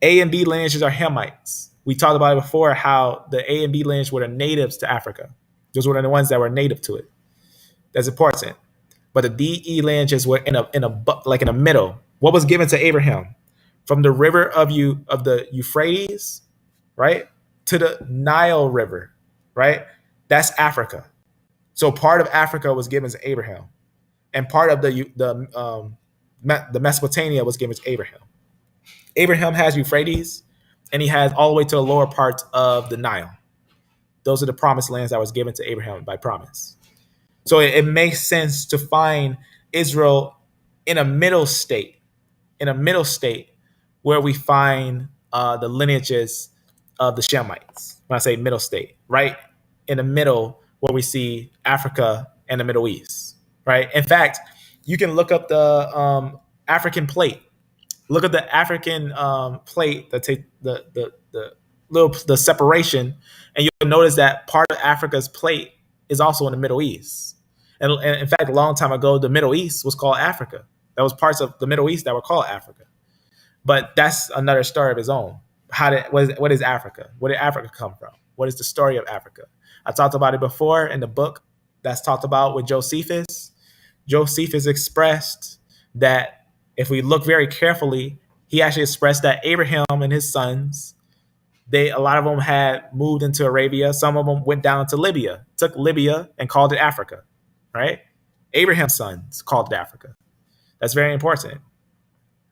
A and B lineages are Hamites. We talked about it before how the A and B lineage were the natives to Africa. Those were the ones that were native to it. That's important. But the DE lineages were in a middle. What was given to Abraham from the river of the Euphrates, right, to the Nile River, right? That's Africa. So part of Africa was given to Abraham, and part of the Mesopotamia was given to Abraham. Abraham has Euphrates, and he has all the way to the lower part of the Nile. Those are the promised lands that was given to Abraham by promise. So it makes sense to find Israel in a middle state, where we find the lineages of the Shemites. When I say middle state, right in the middle where we see Africa and the Middle East, right? In fact, you can look up the African plate. Look at the African plate that take the separation, and you'll notice that part of Africa's plate is also in the Middle East. And in fact, a long time ago, the Middle East was called Africa. That was parts of the Middle East that were called Africa. But that's another story of its own. What is Africa? Where did Africa come from? What is the story of Africa? I talked about it before in the book that's talked about with Josephus. Josephus expressed that if we look very carefully, he actually expressed that Abraham and his sons, a lot of them had moved into Arabia. Some of them went down to Libya, took Libya and called it Africa, right? Abraham's sons called it Africa. That's very important.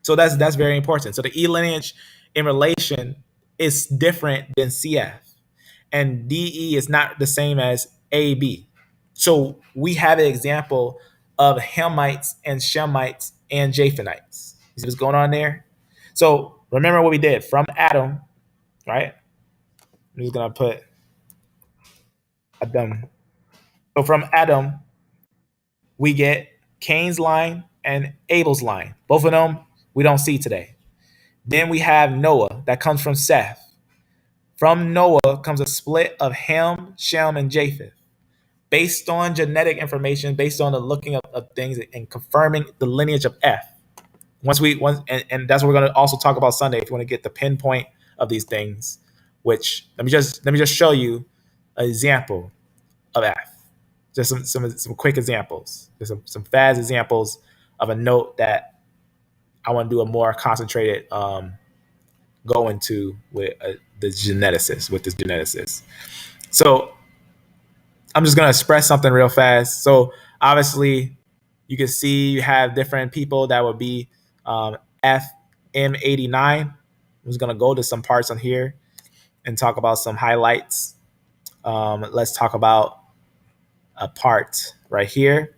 So that's very important. So the E lineage in relation is different than CF, and DE is not the same as AB. So we have an example of Hamites and Shemites and Japhethites. You see what's going on there? So remember what we did from Adam, right? I'm just gonna put Adam. So from Adam, we get Cain's line and Abel's line. Both of them we don't see today. Then we have Noah that comes from Seth. From Noah comes a split of Ham, Shem, and Japheth, based on genetic information, based on the looking of things and confirming the lineage of F. And that's what we're going to also talk about Sunday if you want to get the pinpoint of these things. Which let me just show you an example of F. Just some quick examples. Just some fast examples of a note that I want to do a more concentrated go into with this geneticist. So I'm just going to express something real fast. So obviously, you can see you have different people that would be F-m89. I'm just going to go to some parts on here and talk about some highlights. Let's talk about a part right here.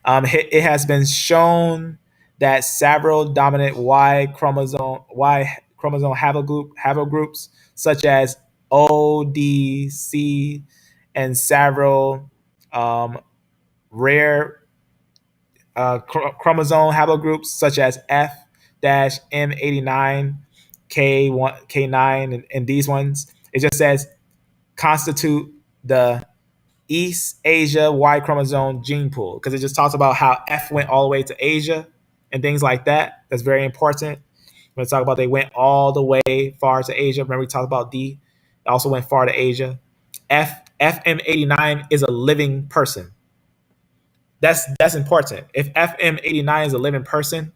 It has been shown that several dominant Y chromosome haplogroups such as O, D, C, and several rare chromosome haplogroups such as F-m89, K1, K9, and these ones. It just says constitute the East Asia Y chromosome gene pool because it just talks about how F went all the way to Asia and things like that. That's very important. When we talk about they went all the way far to Asia. Remember we talked about D. It also went far to Asia. F-m89 is a living person. That's important. If F-m89 is a living person,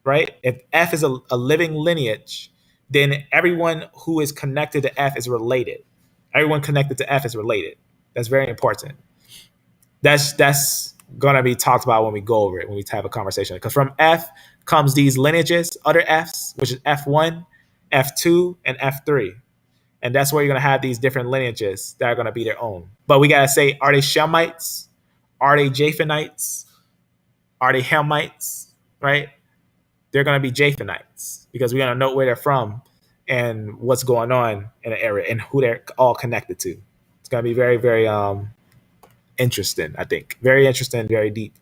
right? If F is a living lineage, then everyone who is connected to F is related. Everyone connected to F is related. That's very important. That's gonna be talked about when we go over it, when we have a conversation. Because from F comes these lineages, other Fs, which is F1, F2, and F3. And that's where you're gonna have these different lineages that are gonna be their own. But we gotta say, are they Shemites? Are they Japhethites? Are they Hamites? Right? They're gonna be Japhethites because we're gonna know where they're from and what's going on in the area and who they're all connected to. It's gonna be very, very interesting, I think. Very interesting, very deep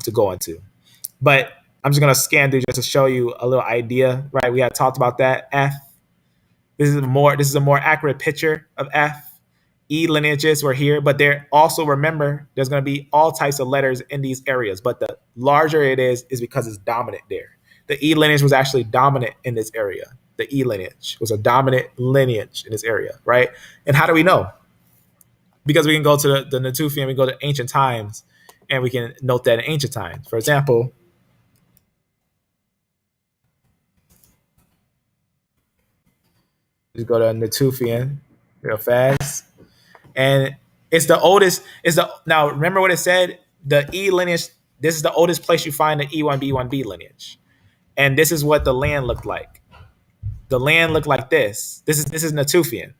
to go into. But I'm just going to scan through just to show you a little idea, right? We had talked about that. F. This is a more accurate picture of F. E lineages were here, but there also, remember, there's going to be all types of letters in these areas, but the larger it is because it's dominant there. The E lineage was actually dominant in this area. The E lineage was a dominant lineage in this area, right? And how do we know? Because we can go to the Natufian, we go to ancient times, and we can note that in ancient times. For example, just go to Natufian real fast, and it's the oldest. Now remember what it said. The E lineage. This is the oldest place you find the E1B1B lineage, and this is what the land looked like. The land looked like this. This is Natufian.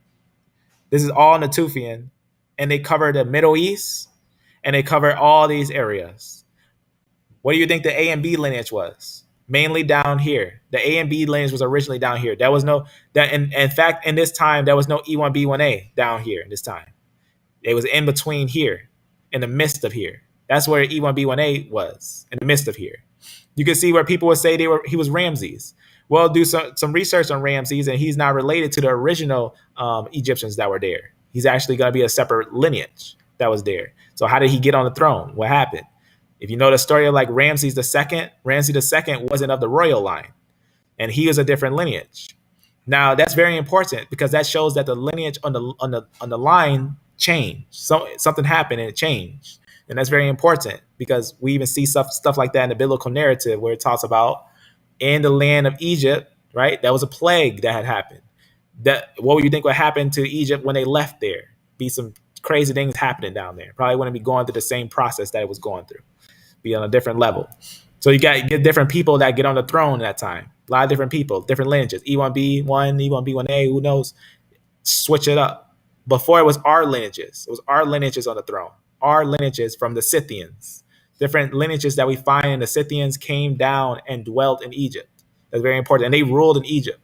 This is all Natufian, and they cover the Middle East, and they cover all these areas. What do you think the A and B lineage was? Mainly down here. The A and B lineage was originally down here. There was no that. In fact, in this time, there was no E1B1A down here. In this time, it was in between here, in the midst of here. That's where E1B1A was, in the midst of here. You can see where people would say he was Ramses. Well, do some research on Ramses, and he's not related to the original Egyptians that were there. He's actually going to be a separate lineage that was there. So how did he get on the throne? What happened? If you know the story of like Ramses II, Ramses II wasn't of the royal line, and he was a different lineage. Now that's very important because that shows that the lineage on the line changed. So something happened and it changed, and that's very important because we even see stuff like that in the biblical narrative where it talks about in the land of Egypt, right? That was a plague that had happened. That what would you think would happen to Egypt when they left there? Be some crazy things happening down there. Probably wouldn't be going through the same process that it was going through. Be on a different level. So you get different people that get on the throne at that time. A lot of different people, different lineages. E1B1, E1B1A, who knows? Switch it up. Before it was our lineages. It was our lineages on the throne. Our lineages from the Scythians. Different lineages that we find in the Scythians came down and dwelt in Egypt. That's very important. And they ruled in Egypt.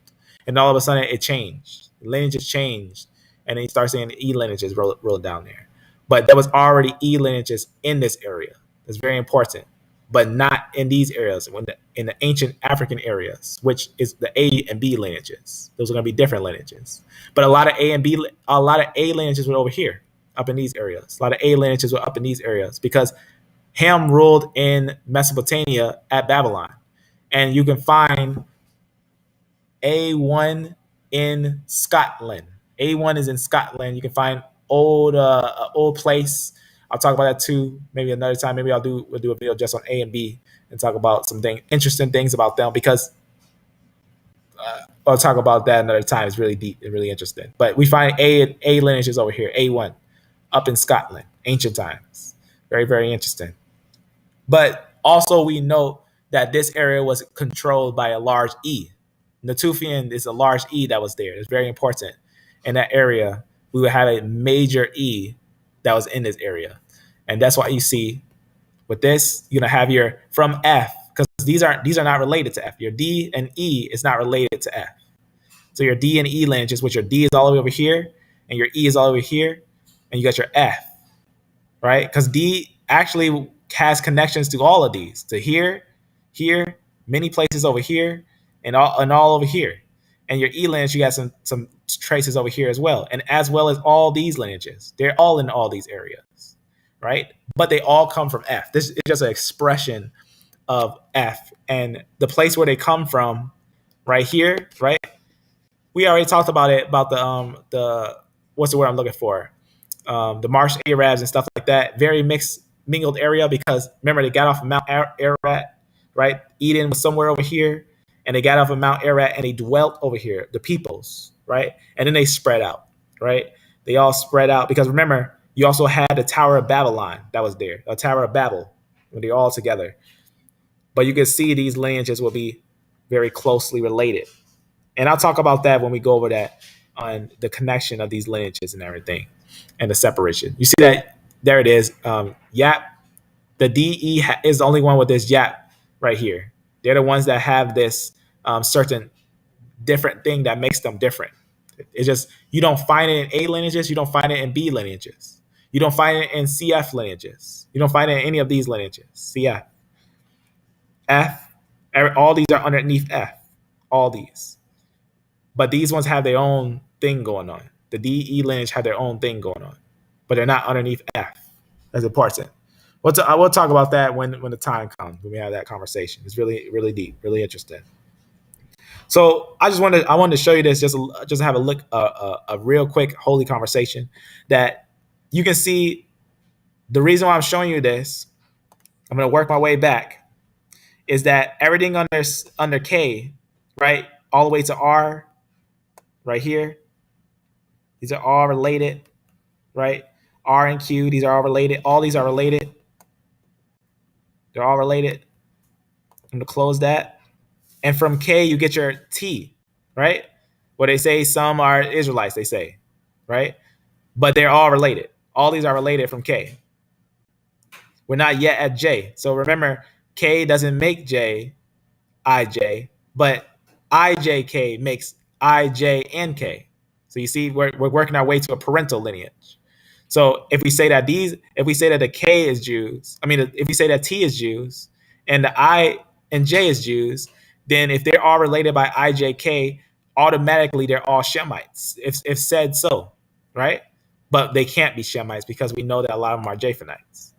And all of a sudden it changed. Lineages changed. And then you start seeing the E lineages roll down there. But there was already E lineages in this area. That's very important. But not in these areas, in the ancient African areas, which is the A and B lineages. Those are going to be different lineages. But a lot of A lineages were over here, up in these areas. A lot of A lineages were up in these areas because Ham ruled in Mesopotamia at Babylon. And you can find A1 in Scotland. A1 is in Scotland. You can find old place. I'll talk about that too. Maybe another time. Maybe we'll do a video just on A and B and talk about some interesting things about them because I'll talk about that another time. It's really deep and really interesting. But we find A lineages over here. A1 up in Scotland, ancient times. Very, very interesting. But also we know that this area was controlled by a large E. Natufian is a large E that was there. It's very important. In that area, we would have a major E that was in this area. And that's why you see with this, you're going to have your from F, because these are not related to F. Your D and E is not related to F. So your D and E lineages, which your D is all the way over here, and your E is all over here, and you got your F, right? Because D actually has connections to all of these, to here, many places over here, and all over here. And your E lineage, you got some traces over here as well. And as well as all these lineages. They're all in all these areas, right? But they all come from F. This is just an expression of F. And the place where they come from, right here, right? We already talked about it, about the what's the word I'm looking for? The Marsh Arabs and stuff like that. Very mixed mingled area because remember they got off of Mount Ararat, right? Eden was somewhere over here, and they got off of Mount Ararat and they dwelt over here, the peoples, right? And then they spread out, right? They all spread out because remember, you also had the Tower of Babylon that was there, the Tower of Babel, when they're all together. But you can see these lineages will be very closely related. And I'll talk about that when we go over that on the connection of these lineages and everything and the separation. You see that there it is. Yap, the DE is the only one with this Yap right here. They're the ones that have this certain different thing that makes them different. It's just you don't find it in A lineages, you don't find it in B lineages, you don't find it in CF lineages, you don't find it in any of these lineages. CF, F, all these are underneath F, all these. But these ones have their own thing going on. The DE lineage have their own thing going on, but they're not underneath F. That's important. I will talk about that when the time comes, when we have that conversation. It's really, really deep, really interesting. So I wanted to show you this, just have a look, a real quick holy conversation that you can see. The reason why I'm showing you this, I'm going to work my way back, is that everything under K, right, all the way to R, right here, these are all related, right? R and Q, these are all related. All these are related. They're all related. I'm going to close that. And from K, you get your T, right? Where they say some are Israelites, they say, right? But they're all related. All these are related from K. We're not yet at J. So remember, K doesn't make J, IJ, but IJK makes IJ and K. So you see, we're working our way to a parental lineage. So if we say that the K is Jews, if we say that T is Jews and the I and J is Jews, then if they're all related by IJK, automatically they're all Shemites, if said so, right? But they can't be Shemites because we know that a lot of them are Japhethites.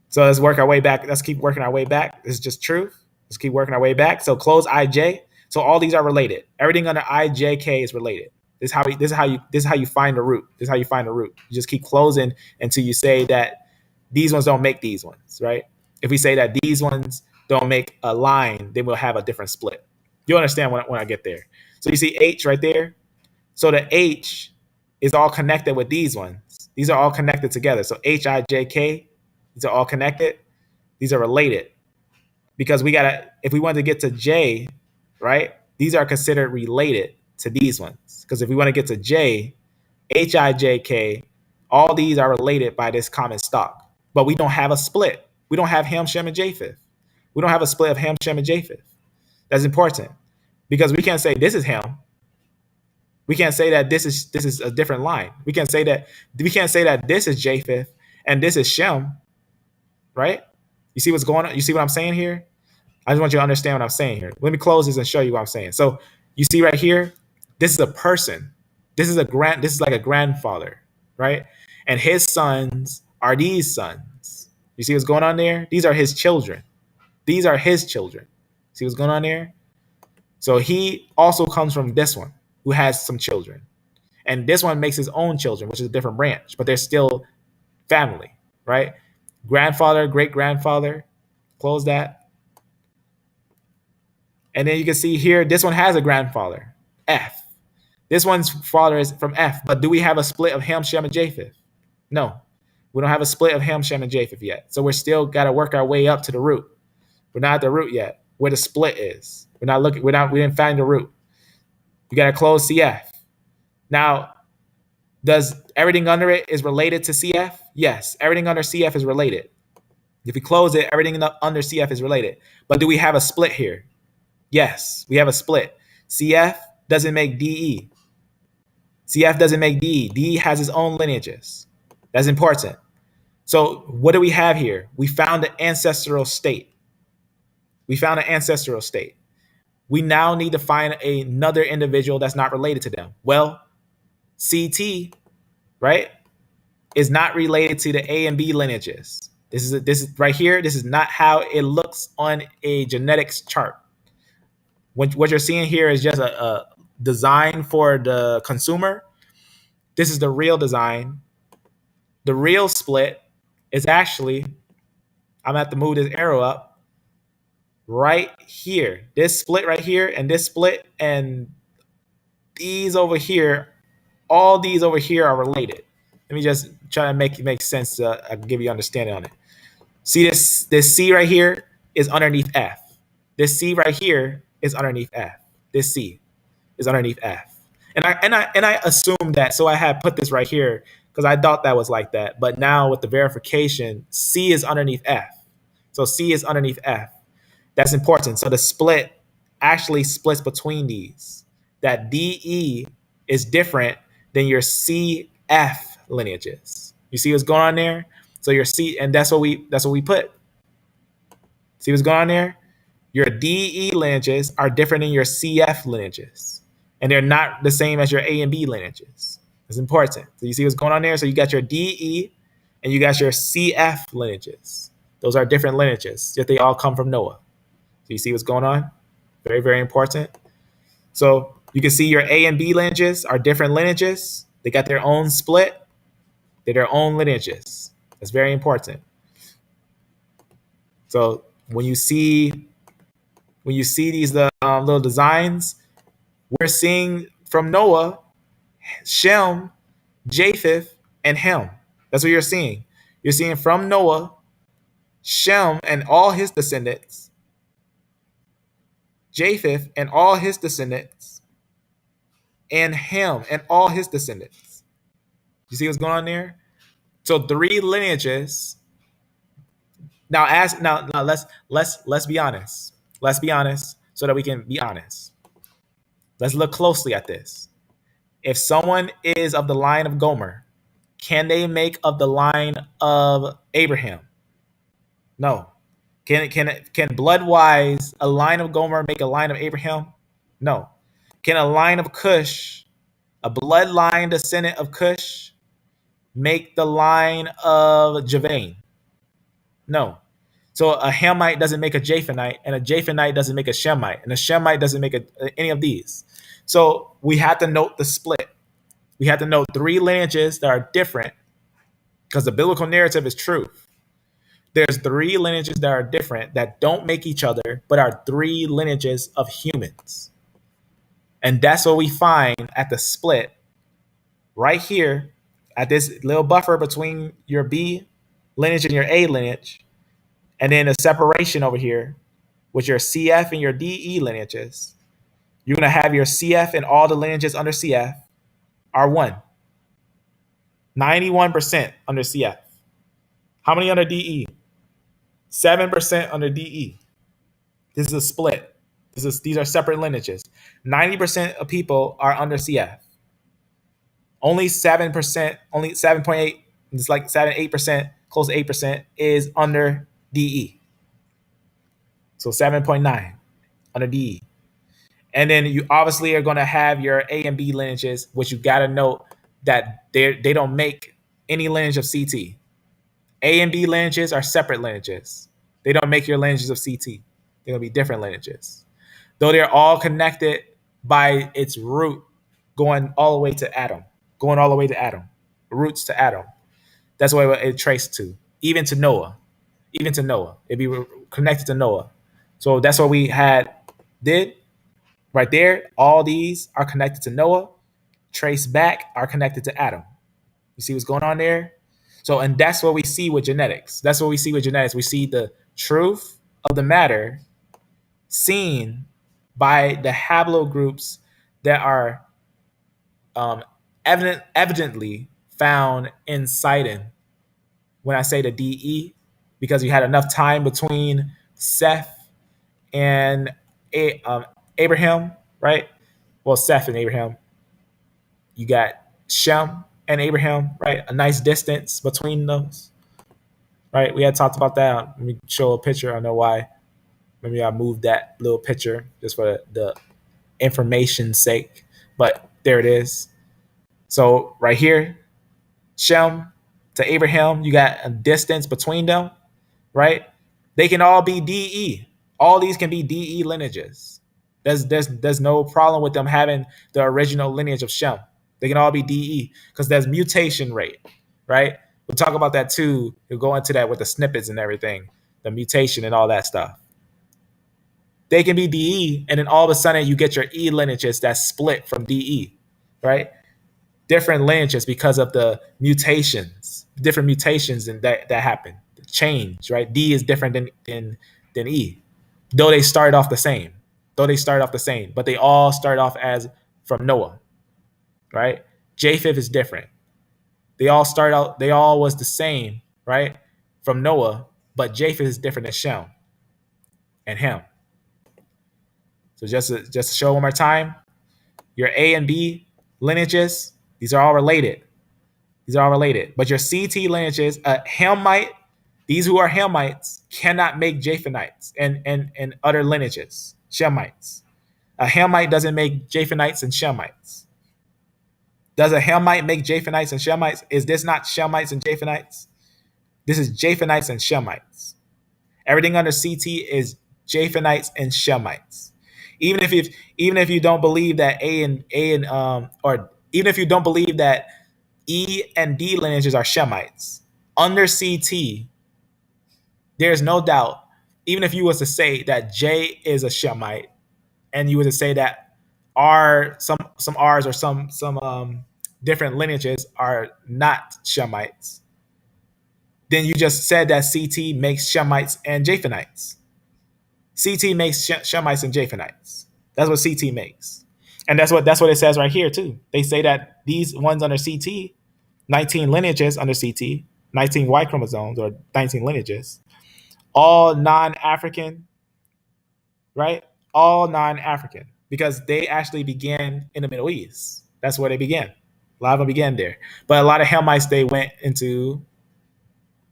So let's work our way back. Let's keep working our way back. This is just truth. Let's keep working our way back. So close IJ. So all these are related. Everything under IJK is related. This is how you find the root. This is how you find the root. You just keep closing until you say that these ones don't make these ones, right? If we say that these ones don't make a line, then we'll have a different split. You'll understand when I get there. So you see H right there. So the H is all connected with these ones. These are all connected together. So HIJK, these are all connected. These are related because if we want to get to J, right? These are considered related to these ones. Because if we want to get to J, HIJK, all these are related by this common stock. But we don't have a split. We don't have Ham, Shem, and Japheth. We don't have a split of Ham, Shem, and Japheth. That's important because we can't say this is Ham. We can't say that this is a different line. We can't say that this is Japheth and this is Shem, right? You see what's going on? You see what I'm saying here? I just want you to understand what I'm saying here. Let me close this and show you what I'm saying. So you see right here, this is a person. This is like a grandfather, right? And his sons are these sons. You see what's going on there? These are his children. These are his children. See what's going on there? So he also comes from this one who has some children. And this one makes his own children, which is a different branch, but they're still family, right? Grandfather, great-grandfather, close that. And then you can see here, this one has a grandfather, F. This one's father is from F, but do we have a split of Ham, Shem, and Japheth? No, we don't have a split of Ham, Shem, and Japheth yet. So we're still got to work our way up to the root. We're not at the root yet, where the split is. We didn't find the root. You got to close CF. Now, does everything under it is related to CF? Yes, everything under CF is related. If we close it, everything under CF is related. But do we have a split here? Yes, we have a split. CF doesn't make DE. CF doesn't make DE. DE has its own lineages. That's important. So what do we have here? We found an ancestral state. We now need to find another individual that's not related to them. Well, CT, right, is not related to the A and B lineages. This is right here. This is not how it looks on a genetics chart. What you're seeing here is just a design for the consumer. This is the real design. The real split is actually, I'm gonna have to move this arrow up right here. This split right here and this split and these over here, all these over here are related. Let me just try to make sense. I can give you understanding on it. See this C right here is underneath F. This C right here is underneath F. This C is underneath F. And I assumed that, so I had put this right here because I thought that was like that. But now with the verification, C is underneath F. So C is underneath F. That's important. So the split actually splits between these. That DE is different than your CF lineages. You see what's going on there? So your C, and that's what we put. See what's going on there? Your DE lineages are different than your CF lineages, and they're not the same as your A and B lineages. It's important. So you see what's going on there? So you got your DE and you got your CF lineages. Those are different lineages, yet they all come from Noah. So you see what's going on? Very, very important. So you can see your A and B lineages are different lineages. They got their own split. They're their own lineages. That's very important. So when you see these little designs, we're seeing from Noah, Shem, Japheth, and Ham. That's what you're seeing. You're seeing from Noah, Shem and all his descendants, Japheth and all his descendants, and Ham and all his descendants. You see what's going on there? So 3 lineages. Now let's be honest. Let's be honest so that we can be honest. Let's look closely at this. If someone is of the line of Gomer, can they make of the line of Abraham? No. Can blood-wise a line of Gomer make a line of Abraham? No. Can a line of Cush, a bloodline descendant of Cush, make the line of Javan? No. So a Hamite doesn't make a Japhethite, and a Japhethite doesn't make a Shemite, and a Shemite doesn't make any of these. So we have to note the split. We have to note 3 lineages that are different because the biblical narrative is true. There's 3 lineages that are different that don't make each other, but are 3 lineages of humans. And that's what we find at the split right here at this little buffer between your B lineage and your A lineage. And then a separation over here with your CF and your DE lineages. You're going to have your CF and all the lineages under CF are 1. 91% under CF. How many under DE? 7% under DE. This is a split. These are separate lineages. 90% of people are under CF. Only 7%, only 7.8, it's like 8%, close to 8% is under DE. So 7.9 under DE. And then you obviously are going to have your A and B lineages, which you got to note that they don't make any lineage of CT. A and B lineages are separate lineages. They don't make your lineages of CT. They're going to be different lineages. Though they're all connected by its root going all the way to Adam. Roots to Adam. That's what it traced to. Even to Noah. It'd be connected to Noah. So that's what we did right there. All these are connected to Noah. Trace back are connected to Adam. You see what's going on there? So, and that's what we see with genetics. We see the truth of the matter seen by the haplogroups that are evidently found in Sidon. When I say the DE, because you had enough time between Seth and Abraham, right? Well, Seth and Abraham. You got Shem and Abraham, right? A nice distance between those, right? We had talked about that. Let me show a picture. I know why. Maybe I moved that little picture just for the information's sake, but there it is. So right here, Shem to Abraham, you got a distance between them, right? They can all be DE. All these can be DE lineages. There's no problem with them having the original lineage of Shem. They can all be DE because there's mutation rate, right? We'll talk about that too. We'll go into that with the snippets and everything, the mutation and all that stuff. They can be DE, and then all of a sudden you get your E lineages that's split from DE, right? Different lineages because of the mutations, different mutations and that happen. Change, right? D is different than E. Though they start off the same. But they all start off as from Noah, right? Japheth is different. They all was the same, right? From Noah, but Japheth is different than Shem and Ham. So just to show one more time, your A and B lineages, these are all related. But your CT lineages, Hamite, these who are Hamites cannot make Japhethites and other lineages, Shemites. A Hamite doesn't make Japhethites and Shemites. Does a Hamite make Japhethites and Shemites? Is this not Shemites and Japhethites? This is Japhethites and Shemites. Everything under CT is Japhethites and Shemites. Even if you don't believe that or even if you don't believe that E and D lineages are Shemites, under CT, there's no doubt. Even if you was to say that J is a Shemite, and you were to say that R, some R's or some different lineages are not Shemites, then you just said that CT makes Shemites and Japhethites. CT makes Shemites and Japhethites. That's what CT makes, and that's what it says right here too. They say that these ones under CT, 19 lineages under CT, 19 Y chromosomes or 19 lineages, all non-African, right? All non-African, because they actually began in the Middle East. That's where they began. A lot of them began there, but a lot of Hamites they went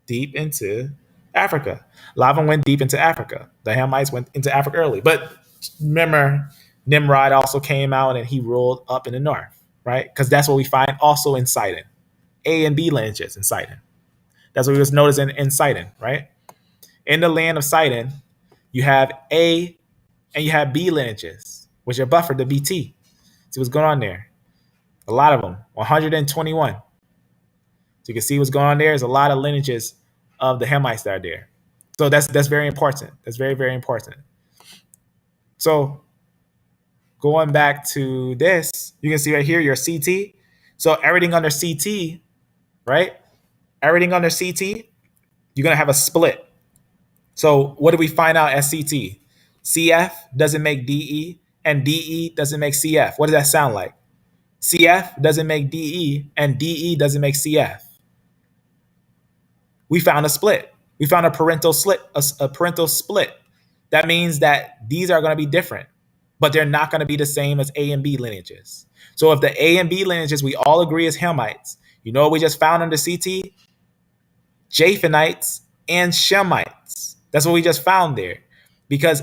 deep into Africa. A lot of them went deep into Africa. The Hamites went into Africa early, but remember, Nimrod also came out and he ruled up in the north, right? Because that's what we find also in Sidon. A and B lineages in Sidon. That's what we just noticed in Sidon, right? In the land of Sidon, you have A and you have B lineages, which are buffered to BT. See what's going on there. A lot of them, 121. So you can see what's going on there. There's a lot of lineages of the Hamites that are there. So that's very important. That's very, very important. So going back to this, you can see right here your CT. So everything under CT, right? Everything under CT, you're going to have a split. So what do we find out as CT? CF doesn't make DE, and DE doesn't make CF. What does that sound like? CF doesn't make DE, and DE doesn't make CF. We found a split. We found a parental split. A parental split. That means that these are going to be different, but they're not going to be the same as A and B lineages. So if the A and B lineages we all agree is Hamites, you know what we just found under CT? Japhethites and Shemites. That's what we just found there. Because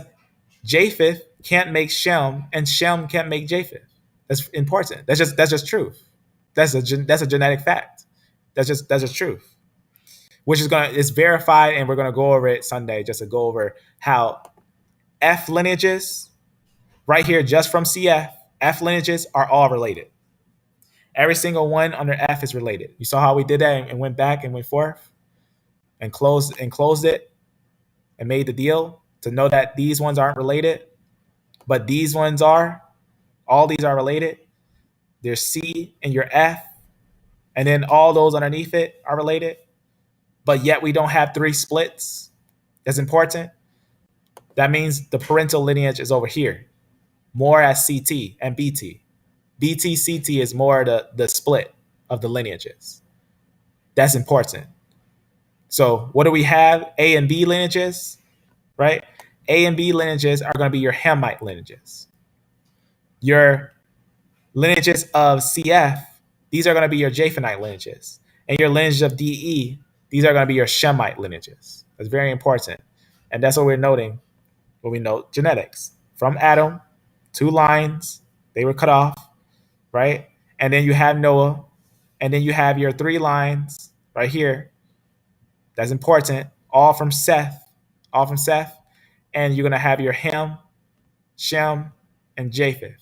Japheth can't make Shem and Shem can't make Japheth. That's important. That's just truth. That's a genetic fact. That's just truth. Which it's verified, and we're gonna go over it Sunday just to go over how F lineages, right here, just from CF, F lineages are all related. Every single one under F is related. You saw how we did that and went back and went forth and closed it and made the deal to know that these ones aren't related, but these ones are. All these are related. There's C and your F, and then all those underneath it are related, but yet we don't have three splits. That's important. That means the parental lineage is over here, more as CT and BT. BT, CT is more the split of the lineages. That's important. So what do we have? A and B lineages, right? A and B lineages are going to be your Hamite lineages. Your lineages of CF, these are going to be your Japhethite lineages. And your lineage of DE, these are going to be your Shemite lineages. That's very important. And that's what we're noting when we note genetics. From Adam, 2 lines, they were cut off, right? And then you have Noah, and then you have your 3 lines right here. That's important. All from Seth. And you're going to have your Ham, Shem, and Japheth.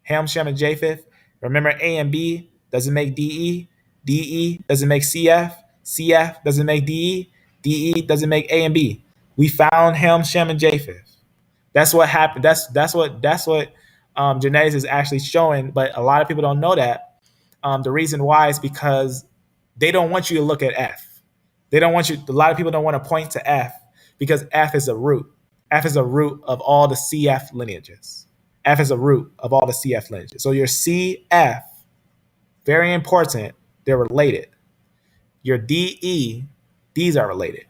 Ham, Shem, and Japheth. Remember, A and B doesn't make DE. DE doesn't make CF. CF doesn't make DE. DE doesn't make A and B. We found Ham, Shem, and Japheth. That's what happened. That's what genetics is actually showing. But a lot of people don't know that. The reason why is because they don't want you to look at F. They don't want you. A lot of people don't want to point to F because F is a root. F is a root of all the CF lineages. F is a root of all the CF lineages. So your CF, very important. They're related. Your DE, these are related.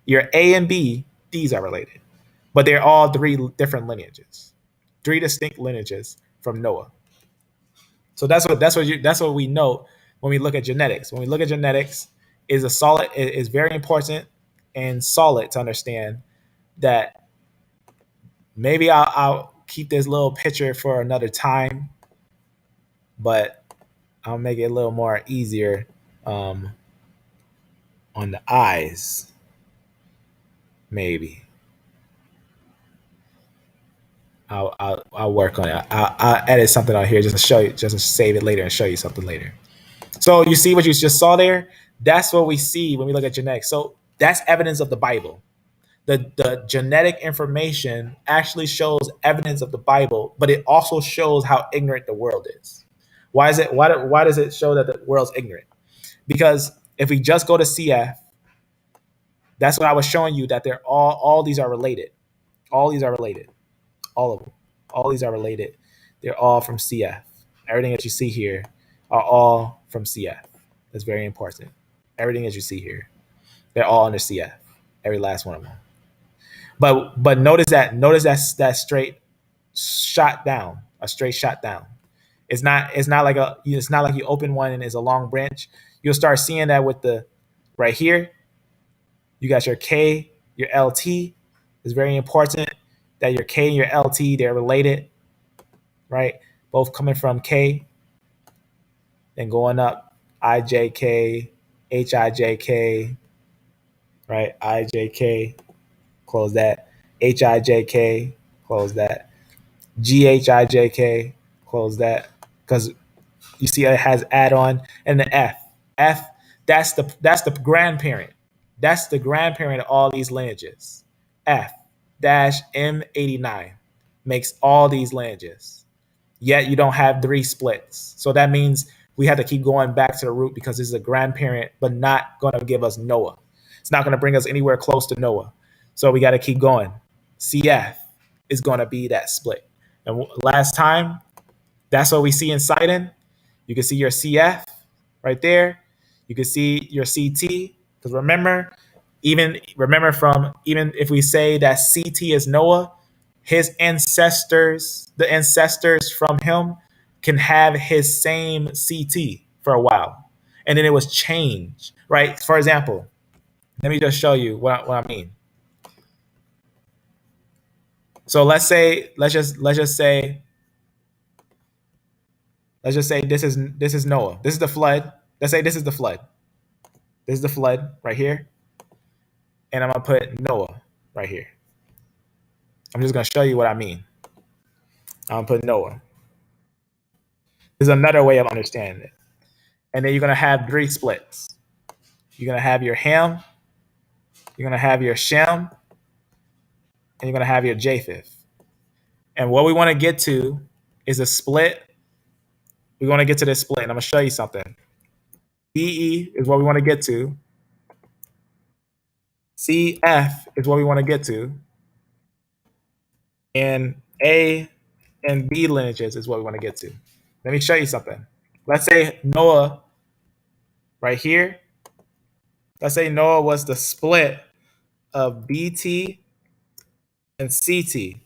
Your A and B, these are related. But they're all three different lineages, three distinct lineages from Noah. So that's what we know when we look at genetics. When we look at genetics, is very important and solid to understand that. Maybe I'll keep this little picture for another time, but I'll make it a little more easier on the eyes. Maybe I'll work on it. I'll edit something out here just to show you, just to save it later and show you something later. So you see what you just saw there? That's what we see when we look at genetics. So that's evidence of the Bible. The genetic information actually shows evidence of the Bible, but it also shows how ignorant the world is. Why is it? Why does it show that the world's ignorant? Because if we just go to CF, that's what I was showing you, that they're all these are related. All these are related. All of them. All these are related. They're all from CF. Everything that you see here are all from CF. That's very important. Everything that you see here, they're all under CF. Every last one of them. But notice that straight shot down, a straight shot down. It's not like you open one and it's a long branch. You'll start seeing that with the right here. You got your K, your LT. It's very important that your K and your LT, they're related, right? Both coming from K, then going up IJK, HIJK, right? IJK, close that. HIJK, close that. GHIJK, close that. Because you see it has add-on, and the F. F, that's the grandparent. That's the grandparent of all these lineages. F dash M89 makes all these lineages. Yet you don't have three splits. So that means we have to keep going back to the root because this is a grandparent, but not going to give us Noah. It's not going to bring us anywhere close to Noah. So we got to keep going. CF is going to be that split. And last time, that's what we see in Sidon. You can see your CF right there. You can see your CT. Because remember even if we say that CT is Noah, his ancestors, the ancestors from him, can have his same CT for a while. And then it was changed, right? For example, let me just show you what I mean. So let's just say this is Noah. This is the flood. Let's say this is the flood. This is the flood right here. And I'm gonna put Noah right here. I'm just gonna show you what I mean. I'm gonna put Noah. There's another way of understanding it. And then you're gonna have three splits. You're gonna have your Ham, you're gonna have your Shem, and you're gonna have your Japheth. And what we want to get to is a split. We want to get to this split, and I'm gonna show you something. DE is what we want to get to. CF is what we want to get to. And A and B lineages is what we want to get to. Let me show you something. Let's say Noah right here. Let's say Noah was the split of BT and CT.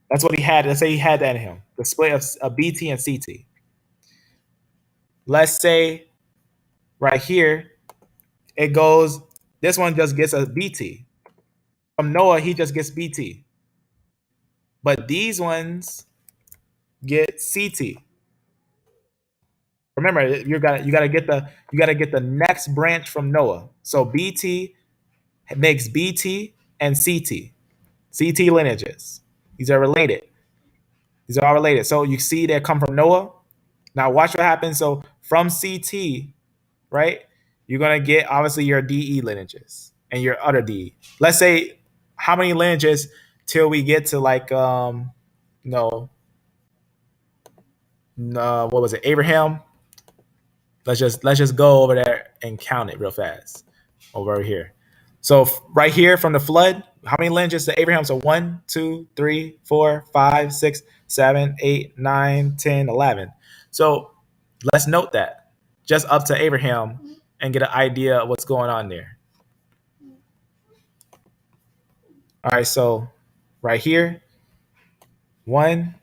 That's what he had. Let's say he had that in him. The split of BT and CT. Let's say right here, it goes, this one just gets a BT. From Noah, he just gets BT. But these ones get CT. Remember, you gotta get the next branch from Noah. So BT makes BT and CT. CT lineages. These are related. These are all related. So you see they come from Noah. Now watch what happens. So from CT, right? you're gonna get obviously your DE lineages and your other DE. Let's say how many lineages till we get to like no, no, what was it, Abraham? Let's just go over there and count it real fast over here. So right here from the flood, how many lineages to Abraham? So 1, 2, 3, 4, 5, 6, 7, 8, 9, 10, 11. So let's note that just up to Abraham and get an idea of what's going on there. All right, so right here, 1,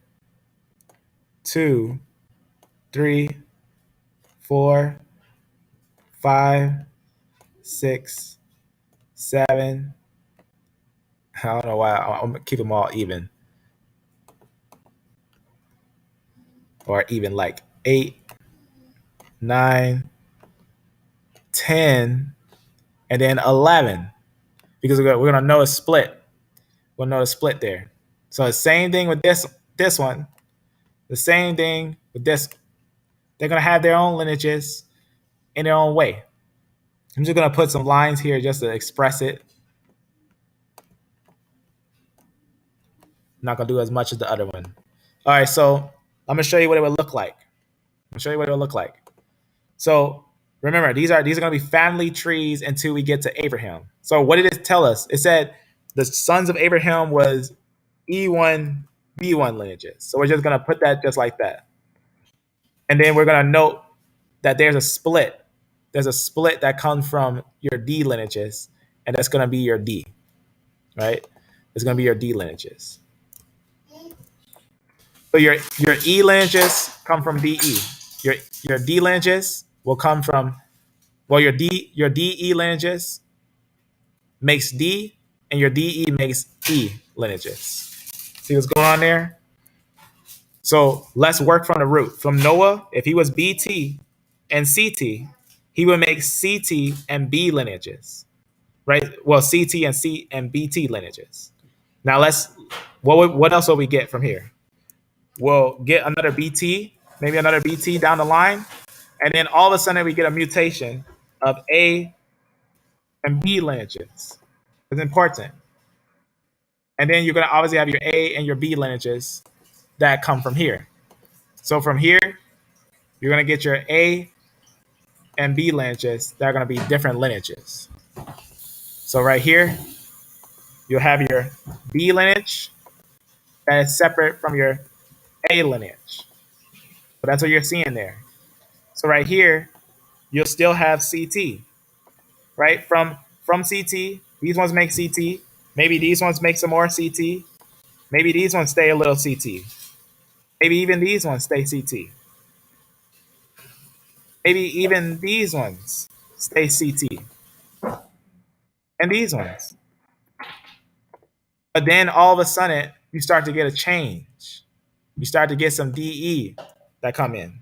2, 3, 4, 5, 6, 7. I don't know why I'm gonna keep them all even, or even like 8, 9, 10, and then 11, because we're gonna know a split. We'll know a split there. So the same thing with this one. The same thing with this. They're gonna have their own lineages in their own way. I'm just gonna put some lines here just to express it. I'm not gonna do as much as the other one. All right, so I'm gonna show you what it would look like. So remember, these are going to be family trees until we get to Abraham. So what did it tell us? It said the sons of Abraham was E1, B1 lineages. So we're just going to put that just like that. And then we're going to note that there's a split. There's a split that comes from your D lineages, and that's going to be your D, right? It's going to be your D lineages. So your E lineages come from DE. Your D lineages will come from, well, your DE lineages makes D, and your DE makes E lineages. See what's going on there? So let's work from the root. From Noah, if he was BT and CT, he would make CT and B lineages, right? Well, CT and C and BT lineages. Now what else will we get from here? We'll get another BT, maybe another BT down the line, and then all of a sudden we get a mutation of A and B lineages. It's important. And then you're going to obviously have your A and your B lineages that come from here. So from here, you're going to get your A and B lineages that are going to be different lineages. So right here, you'll have your B lineage that is separate from your A lineage. So that's what you're seeing there. So right here, you'll still have CT, right? From CT, these ones make CT. Maybe these ones make some more CT. Maybe these ones stay a little CT. Maybe even these ones stay CT. Maybe even these ones stay CT. And these ones. But then all of a sudden, you start to get a change. You start to get some DE that come in.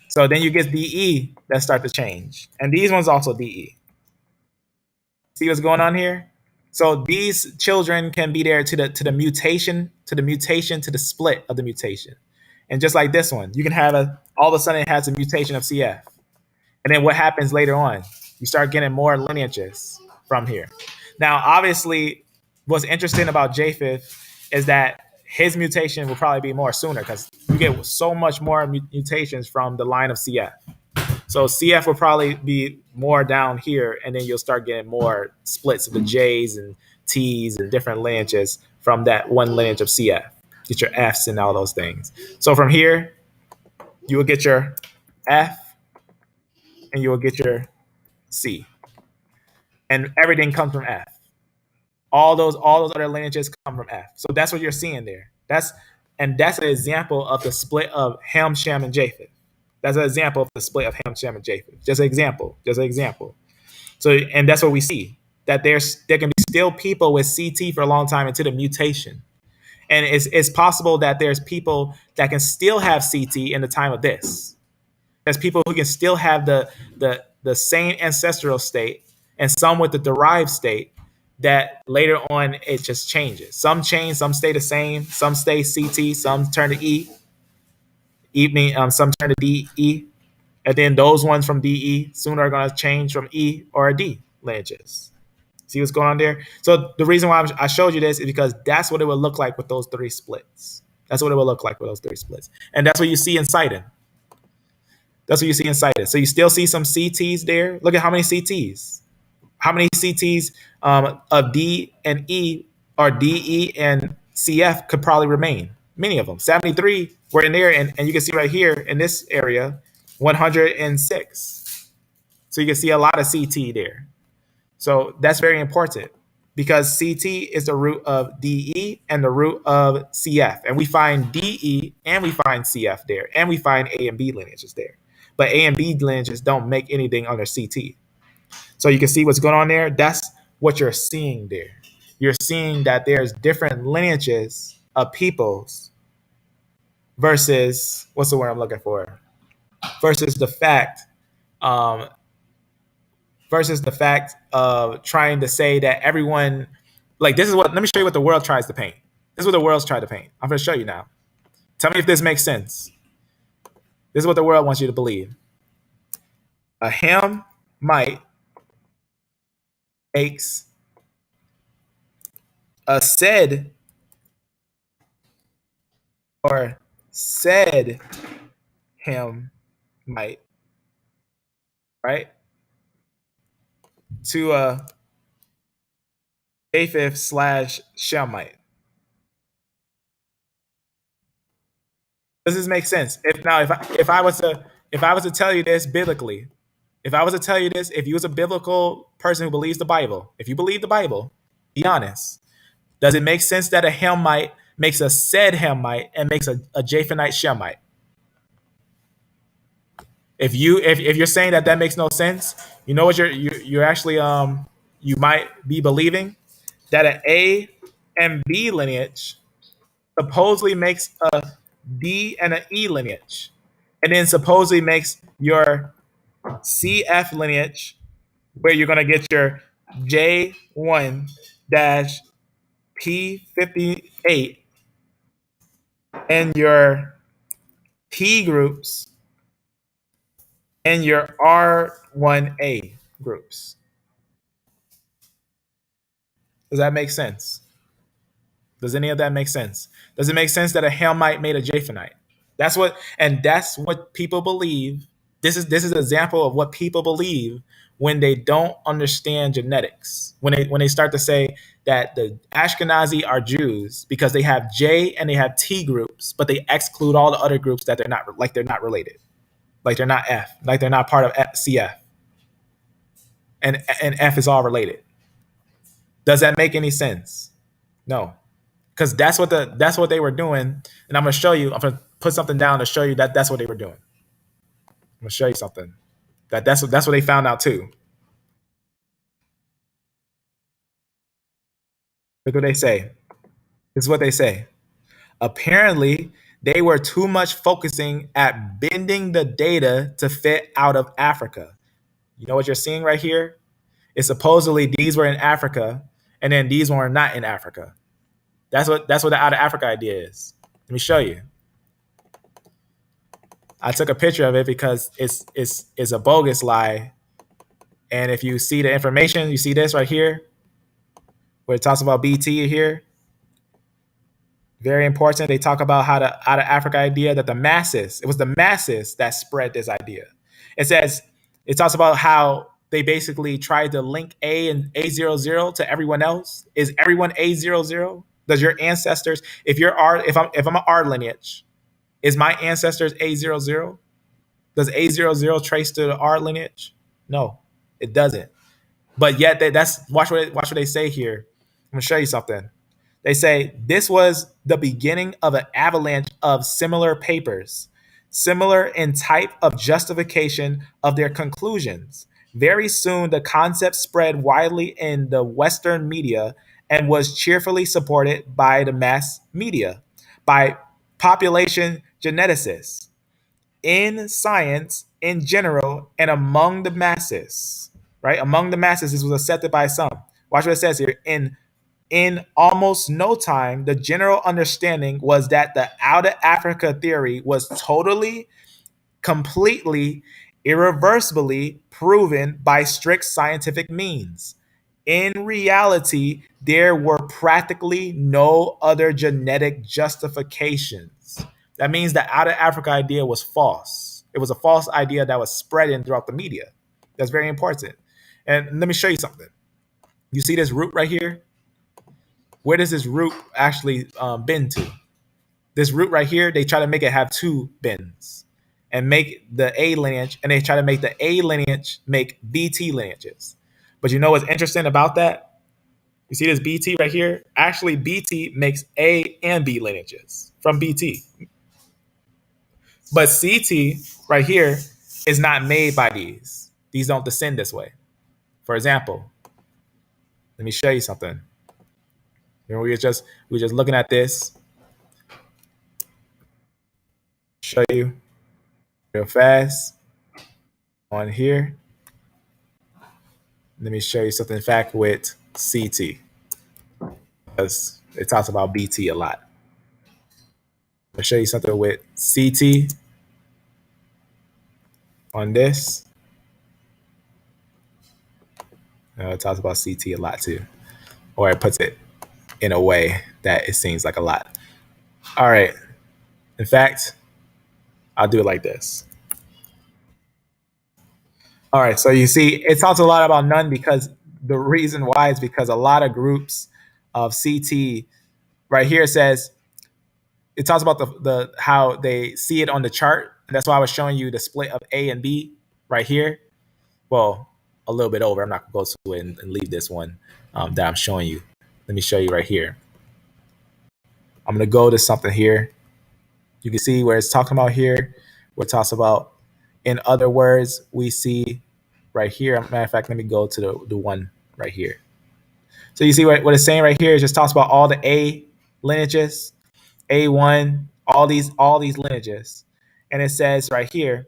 So then you get DE that start to change. And these ones also DE. See what's going on here? So these children can be there to the mutation, to the split of the mutation. And just like this one, you can have all of a sudden it has a mutation of CF. And then what happens later on? You start getting more lineages from here. Now, obviously, what's interesting about Japheth is that his mutation will probably be more sooner because you get so much more mutations from the line of CF. So CF will probably be more down here, and then you'll start getting more splits of the J's and T's and different lineages from that one lineage of CF. Get your F's and all those things. So from here, you will get your F, and you will get your C. And everything comes from F. All those other lineages come from F. So that's what you're seeing there. That's an example of the split of Ham, Shem, and Japheth. That's an example of the split of Ham, Shem, and Japheth. Just an example. So, and that's what we see. That there can be still people with CT for a long time into the mutation. And it's possible that there's people that can still have CT in the time of this. There's people who can still have the same ancestral state, and some with the derived state that later on it just changes. Some change, some stay the same, some stay CT, some turn to E. Some turn to DE, And then those ones from DE soon are going to change from E or D lineages. See what's going on there? So the reason why I showed you this is because that's what it would look like with those three splits. That's what it would look like with those three splits. And that's what you see in Sidon. That's what you see in Sidon. So you still see some CTs there. Look at how many CTs. How many CTs of D and E or DE and CF could probably remain? Many of them. 73 were in there. And you can see right here in this area, 106. So you can see a lot of CT there. So that's very important because CT is the root of DE and the root of CF. And we find DE and we find CF there. And we find A and B lineages there. But A and B lineages don't make anything under CT. So you can see what's going on there. That's what you're seeing there. You're seeing that there's different lineages of peoples versus, what's the word I'm looking for? Versus the fact of trying to say that everyone, like, this is what, let me show you what the world tries to paint. This is what the world's trying to paint. I'm going to show you now. Tell me if this makes sense. This is what the world wants you to believe. A Hamite makes a said Hamite, right, to a Japheth / Shemite. Does this make sense? If I was to tell you this biblically, if you was a biblical person who believes the Bible, if you believe the Bible, be honest. Does it make sense that a Hamite makes a said Hamite and makes a Japhethite Shemite? If you're saying that makes no sense, you know what you're actually you might be believing that an A and B lineage supposedly makes a D and an E lineage, and then supposedly makes your CF lineage where you're going to get your J1-P58 and your T groups and your R1A groups. Does that make sense? Does any of that make sense? Does it make sense that a Hamite made a Japhethite? That's what people believe. This is an example of what people believe when they don't understand genetics. When they start to say that the Ashkenazi are Jews because they have J and they have T groups, but they exclude all the other groups that they're not related, like they're not F, like they're not part of CF, and F is all related. Does that make any sense? No. Because that's what they were doing, and I'm gonna show you. I'm gonna put something down to show you that that's what they were doing. I'm gonna show you something that's what they found out too. Look what they say. This is what they say. Apparently, they were too much focusing at bending the data to fit out of Africa. You know what you're seeing right here? It's supposedly these were in Africa, and then these were not in Africa. That's what the out of Africa idea is. Let me show you. I took a picture of it because it's a bogus lie. And if you see the information, you see this right here, where it talks about BT here. Very important. They talk about how the out of Africa idea, that it was the masses that spread this idea. It talks about how they basically tried to link A and A00 to everyone else. Is everyone A00? Does your ancestors, if I'm an R lineage, is my ancestors A00? Does A00 trace to the R lineage? No, it doesn't. But yet watch what they say here. I'm gonna show you something. They say this was the beginning of an avalanche of similar papers, similar in type of justification of their conclusions. Very soon, the concept spread widely in the Western media and was cheerfully supported by the mass media, by population geneticists, in science in general, and among the masses. Right? Among the masses, this was accepted by some. Watch what it says here. In almost no time, the general understanding was that the out of Africa theory was totally, completely, irreversibly proven by strict scientific means. In reality, there were practically no other genetic justifications. That means the out of Africa idea was false. It was a false idea that was spreading throughout the media. That's very important. And let me show you something. You see this root right here? Where does this root actually bend to? This root right here, they try to make it have two bends and make the A lineage, and they try to make the A lineage make BT lineages. But you know what's interesting about that? You see this BT right here? Actually, BT makes A and B lineages from BT. But CT right here is not made by these. These don't descend this way. For example, let me show you something. You know, we were just looking at this. Show you real fast on here. Let me show you something. In fact, with CT, because it talks about BT a lot. I'll show you something with CT on this. It talks about CT a lot too, or it puts it in a way that it seems like a lot. All right. In fact, I'll do it like this. All right. So you see, it talks a lot about none because the reason why is because a lot of groups of CT right here says it talks about the how they see it on the chart. And that's why I was showing you the split of A and B right here. Well, a little bit over. I'm not going to go to it and leave this one that I'm showing you. Let me show you right here. I'm going to go to something here. You can see where it's talking about here, where it talks about, in other words, we see right here. Matter of fact, let me go to the one right here. So you see what it's saying right here. It just talks about all the A lineages, A1, all these lineages. And it says right here,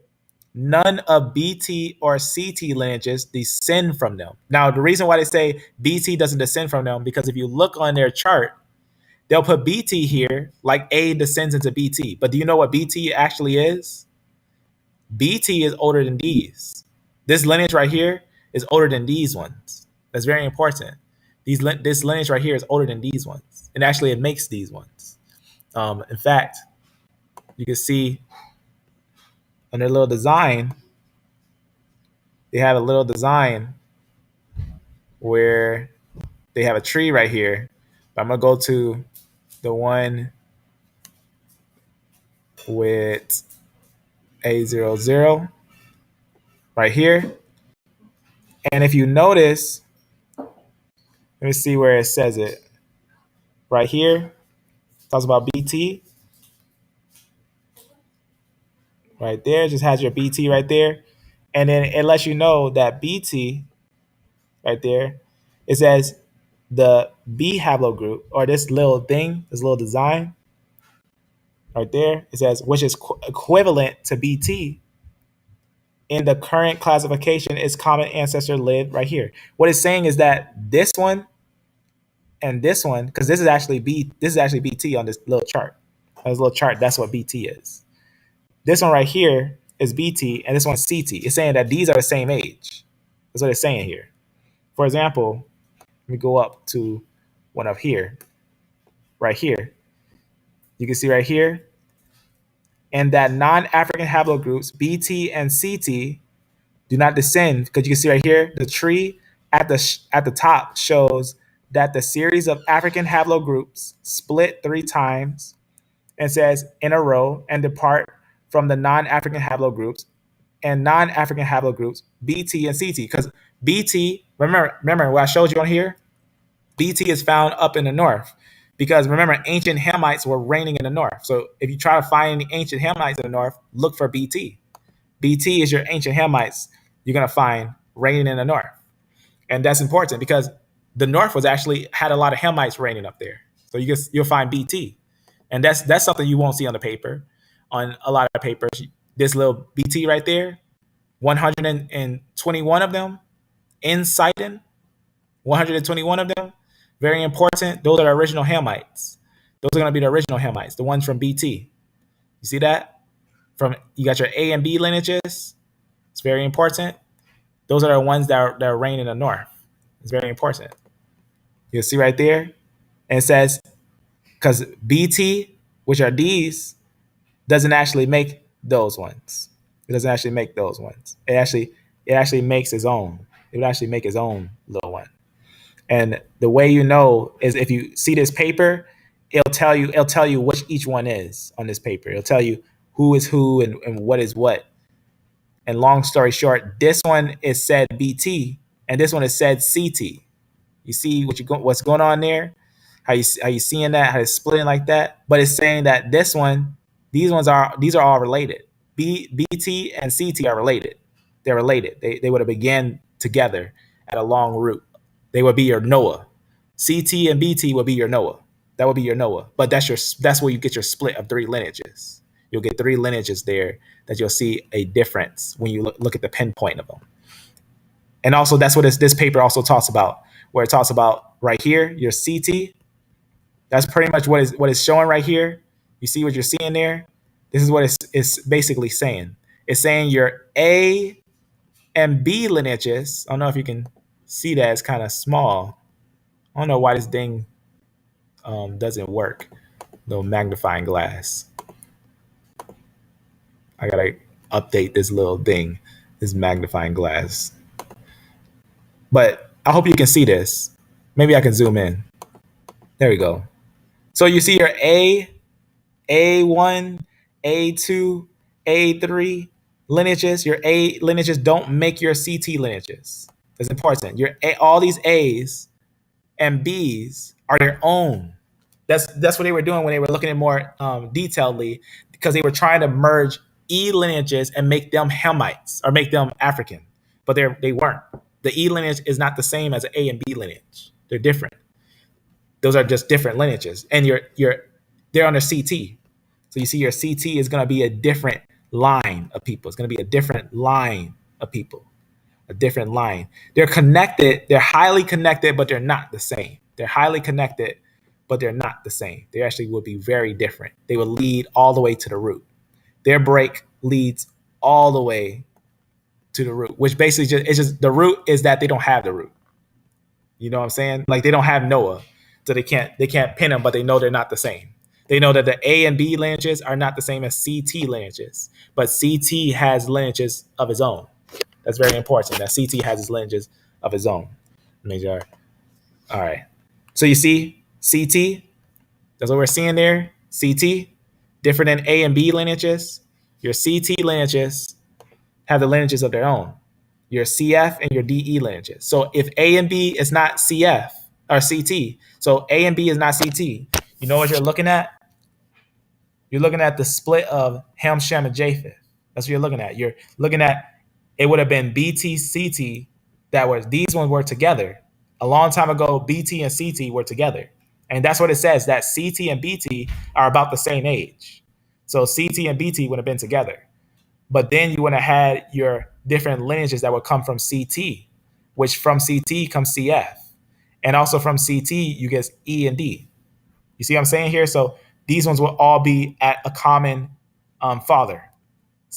none of BT or CT lineages descend from them. Now, the reason why they say BT doesn't descend from them, because if you look on their chart, they'll put BT here like A descends into BT. But do you know what BT actually is? BT is older than these. This lineage right here is older than these ones. That's very important. This lineage right here is older than these ones. And actually, it makes these ones. In fact, you can see on their little design, they have a little design where they have a tree right here. But I'm going to go to the one with A00 right here. And if you notice, let me see where it says it. Right here, talks about BT. Right there, just has your BT right there. And then it lets you know that BT right there, it says the B haplogroup, or this little thing, this little design right there, it says, which is equivalent to BT in the current classification, its common ancestor lived right here. What it's saying is that this one and this one, because this is actually BT on this little chart. On this little chart, that's what BT is. This one right here is BT, and this one's CT. It's saying that these are the same age. That's what it's saying here. For example, let me go up to one up here, right here. You can see right here, and that non-African haplogroups BT and CT do not descend, because you can see right here the tree at the top shows that the series of African haplogroups split 3 times and says in a row and depart from the non-African haplogroups and non-African haplogroups BT and CT, because BT, remember what I showed you on here, BT is found up in the north. Because remember, ancient Hamites were reigning in the north. So if you try to find any ancient Hamites in the north, look for BT. BT is your ancient Hamites you're going to find reigning in the north. And that's important because the north had a lot of Hamites reigning up there. So you'll find BT. And that's something you won't see on the paper. On a lot of papers, this little BT right there, 121 of them in Sidon, 121 of them, very important. Those are the original Hamites. Those are going to be the original Hamites, the ones from BT. You see that? You got your A and B lineages It's very important. Those are the ones that reign in the north. It's very important. You'll see right there. And it says, because BT, which are these, doesn't actually make those ones. It doesn't actually make those ones. It actually makes its own. It would actually make its own little one. And the way you know is if you see this paper, it'll tell you which each one is on this paper. It'll tell you who is who and what is what. And long story short, this one is said BT and this one is said CT. You see what's going on there? How you seeing that? How it's splitting like that? But it's saying that this one, these are all related. BT and CT are related. They're related. They would have began together at a long root. They would be your Noah. CT and BT would be your Noah. That would be your Noah. But that's where you get your split of three lineages. You'll get three lineages there that you'll see a difference when you look at the pinpoint of them. And also that's what this paper also talks about, where it talks about right here, your CT. That's pretty much what it's showing right here. You see what you're seeing there? This is what it's basically saying. It's saying your A and B lineages. I don't know if you can see that. It's kind of small. I don't know why this thing doesn't work. Little magnifying glass. I gotta update this little thing, this magnifying glass. But I hope you can see this. Maybe I can zoom in. There we go. So you see your A1, A2, A3 lineages. Your A lineages don't make your CT lineages. That's important. All these A's and B's are their own. That's what they were doing when they were looking at more detailedly, because they were trying to merge E lineages and make them Hamites or make them African, but they weren't. The E lineage is not the same as an A and B lineage. They're different. Those are just different lineages, and they're under CT. So you see, your CT is going to be a different line of people. It's going to be a different line of people, a different line. They're connected. They're highly connected, but they're not the same. They're highly connected, but they're not the same. They actually would be very different. They will lead all the way to the root. Their break leads all the way to the root, which basically just the root is that they don't have the root. You know what I'm saying? Like, they don't have Noah, so they can't pin them, but they know they're not the same. They know that the A and B lineages are not the same as CT lineages, but CT has lineages of its own. That's very important. That CT has its lineages of its own. Make sure. All right. So you see CT. That's what we're seeing there. CT, different than A and B lineages. Your CT lineages have the lineages of their own. Your CF and your DE lineages. So if A and B is not CF or CT, so A and B is not CT, you know what you're looking at? You're looking at the split of Ham, Shem, and Japheth. That's what you're looking at. You're looking at, it would have been BT, CT, these ones were together. A long time ago, BT and CT were together. And that's what it says, that CT and BT are about the same age. So CT and BT would have been together. But then you would have had your different lineages that would come from CT, which from CT comes CF. And also from CT, you get E and D. You see what I'm saying here? So these ones will all be at a common father,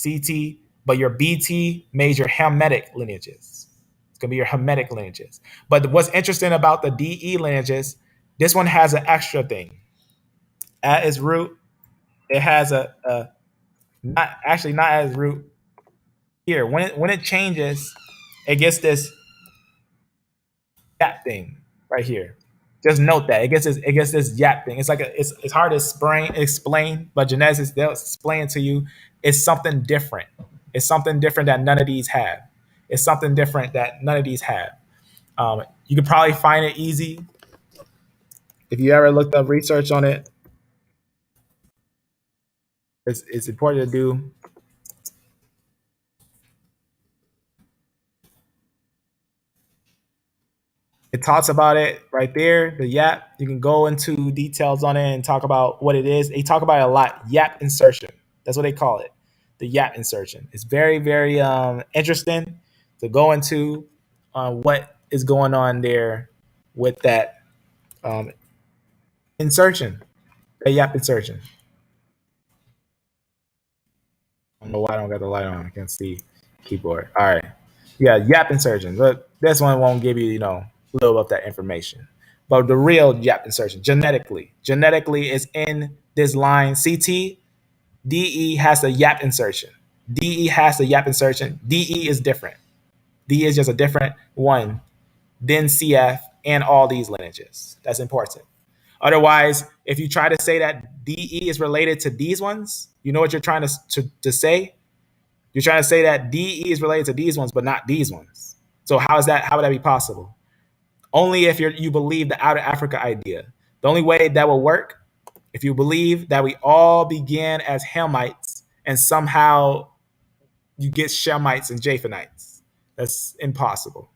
CT, but your BT made your Hamitic lineages. It's going to be your Hamitic lineages. But what's interesting about the DE lineages, this one has an extra thing. At its root, it has not at its root here. When it changes, it gets this yap thing right here. Just note that it gets this yap thing. It's like it's hard to explain, but genetics, they'll explain to you. It's something different. It's something different that none of these have. It's something different that none of these have. You can probably find it easy if you ever looked up research on it. It's important to do. It talks about it right there, the yap. You can go into details on it and talk about what it is. They talk about it a lot. Yap insertion. That's what they call it. The yap insertion. It's very, very interesting to go into what is going on there with that insertion, the yap insertion. I don't know why I don't got the light on. I can't see. keyboard. All right. Yeah, yap insertion. Look, this one won't give you, a little of that information. But the real yap insertion, genetically is in this line CT. DE has the yap insertion. DE has the yap insertion. DE is different. DE is just a different one than CF and all these lineages. That's important. Otherwise, if you try to say that DE is related to these ones, you know what you're trying to say? You're trying to say that DE is related to these ones, but not these ones. So how is that? How would that be possible? Only if you believe the outer Africa idea. The only way that will work if you believe that we all began as Hamites and somehow you get Shemites and Japhethites. That's impossible.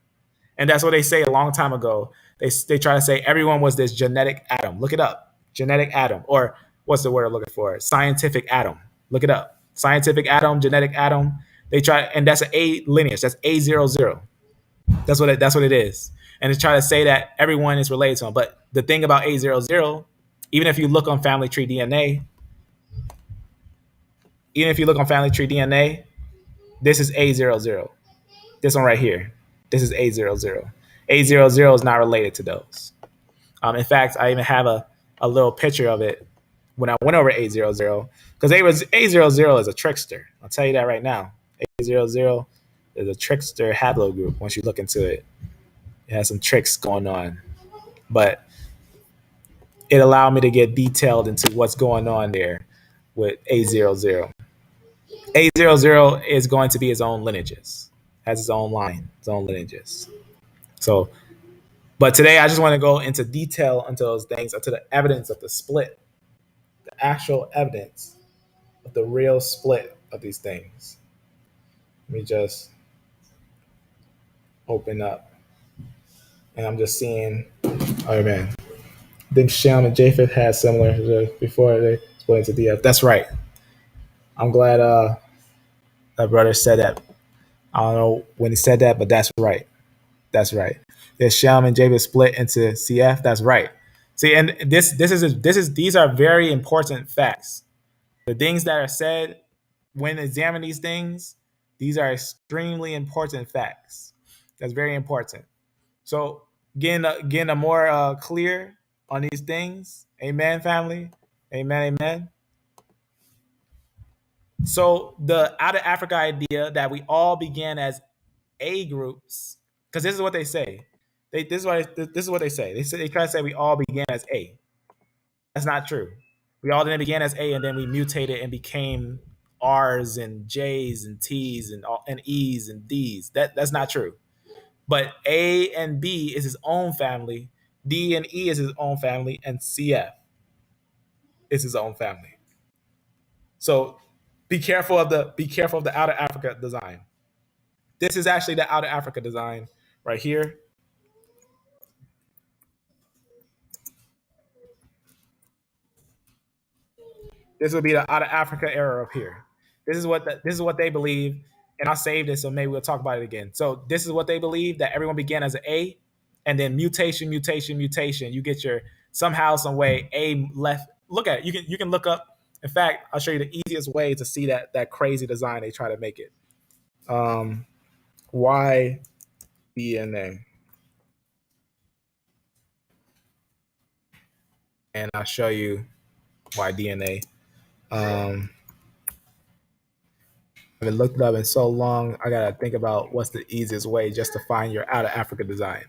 And that's what they say a long time ago. They try to say everyone was this genetic atom. Look it up. Genetic atom. Or what's the word I'm looking for? Scientific atom. Look it up. Scientific atom, genetic atom. They try, and that's an A lineage. That's A00. That's what it is. And they try to say that everyone is related to them. But the thing about A00, even if you look on family tree DNA, this is A00. This one right here. This is A00. A00 is not related to those. In fact, I even have a little picture of it when I went over A00 because A00 is a trickster. I'll tell you that right now. A00 is a trickster haplogroup. Once you look into it, it has some tricks going on, but it allowed me to get detailed into what's going on there with A00. A00 is going to be its own lineages, has its own line, its own lineages. So, but today I just want to go into detail into those things, into the evidence of the split, the actual evidence of the real split of these things. Let me just open up, and I'm just seeing. Oh man, I think Shem and Japheth had similar before they split into DF. That's right. I'm glad that brother said that. I don't know when he said that, but that's right. That's right. There's Shem and Japheth split into CF. That's right. See, and these are very important facts. The things that are said when examining these are extremely important facts. That's very important. So getting a more clear on these things. Amen, family. Amen, amen. So the out of Africa idea that we all began as A groups, because this is what they say. This is what they say. They try to say we all began as A. That's not true. We all didn't begin as A and then we mutated and became R's and J's and T's and E's and D's. That's not true. But A and B is his own family. D and E is his own family, and CF is his own family. So be careful of the outer Africa design. This is actually the outer Africa design right here. This would be the out of Africa era up here. This is what they believe, and I'll save this so maybe we'll talk about it again. So this is what they believe, that everyone began as an A, and then mutation. You get your somehow, some way A left. Look at it. You can look up. In fact, I'll show you the easiest way to see that crazy design they try to make it. Y DNA, and I'll show you Y DNA. I haven't looked it up in so long. I gotta think about what's the easiest way just to find your out of Africa design.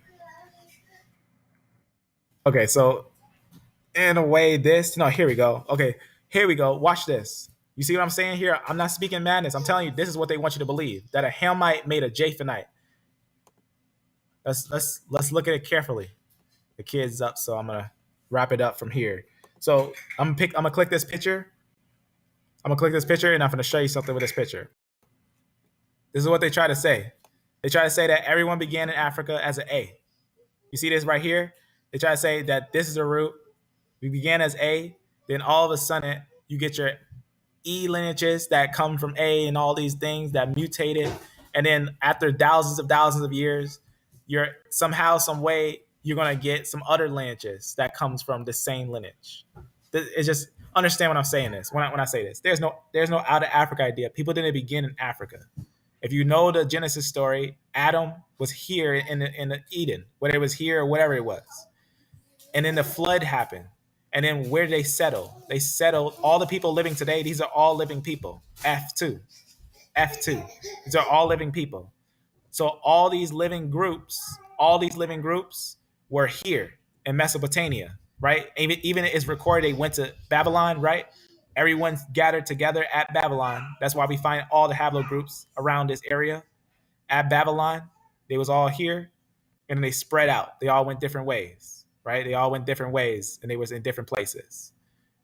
Okay, so in a way, here we go. Okay, here we go. Watch this. You see what I'm saying here? I'm not speaking madness. I'm telling you, this is what they want you to believe: that a Hamite made a Japhethite. Let's look at it carefully. The kid's up, so I'm gonna wrap it up from here. So I'm gonna click this picture. And I'm gonna show you something with this picture. This is what they try to say. They try to say that everyone began in Africa as an A. You see this right here? They try to say that this is the root. We began as A, then all of a sudden you get your E lineages that come from A and all these things that mutated. And then after thousands of years, you're somehow, some way, you're gonna get some other lineages that comes from the same lineage. It's just understand what I'm saying. This when I say this, there's no out of Africa idea. People didn't begin in Africa. If you know the Genesis story, Adam was here in the Eden, whether it was here or whatever it was. And then the flood happened. And then where did they settle? They settled, all the people living today, these are all living people. F2. F2. These are all living people. So all these living groups were here in Mesopotamia, right? Even it's recorded they went to Babylon, right? Everyone gathered together at Babylon. That's why we find all the haplogroups around this area. At Babylon, they was all here, and then they spread out. They all went different ways, right? They all went different ways, and they was in different places.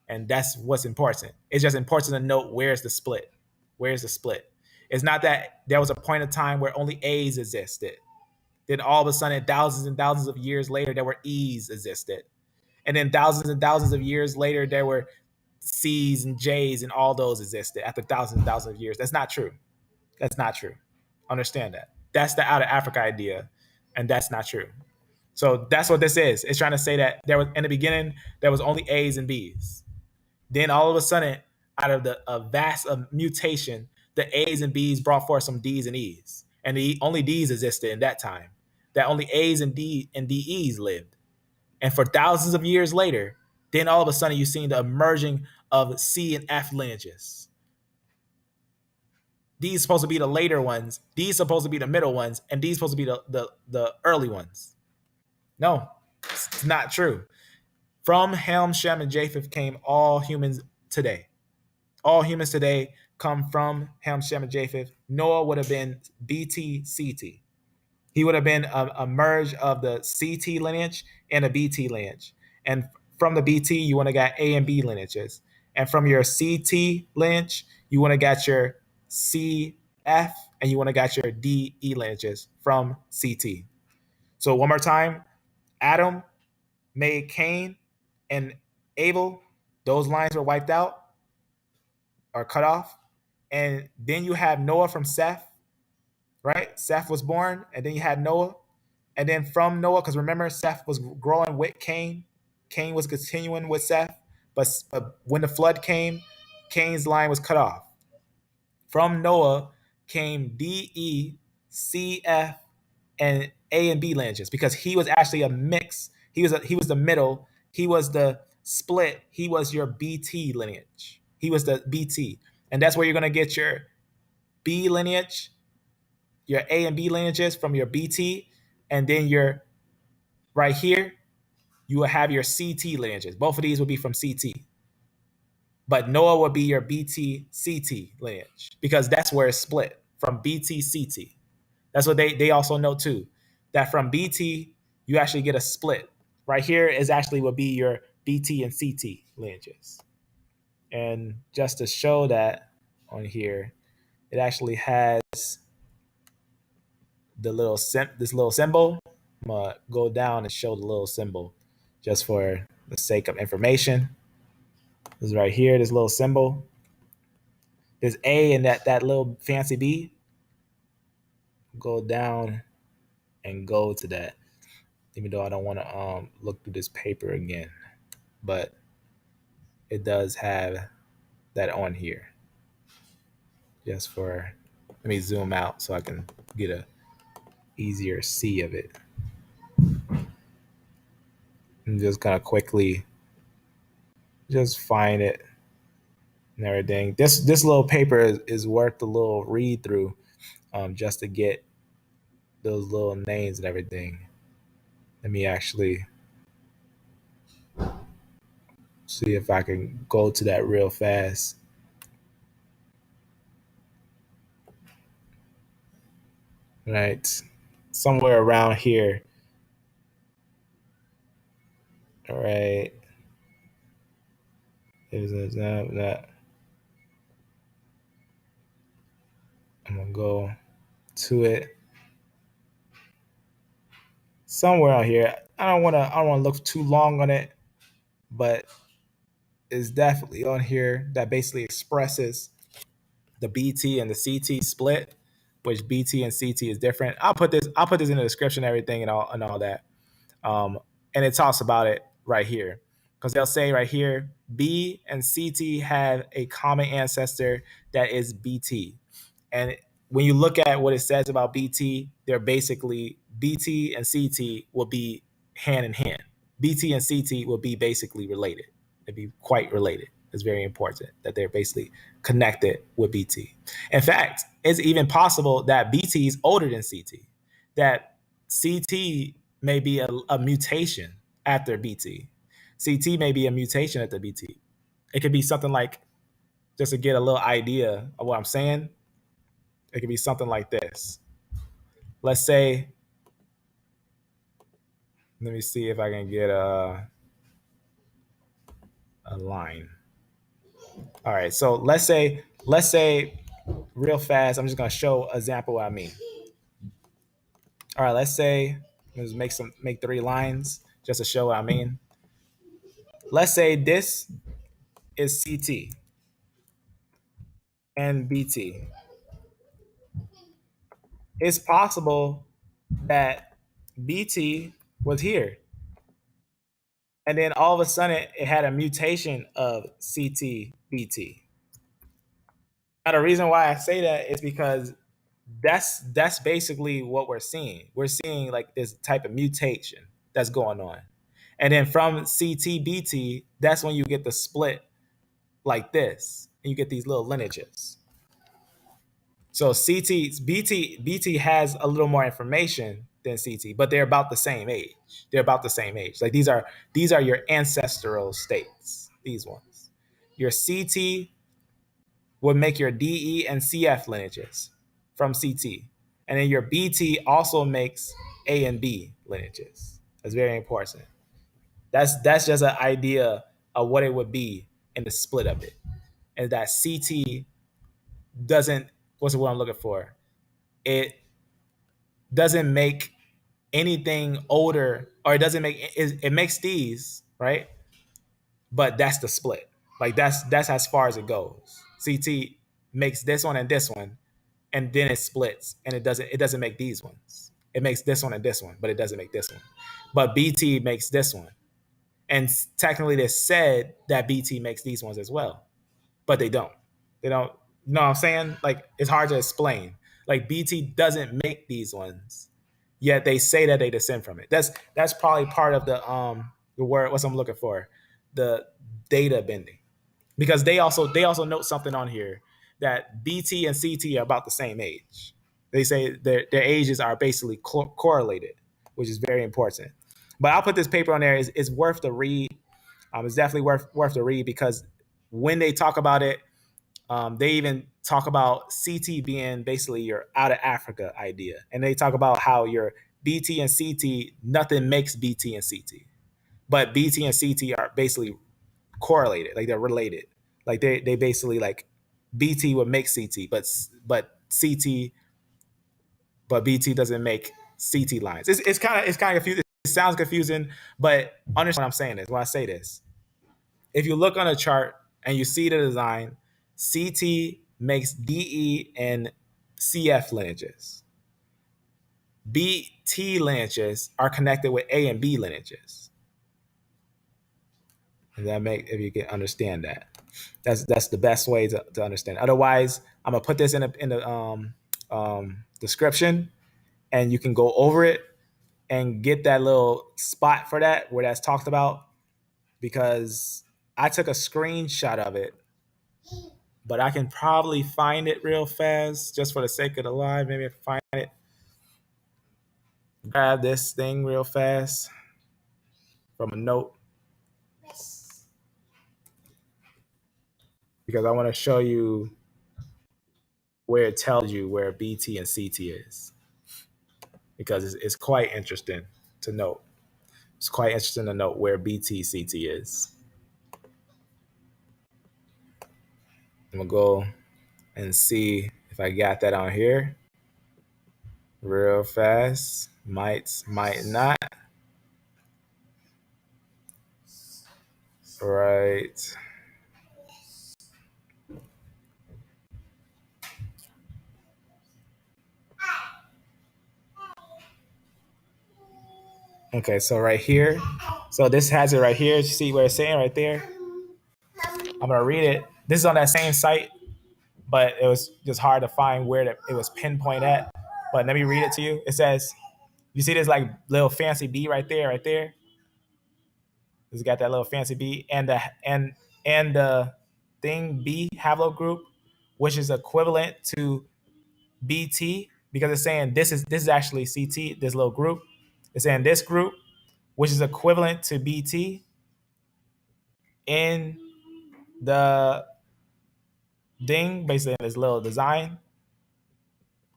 And that's what's important. It's just important to note where's the split. Where's the split? It's not that there was a point of time where only A's existed. Then all of a sudden, thousands and thousands of years later, there were E's existed. And then thousands and thousands of years later, there were C's and J's and all those existed after thousands and thousands of years. That's not true. That's not true. Understand that. That's the out of Africa idea, and that's not true. So that's what this is. It's trying to say that there was in the beginning there was only A's and B's. Then all of a sudden, out of a vast mutation, the A's and B's brought forth some D's and E's, and the only D's existed in that time. That only A's and DE's lived, and for thousands of years later, then all of a sudden you see the emerging of C and F lineages. These supposed to be the later ones. These supposed to be the middle ones, and these supposed to be the early ones. No, it's not true. From Ham, Shem, and Japheth came all humans today. All humans today come from Ham, Shem, and Japheth. Noah would have been BT, CT. He would have been a merge of the CT lineage and a BT lineage. And from the BT, you want to get A and B lineages. And from your CT lineage, you want to get your CF and you want to get your DE lineages from CT. So one more time, Adam made Cain and Abel. Those lines were wiped out or cut off. And then you have Noah from Seth, right? Seth was born, and then you had Noah. And then from Noah, because remember, Seth was growing with Cain. Cain was continuing with Seth. But when the flood came, Cain's line was cut off. From Noah came DE, CF, and A and B lineages, because he was actually a mix. He was the middle. He was the split. He was your BT lineage. He was the BT. And that's where you're going to get your B lineage, your A and B lineages from your BT, and then your right here, you will have your CT lineages. Both of these will be from CT. But Noah will be your BT CT lineage, because that's where it's split from BT CT. That's what they also know too, that from BT you actually get a split. Right here is actually will be your BT and CT lineages. And just to show that on here, it actually has the this little symbol. I'm gonna go down and show the little symbol just for the sake of information. This is right here, this little symbol. There's A and that little fancy B. Go down and go to that. Even though I don't want to look through this paper again, but it does have that on here. Just for, let me zoom out so I can get a easier see of it. And just kind of quickly just find it and everything. This little paper is worth a little read through, just to get those little names and everything. Let me actually see if I can go to that real fast. Right, somewhere around here. All right. That. I'm gonna go to it somewhere out here. I don't want to look too long on it, but it's definitely on here that basically expresses the BT and the CT split, which BT and CT is different. I'll put this in the description, everything and all that. And it talks about it right here, because they'll say right here, B and CT have a common ancestor that is BT. And when you look at what it says about BT, they're basically BT and CT will be hand in hand. BT and CT will be basically related. They'd be quite related. It's very important that they're basically connected with BT. In fact, it's even possible that BT is older than CT, that CT may be a mutation after BT. CT may be a mutation after BT. It could be something like, just to get a little idea of what I'm saying, it could be something like this. Let's say, let me see if I can get a line. All right, so let's say real fast, I'm just gonna show an example what I mean. All right, let's say, let's make 3 lines just to show what I mean. Let's say this is CT and BT. It's possible that BT was here, and then all of a sudden it had a mutation of CT BT. Now the reason why I say that is because that's basically what we're seeing. We're seeing like this type of mutation that's going on. And then from CTBT, that's when you get the split like this. And you get these little lineages. So BT has a little more information than CT, but they're about the same age. They're about the same age. Like these are your ancestral states, these ones. Your CT would make your DE and CF lineages from CT. And then your BT also makes A and B lineages. That's very important. That's just an idea of what it would be in the split of it. And that CT doesn't, what's the word I'm looking for? It doesn't make anything older, or it makes these, right? But that's the split. Like that's as far as it goes. CT makes this one and this one, and then it splits, and it doesn't make these ones. It makes this one and this one, but it doesn't make this one. But BT makes this one, and technically they said that BT makes these ones as well, but they don't. They don't. You know what I'm saying? Like it's hard to explain. Like BT doesn't make these ones, yet they say that they descend from it. That's probably part of the word, what's I'm looking for, the data bending, because they also note something on here that BT and CT are about the same age. They say their ages are basically correlated, which is very important. But I'll put this paper on there. It's worth the read. It's definitely worth the read, because when they talk about it, they even talk about CT being basically your out of Africa idea. And they talk about how your BT and CT, nothing makes BT and CT. But BT and CT are basically correlated, like they're related. Like they basically, like BT would make CT, but BT doesn't make CT lines. It's kind of confusing. It sounds confusing, but understand what I'm saying is when I say this. If you look on a chart and you see the design, CT makes DE and CF lineages. BT lineages are connected with A and B lineages. And that if you can understand that. That's the best way to understand. Otherwise, I'm gonna put this in the description, and you can go over it and get that little spot for that where that's talked about, because I took a screenshot of it, but I can probably find it real fast just for the sake of the live. Maybe I can find it. Grab this thing real fast from a note, because I want to show you where it tells you where BT and CT is, because it's quite interesting to note. It's quite interesting to note where BT CT is. I'm gonna go and see if I got that on here real fast. Might not. Right. Okay, so right here. So this has it right here. You see what it's saying right there? I'm gonna read it. This is on that same site, but it was just hard to find where it was pinpoint at. But let me read it to you. It says, you see this like little fancy B right there, right there. It's got that little fancy B and the thing B haplogroup, which is equivalent to BT, because it's saying this is actually CT, this little group. It's saying this group, which is equivalent to BT in the thing, basically in this little design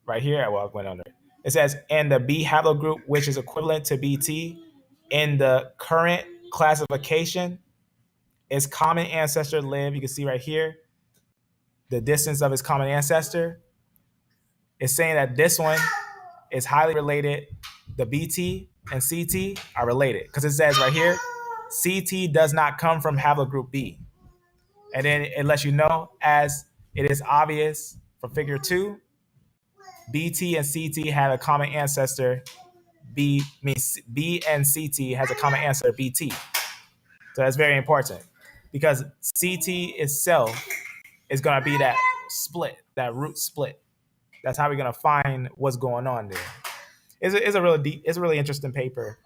right here. Well, I went under it. It says, and the B haplogroup, which is equivalent to BT in the current classification, its common ancestor lived. You can see right here the distance of its common ancestor. It's saying that this one is highly related. The BT and CT are related because it says right here, CT does not come from haplogroup B. And then it lets you know, as it is obvious from figure 2, BT and CT have a common ancestor. B and CT has a common ancestor, BT. So that's very important because CT itself is going to be that split, that root split. That's how we're going to find what's going on there. It's a really deep, it's a really interesting paper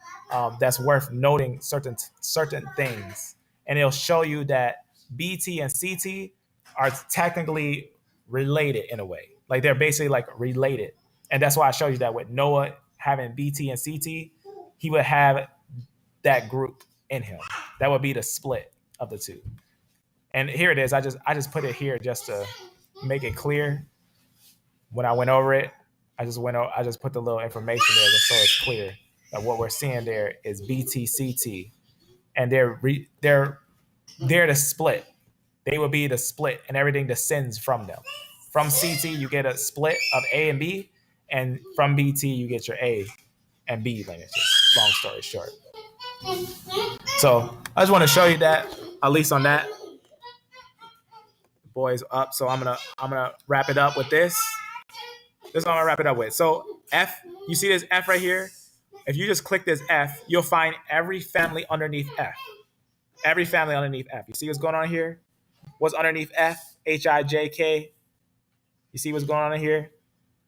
that's worth noting certain things, and it'll show you that BT and CT are technically related in a way. Like they're basically like related, and that's why I showed you that with Noah having BT and CT, he would have that group in him. That would be the split of the two. And here it is. I just put it here just to make it clear. When I went over it, I just put the little information there just so it's clear that what we're seeing there is BTCT, and they're the split. They will be the split, and everything descends from them. From CT, you get a split of A and B, and from BT, you get your A and B lineages. Long story short. So I just want to show you that, at least on that. The boy's up, so I'm gonna wrap it up with this. This is what I'm gonna wrap it up with. So F, you see this F right here? If you just click this F, you'll find every family underneath F. Every family underneath F. You see what's going on here? What's underneath F? H-I-J-K. You see what's going on here?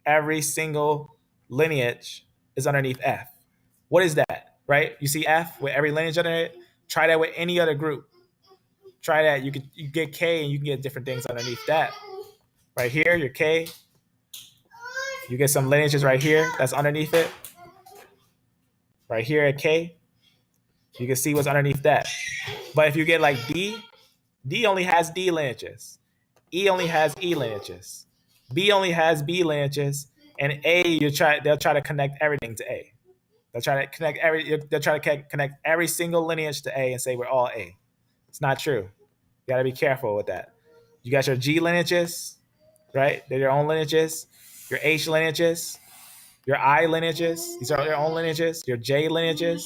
Every single lineage is underneath F. What is that, right? You see F with every lineage under it? Try that with any other group. Try that. You get K and you can get different things underneath that. Right here, your K. You get some lineages right here that's underneath it. Right here at K, you can see what's underneath that. But if you get like D, D only has D lineages. E only has E lineages. B only has B lineages. And A, they'll try to connect everything to A. They'll try to connect every single lineage to A and say we're all A. It's not true. You got to be careful with that. You got your G lineages, right? They're your own lineages. Your H lineages, your I lineages, these are your own lineages. Your J lineages,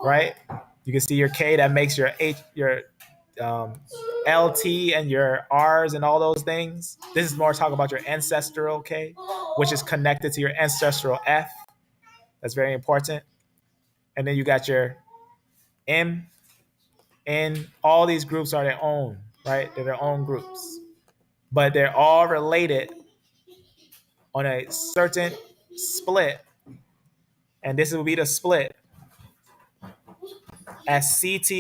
right? You can see your K that makes your H, your LT and your R's and all those things. This is more talk about your ancestral K, which is connected to your ancestral F. That's very important. And then you got your M, and all these groups are their own, right? They're their own groups, but they're all related on a certain split, and this will be the split as CT.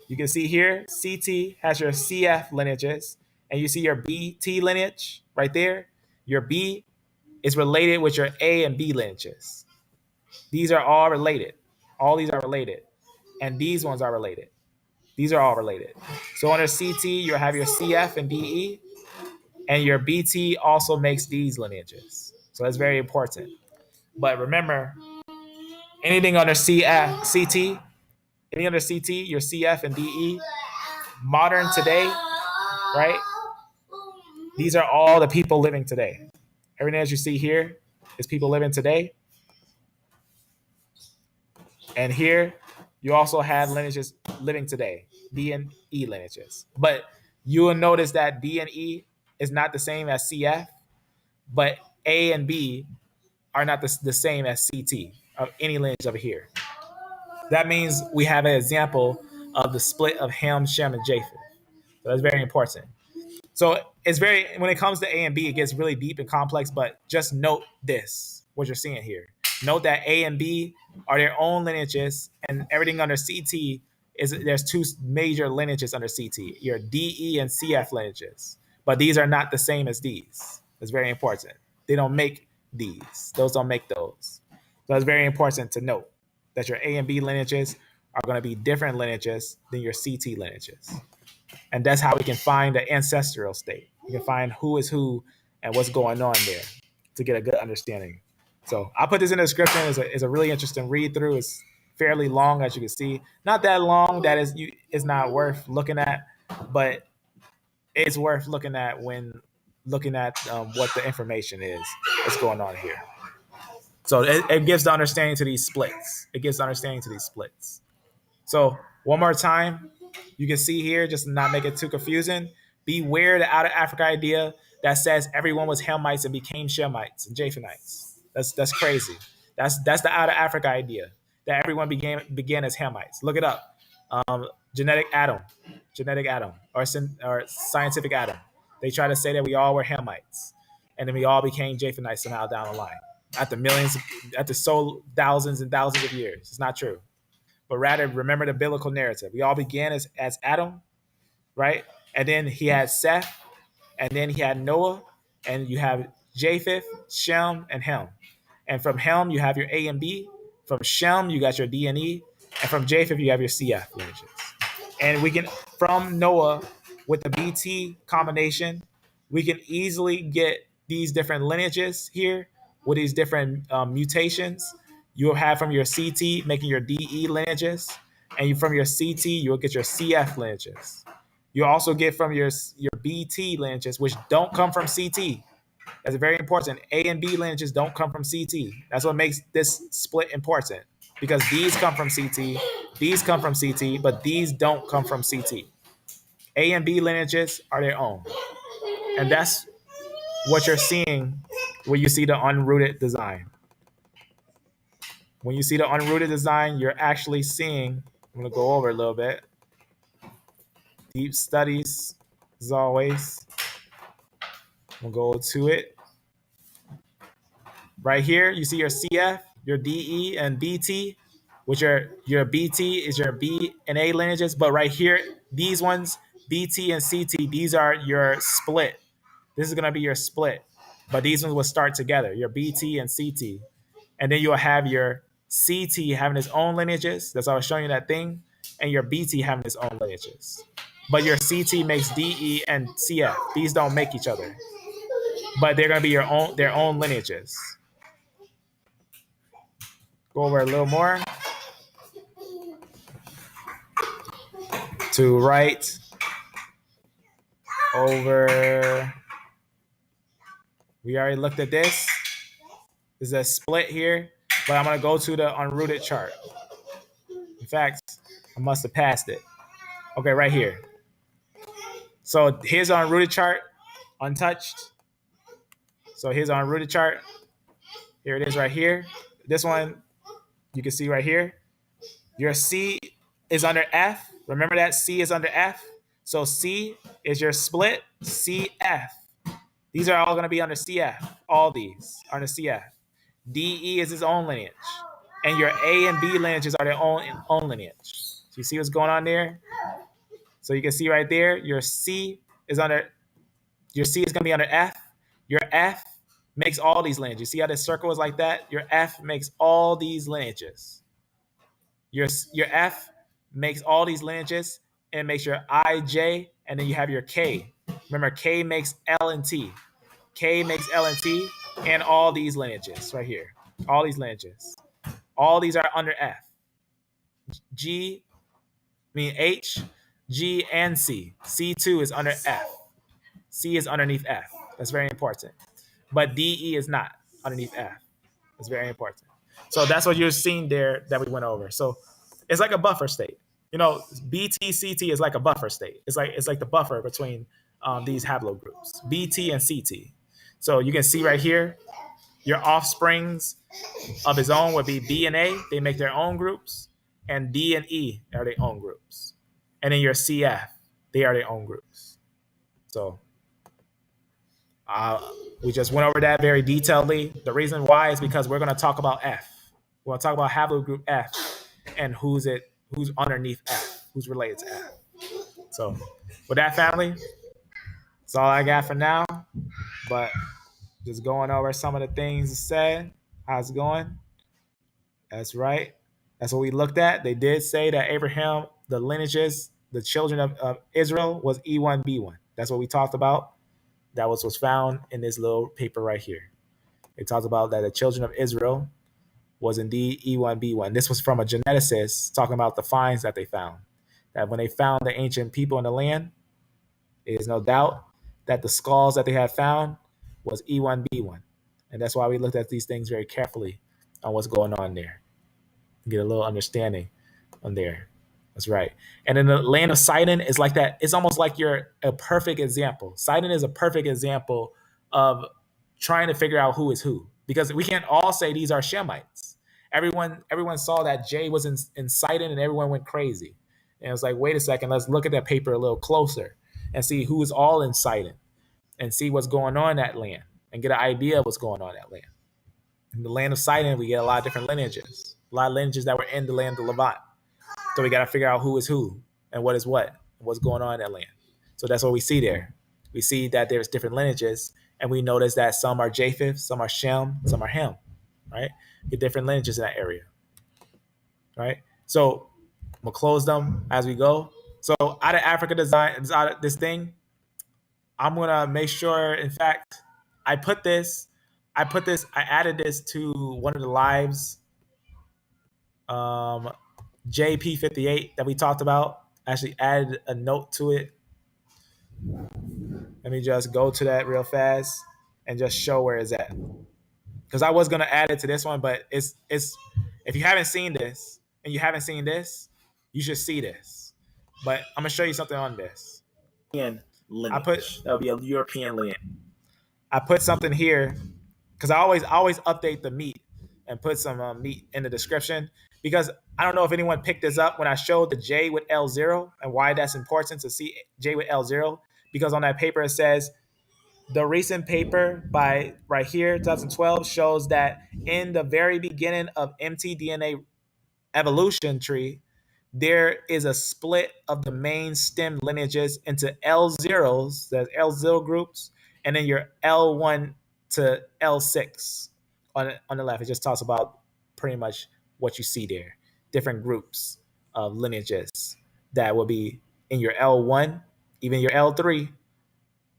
You can see here, CT has your CF lineages, and you see your BT lineage right there. Your B is related with your A and B lineages. These are all related. All these are related, and these ones are related. These are all related. So under CT, you'll have your CF and DE, and your BT also makes these lineages. So that's very important. But remember, anything under CT, any under CT, your CF and DE, modern today, right? These are all the people living today. Everything that you see here is people living today. And here, you also have lineages living today, D and E lineages. But you will notice that D and E is not the same as CF, but A and B are not the same as CT of any lineage over here. That means we have an example of the split of Ham, Shem, and Japheth. So that's very important. So So it's very, when it comes to A and B, it gets really deep and complex, but just note this, what you're seeing here. Note that A and B are their own lineages, and everything under CT there's two major lineages under CT, your DE and CF lineages. But these are not the same as these. It's very important. They don't make these. Those don't make those. So it's very important to note that your A and B lineages are going to be different lineages than your CT lineages. And that's how we can find the ancestral state. We can find who is who and what's going on there to get a good understanding. So I'll put this in the description. It's a really interesting read through. It's fairly long, as you can see. Not that long that is not worth looking at, but it's worth looking at when looking at what the information is that's going on here. So it gives the understanding to these splits. It gives the understanding to these splits. So one more time, you can see here, just to not make it too confusing, beware the out of Africa idea that says everyone was Hamites and became Shemites and Japhethites. That's crazy. That's the out of Africa idea that everyone began as Hamites. Look it up. Genetic Adam, or scientific Adam. They try to say that we all were Hamites, and then we all became Japhethites somehow down the line. After thousands and thousands of years. It's not true. But rather remember the biblical narrative. We all began as Adam, right? And then he had Seth, and then he had Noah, and you have Japheth, Shem, and Ham. And from Ham, you have your A and B. From Shem, you got your D and E. And from Japheth, you have your CF lineages. And we can, from Noah, with the BT combination, we can easily get these different lineages here with these different mutations. You'll have from your CT making your DE lineages, and from your CT, you'll get your CF lineages. You also get from your BT lineages, which don't come from CT. That's very important. A and B lineages don't come from CT. That's what makes this split important, because these come from CT, these come from CT, but these don't come from CT. A and B lineages are their own. And that's what you're seeing when you see the unrooted design. When you see the unrooted design, you're actually seeing, I'm going to go over a little bit. Deep studies, as always. We'll go to it. Right here, you see your CF, your DE, and BT, which are your BT is your B and A lineages. But right here, these ones, BT and CT, these are your split. This is going to be your split. But these ones will start together, your BT and CT. And then you'll have your CT having its own lineages. That's why I was showing you that thing. And your BT having its own lineages. But your CT makes DE and CF. These don't make each other. But they're going to be their own lineages. Go over a little more. To right over. We already looked at this. There's a split here, but I'm going to go to the unrooted chart. In fact, I must have passed it. Okay, right here. So here's our unrooted chart, untouched. So here's our unrooted chart. Here it is right here. This one, you can see right here. Your C is under F. Remember that C is under F. So C is your split, CF. These are all going to be under CF. All these are under CF. DE is its own lineage. And your A and B lineages are their own lineage. So you see what's going on there? So you can see right there, your C is going to be under F. Your F makes all these lineages. See how this circle is like that? Your F makes all these lineages. Your F makes all these lineages, and it makes your I, J, and then you have your K. Remember, K makes L and T. K makes L and T, and all these lineages right here. All these lineages. All these are under F. H, G, and C. C2 is under F. C is underneath F. That's very important. But DE is not underneath F. That's very important. So that's what you're seeing there that we went over. So it's like a buffer state. You know, BT, CT is like a buffer state. It's like the buffer between these haplogroups, BT and CT. So you can see right here, your offsprings of his own would be B and A. They make their own groups. And D and E are their own groups. And then your CF, they are their own groups. So We just went over that very detailedly. The reason why is because we're going to talk about F. We're going to talk about haplogroup F and who's underneath F, who's related to F. So with that, family, that's all I got for now. But just going over some of the things said. How's it going? That's right. That's what we looked at. They did say that Abraham, the lineages, the children of Israel was E1B1. That's what we talked about. That was found in this little paper right here. It talks about that the children of Israel was indeed E1B1. This was from a geneticist talking about the finds that they found. That when they found the ancient people in the land, there is no doubt that the skulls that they had found was E1B1. And that's why we looked at these things very carefully on what's going on there. Get a little understanding on there. That's right. And in the land of Sidon is like that. It's almost like you're a perfect example. Sidon is a perfect example of trying to figure out who is who, because we can't all say these are Shemites. Everyone saw that Jay was in Sidon and everyone went crazy. And it was like, wait a second, let's look at that paper a little closer and see who is all in Sidon and see what's going on in that land and get an idea of what's going on in that land. In the land of Sidon, we get a lot of different lineages, a lot of lineages that were in the land of Levant. So we got to figure out who is who and what is what, and what's going on in that land. So that's what we see there. We see that there's different lineages, and we notice that some are Japheth, some are Shem, some are Ham, right? Get different lineages in that area, right? So we'll close them as we go. So out of Africa design, out of this thing, I'm gonna make sure. In fact, I added this to one of the lives. JP58 that we talked about. Actually added a note to it. Let me just go to that real fast and just show where it's at. Because I was gonna add it to this one, but it's if you haven't seen this and you haven't seen this, you should see this. But I'm gonna show you something on this. That'll be a European lineage. I put something here because I always update the meat and put some meat in the description, because I don't know if anyone picked this up when I showed the J with L0 and why that's important to see J with L0, because on that paper it says the recent paper by right here 2012 shows that in the very beginning of mtDNA evolution tree, there is a split of the main stem lineages into L0s, there's L0 groups, and then your L1 to L6 on the left. It just talks about pretty much what you see there, different groups of lineages that will be in your L1, even your L3,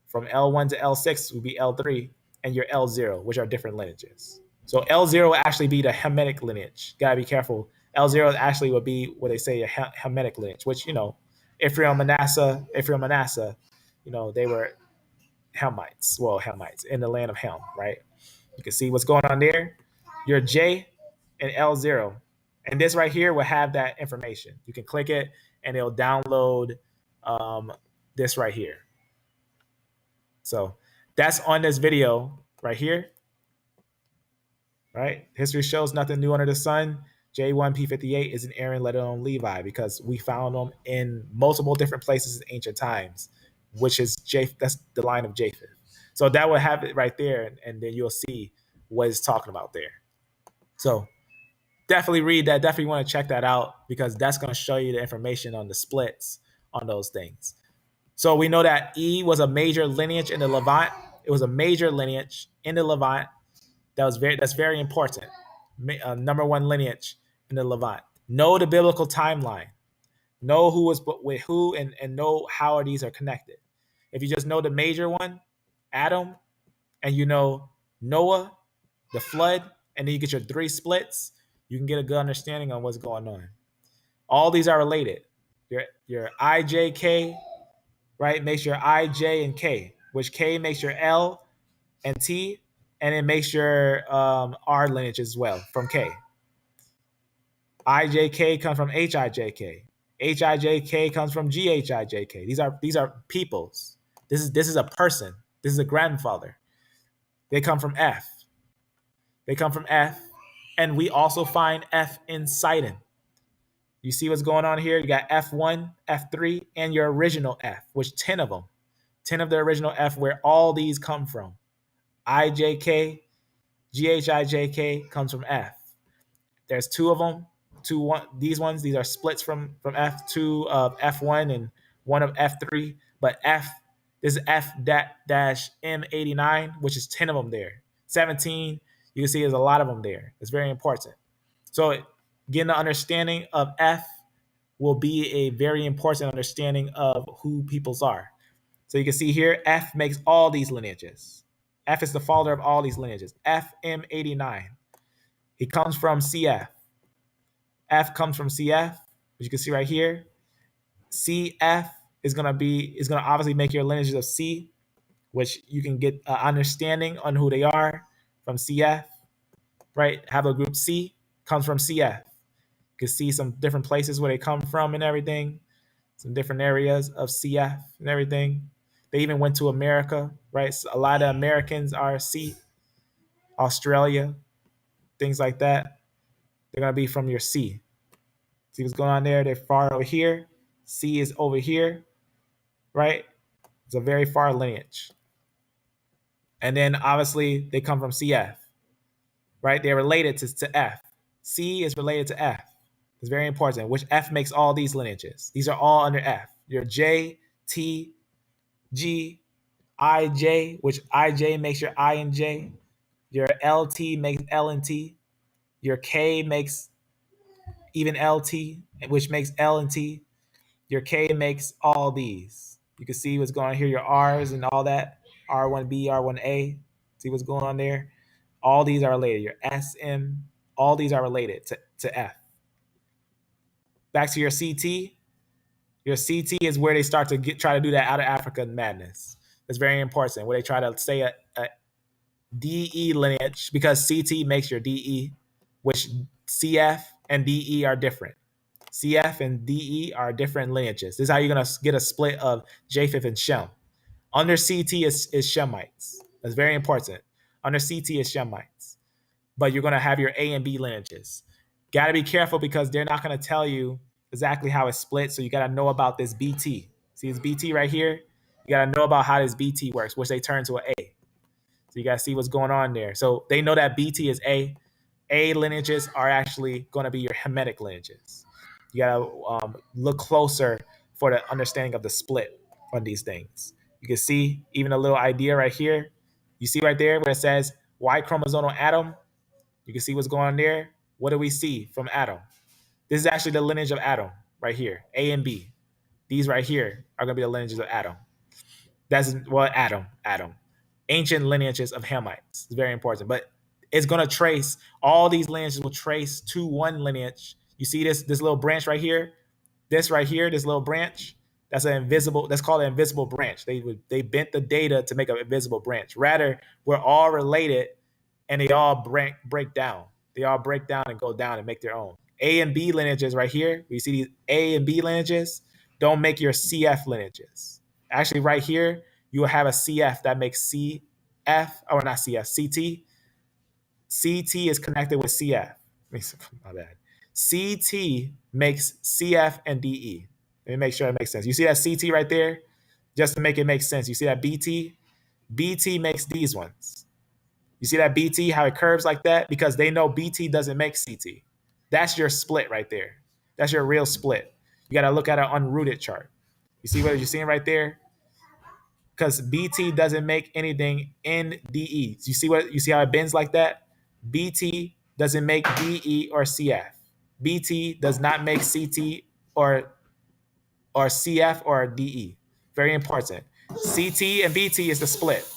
from L1 to L6 would be L3, and your L0, which are different lineages. So L0 will actually be the Hamitic lineage. Gotta be careful. L0 actually would be what they say a Hamitic lineage, which, Ephraim, Manasseh, they were Hamites. Well, Hamites in the land of Ham, right? You can see what's going on there. Your J and L0. And this right here will have that information. You can click it and it'll download this right here. So that's on this video right here. Right? History shows nothing new under the sun. J1P58 is an Aaron, let alone Levi, because we found them in multiple different places in ancient times, which is that's the line of Japheth. So that will have it right there, and then you'll see what it's talking about there. So definitely read that. Definitely want to check that out, because that's going to show you the information on the splits on those things. So we know that E was a major lineage in the Levant. It was a major lineage in the Levant. That's very important. Number one lineage in the Levant. Know the biblical timeline. Know who was with who, and know how these are connected. If you just know the major one, Adam, and you know Noah, the flood, and then you get your three splits, you can get a good understanding on what's going on. All these are related. Your IJK, right, makes your IJ and K, which K makes your L and T, and it makes your R lineage as well from K. IJK comes from HIJK. HIJK comes from GHIJK. These are peoples. This is a person. This is a grandfather. They come from F. And we also find F in Sidon. You see what's going on here? You got F1, F3, and your original F, which 10 of them. 10 of the original F, where all these come from. IJK, GHIJK comes from F. There's two of them. These are splits from F, two of F1 and one of F3. But this is F-M89, which is 10 of them there. 17, you can see there's a lot of them there. It's very important. So getting the understanding of F will be a very important understanding of who peoples are. So you can see here, F makes all these lineages. F is the father of all these lineages. F-M89. He comes from CF. F comes from CF, which you can see right here. CF is gonna obviously make your lineages of C, which you can get an understanding on who they are from CF, right? Haplogroup C comes from CF. You can see some different places where they come from and everything, some different areas of CF and everything. They even went to America, right? So a lot of Americans are C, Australia, things like that. They're gonna be from your C. See what's going on there? They're far over here. C is over here, right? It's a very far lineage. And then obviously they come from CF, right? They're related to F. C is related to F. It's very important, which F makes all these lineages. These are all under F. Your J, T, G, IJ, which IJ makes your I and J. Your LT makes L and T. Your K makes even LT, which makes L and T. Your K makes all these. You can see what's going on here, your R's and all that. R1B, R1A. See what's going on there? All these are related. Your SM, all these are related to F. Back to your CT. Your CT is where they start to try to do that out of Africa madness. It's very important, where they try to say a DE lineage, because CT makes your DE, which CF and DE are different. CF and DE are different lineages. This is how you're going to get a split of Japheth and Shem. Under CT is Shemites. That's very important. Under CT is Shemites. But you're going to have your A and B lineages. Got to be careful, because they're not going to tell you exactly how it's split. So you got to know about this BT. See this BT right here? You got to know about how this BT works, which they turn to an A. So you got to see what's going on there. So they know that BT is A. A lineages are actually going to be your Hamitic lineages. You got to look closer for the understanding of the split on these things. You can see even a little idea right here. You see right there where it says Y chromosomal atom. You can see what's going on there. What do we see from Adam? This is actually the lineage of Adam right here, A and B. These right here are going to be the lineages of Adam. That's Adam. Ancient lineages of Hamites. It's very important. But it's going to trace, all these lineages will trace to one lineage. You see this little branch right here? This right here, this little branch, that's called an invisible branch. They bent the data to make an invisible branch. Rather, we're all related, and they all break down. They all break down and go down and make their own. A and B lineages right here. You see these A and B lineages don't make your CF lineages. Actually, right here, you will have a CF that makes CF, or not CF, CT. CT is connected with CF. My bad. CT makes CF and DE. Let me make sure it makes sense. You see that CT right there? Just to make it make sense. You see that BT? BT makes these ones. You see that BT, how it curves like that? Because they know BT doesn't make CT. That's your split right there. That's your real split. You got to look at an unrooted chart. You see what you're seeing right there? Because BT doesn't make anything in DE. You see how it bends like that? BT doesn't make DE or CF. BT does not make CT or CF or DE. Very important. CT and BT is the split.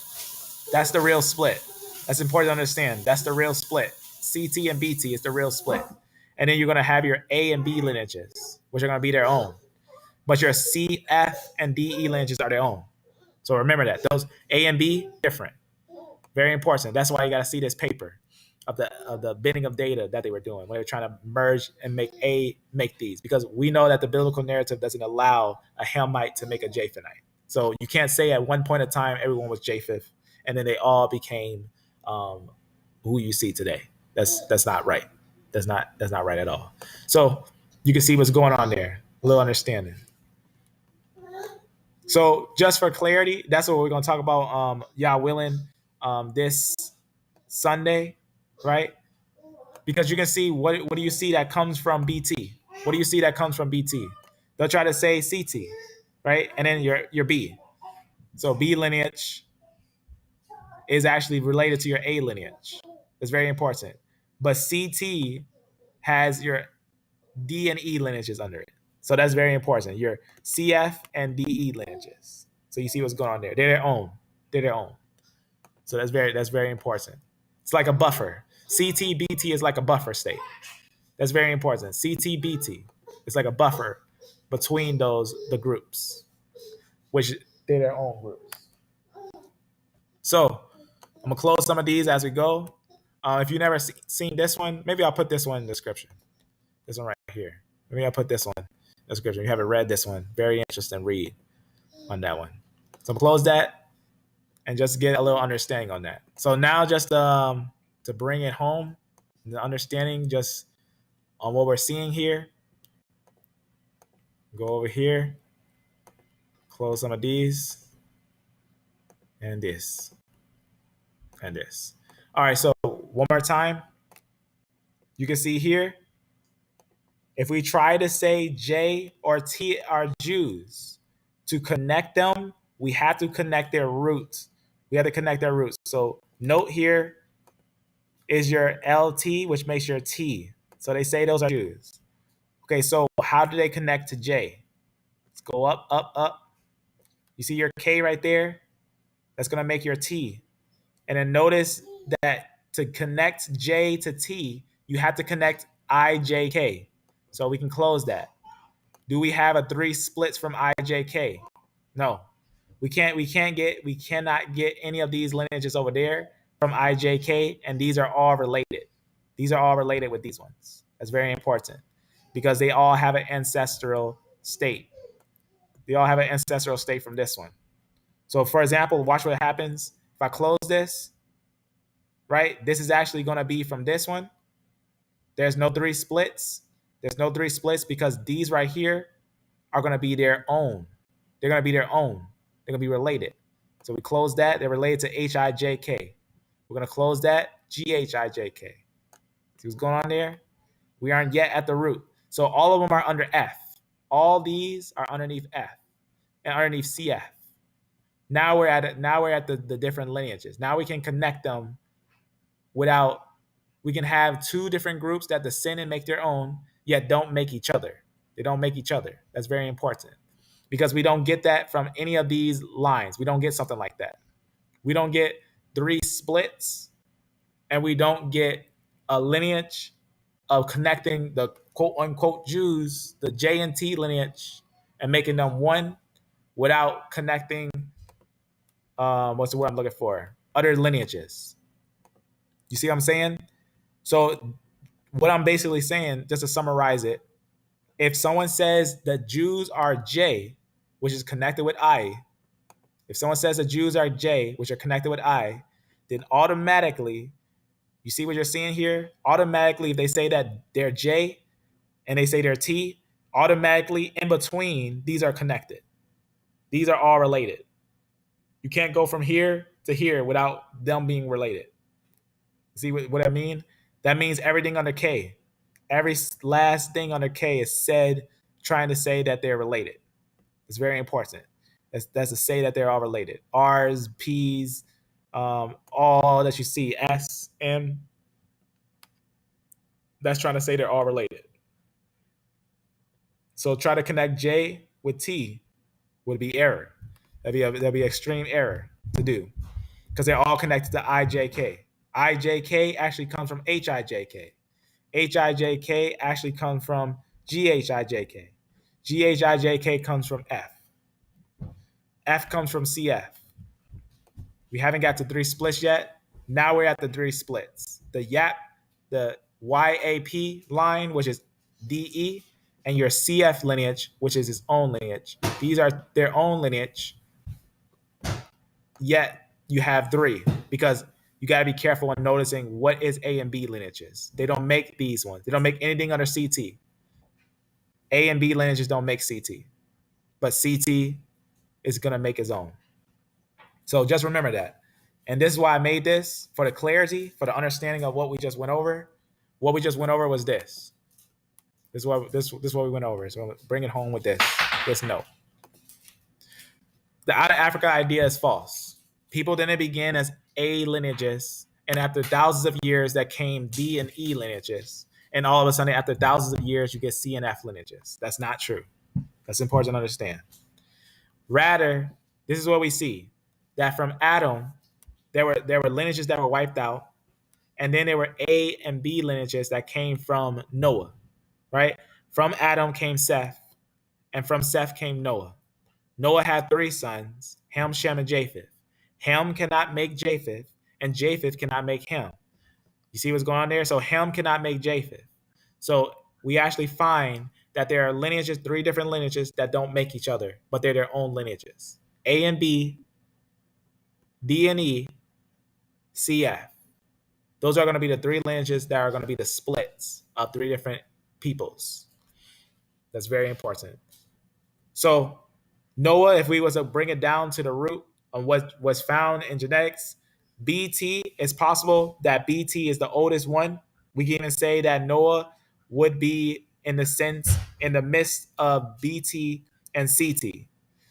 That's the real split. That's important to understand. That's the real split. CT and BT is the real split. And then you're going to have your A and B lineages, which are going to be their own. But your CF and DE lineages are their own. So remember that. Those A and B, different. Very important. That's why you got to see this paper of the bending of data that they were doing when they were trying to merge and make these. Because we know that the biblical narrative doesn't allow a Hamite to make a Japhethite. So you can't say at one point in time everyone was Japheth and then they all became who you see today. That's not right. That's not right at all. So you can see what's going on there. A little understanding. So just for clarity, that's what we're going to talk about. Yah willing, this Sunday, right? Because you can see what do you see that comes from BT? What do you see that comes from BT? They'll try to say CT, right? And then your B. So B lineage is actually related to your A lineage. It's very important. But CT has your D and E lineages under it. So that's very important. Your CF and DE lineages. So you see what's going on there. They're their own. They're their own. So that's very important. It's like a buffer. CT-BT is like a buffer state. That's very important. CT-BT is like a buffer between the groups, which they're their own groups. So I'm gonna close some of these as we go. If you've never seen this one, maybe I'll put this one in the description. This one right here. Maybe I'll put this one in the description. If you haven't read this one, very interesting read on that one. So I'm gonna close that and just get a little understanding on that. So now just to bring it home, the understanding just on what we're seeing here. Go over here, close some of these, and this, and this. All right, so one more time. You can see here, if we try to say J or T are Jews, to connect them, we have to connect their roots. We have to connect their roots. So note here is your LT, which makes your T. So they say those are Jews. Okay, so how do they connect to J? Let's go up, up, up. You see your K right there? That's going to make your T. And then notice that to connect J to T, you have to connect IJK. So we can close that. Do we have a 3 splits from IJK? No. We cannot get any of these lineages over there from IJK, and these are all related. These are all related with these ones. That's very important because they all have an ancestral state. They all have an ancestral state from this one. So for example, watch what happens. If I close this, right, this is actually going to be from this one. There's no 3 splits. There's no 3 splits because these right here are going to be their own. They're going to be their own. They're going to be related. So we close that. They're related to HIJK. We're going to close that. GHIJK. See what's going on there? We aren't yet at the root. So all of them are under F. All these are underneath F and underneath CF. Now we're at the different lineages. Now we can connect them without, we can have 2 different groups that descend and make their own, yet don't make each other. They don't make each other. That's very important because we don't get that from any of these lines. We don't get something like that. We don't get 3 splits, and we don't get a lineage of connecting the quote unquote Jews, the J and T lineage, and making them one without connecting, what's the word I'm looking for? Other lineages. You see what I'm saying? So what I'm basically saying, just to summarize it, if someone says the Jews are J, which is connected with I, if someone says the Jews are J, which are connected with I, then automatically, you see what you're seeing here? Automatically, if they say that they're J and they say they're T, automatically in between, these are connected. These are all related. You can't go from here to here without them being related. See what I mean? That means everything under K, every last thing under K is said trying to say that they're related. It's very important. That's to say that they're all related. R's, P's, all that you see, S, M, that's trying to say they're all related. So try to connect J with T would be error. That'd be extreme error to do because they're all connected to IJK. IJK actually comes from HIJK. HIJK actually comes from GHIJK. GHIJK comes from F. F comes from CF. We haven't got to 3 splits yet. Now we're at the 3 splits. The YAP line, which is DE, and your CF lineage, which is its own lineage. These are their own lineage, yet you have 3 because you got to be careful when noticing what is A and B lineages. They don't make these ones. They don't make anything under CT. A and B lineages don't make CT, but CT is going to make its own. So just remember that. And this is why I made this, for the clarity, for the understanding of what we just went over. What we just went over was this. This is what we went over. So bring it home with this note. The out of Africa idea is false. People didn't begin as A lineages, and after thousands of years, that came B and E lineages. And all of a sudden, after thousands of years, you get C and F lineages. That's not true. That's important to understand. Rather, this is what we see, that from Adam, there were lineages that were wiped out, and then there were A and B lineages that came from Noah, right? From Adam came Seth, and from Seth came Noah. Noah had 3 sons, Ham, Shem, and Japheth. Ham cannot make Japheth, and Japheth cannot make Ham. You see what's going on there? So Ham cannot make Japheth. So we actually find that there are lineages, 3 different lineages that don't make each other, but they're their own lineages. A and B, D and E, C, F. Those are going to be the 3 lineages that are going to be the splits of 3 different peoples. That's very important. So Noah, if we was to bring it down to the root of what was found in genetics, BT, it's possible that BT is the oldest one. We can even say that Noah would be in the midst of BT and CT.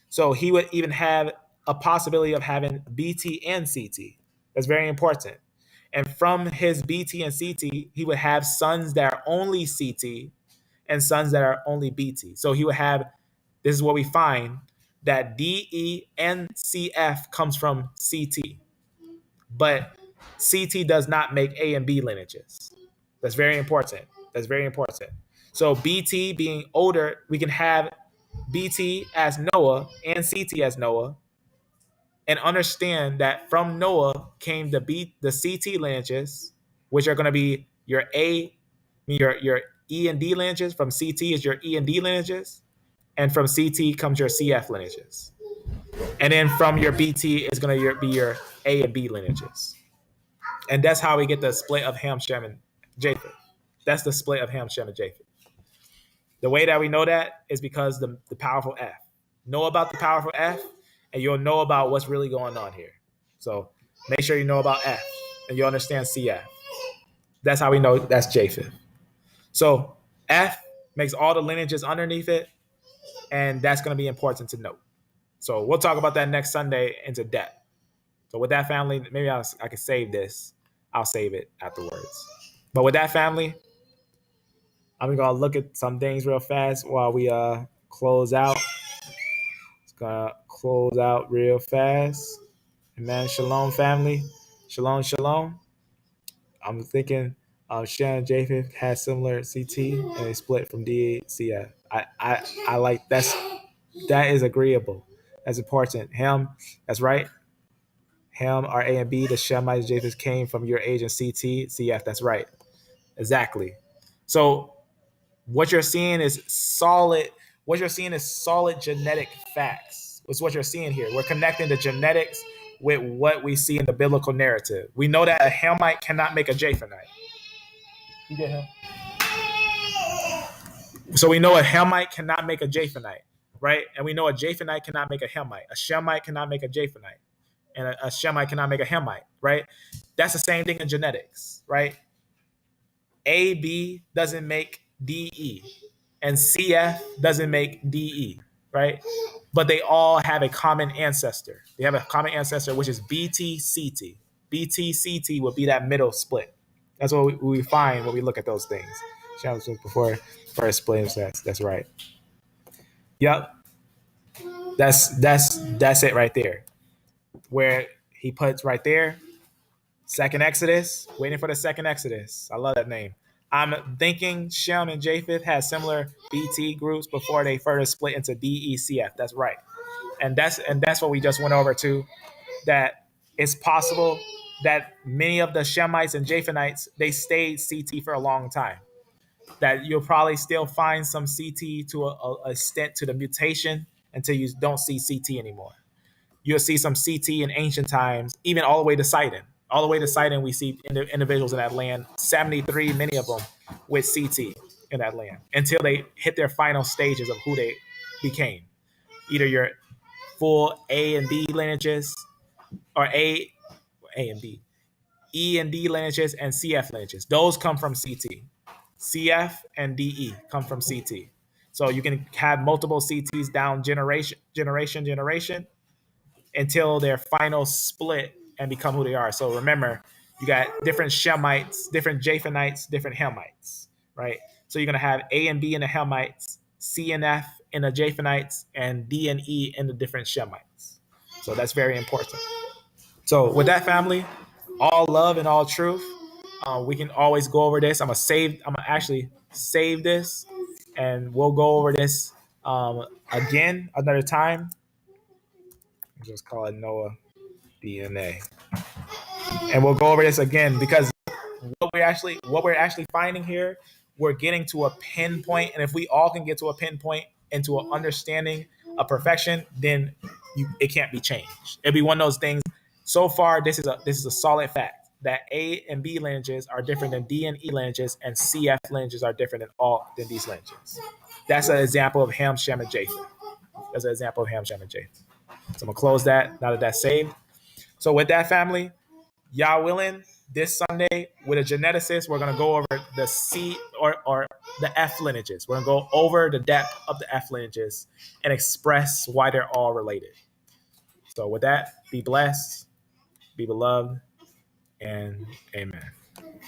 So he would even have a possibility of having BT and CT. That's very important. And from his BT and CT, he would have sons that are only CT and sons that are only BT. So he would have, this is what we find, that DE and CF comes from CT. But CT does not make A and B lineages. That's very important. That's very important. So BT being older, we can have BT as Noah and CT as Noah, and understand that from Noah came the CT lineages, which are going to be your your E and D lineages. From CT is your E and D lineages, and from CT comes your CF lineages. And then from your BT is going to be your A and B lineages. And that's how we get the split of Ham, Shem, and Japheth. That's the split of Ham, Shem, and Japheth. The way that we know that is because the powerful F. Know about the powerful F, and you'll know about what's really going on here. So make sure you know about F, and you'll understand CF. That's how we know that's Japheth. So F makes all the lineages underneath it, and that's going to be important to note. So we'll talk about that next Sunday into depth. So with that, family, maybe I can save this. I'll save it afterwards. But with that, family, I'm going to look at some things real fast while we close out. It's going to close out real fast. Amen. Shalom, family. Shalom, shalom. I'm thinking Shem and Japheth had similar CT and they split from DCF. I like that is agreeable. That's important. Ham, that's right. Ham are A and B. The Shemites, Japheth came from your age and CT, CF. That's right. Exactly. So what you're seeing is solid. What you're seeing is solid genetic facts. It's what you're seeing here. We're connecting the genetics with what we see in the biblical narrative. We know that a Hamite cannot make a Japhethite. You get him? So we know a Hamite cannot make a Japhethite, right? And we know a Japhethite cannot make a Hamite. A Shemite cannot make a Japhethite. And a Shemite cannot make a Hamite, right? That's the same thing in genetics, right? AB doesn't make DE, and CF doesn't make DE, right? But they all have a common ancestor. They have a common ancestor, which is BTCT. BTCT would be that middle split. That's what we find when we look at those things. Before first splitting, that's right. Yep. That's it right there. Where he puts right there, second Exodus, waiting for the second Exodus. I love that name. I'm thinking Shem and Japheth had similar BT groups before they further split into DECF. That's right. And that's what we just went over too, that it's possible that many of the Shemites and Japhethites, they stayed CT for a long time. That you'll probably still find some CT to a extent to the mutation until you don't see CT anymore. You'll see some CT in ancient times, even all the way to Sidon. All the way to Sidon, we see individuals in that land, 73, many of them, with CT in that land, until they hit their final stages of who they became. Either your full A and B lineages, or A A and B. E and D lineages and CF lineages. Those come from CT. CF and DE come from CT. So you can have multiple CTs down generation until their final split and become who they are. So remember, you got different Shemites, different Japhethites, different Hamites, right? So you're going to have A and B in the Hamites, C and F in the Japhethites, and D and E in the different Shemites. So that's very important. So with that, family, all love and all truth. We can always go over this. I'm gonna actually save this, and we'll go over this again another time. Just call it Noah DNA, and we'll go over this again because what we're actually finding here, we're getting to a pinpoint, and if we all can get to a pinpoint into an understanding of perfection, then it can't be changed. It'll be one of those things. So far, this is a solid fact that A and B lineages are different than D and E lineages, and CF lineages are different than these lineages. That's an example of Ham, Shem, and Japheth. That's an example of Ham, Shem, and Japheth. So I'm gonna close that now that that's saved. So with that, family, y'all willing, this Sunday with a geneticist, we're gonna go over the C or the F lineages. We're gonna go over the depth of the F lineages and express why they're all related. So with that, be blessed, be beloved, and amen.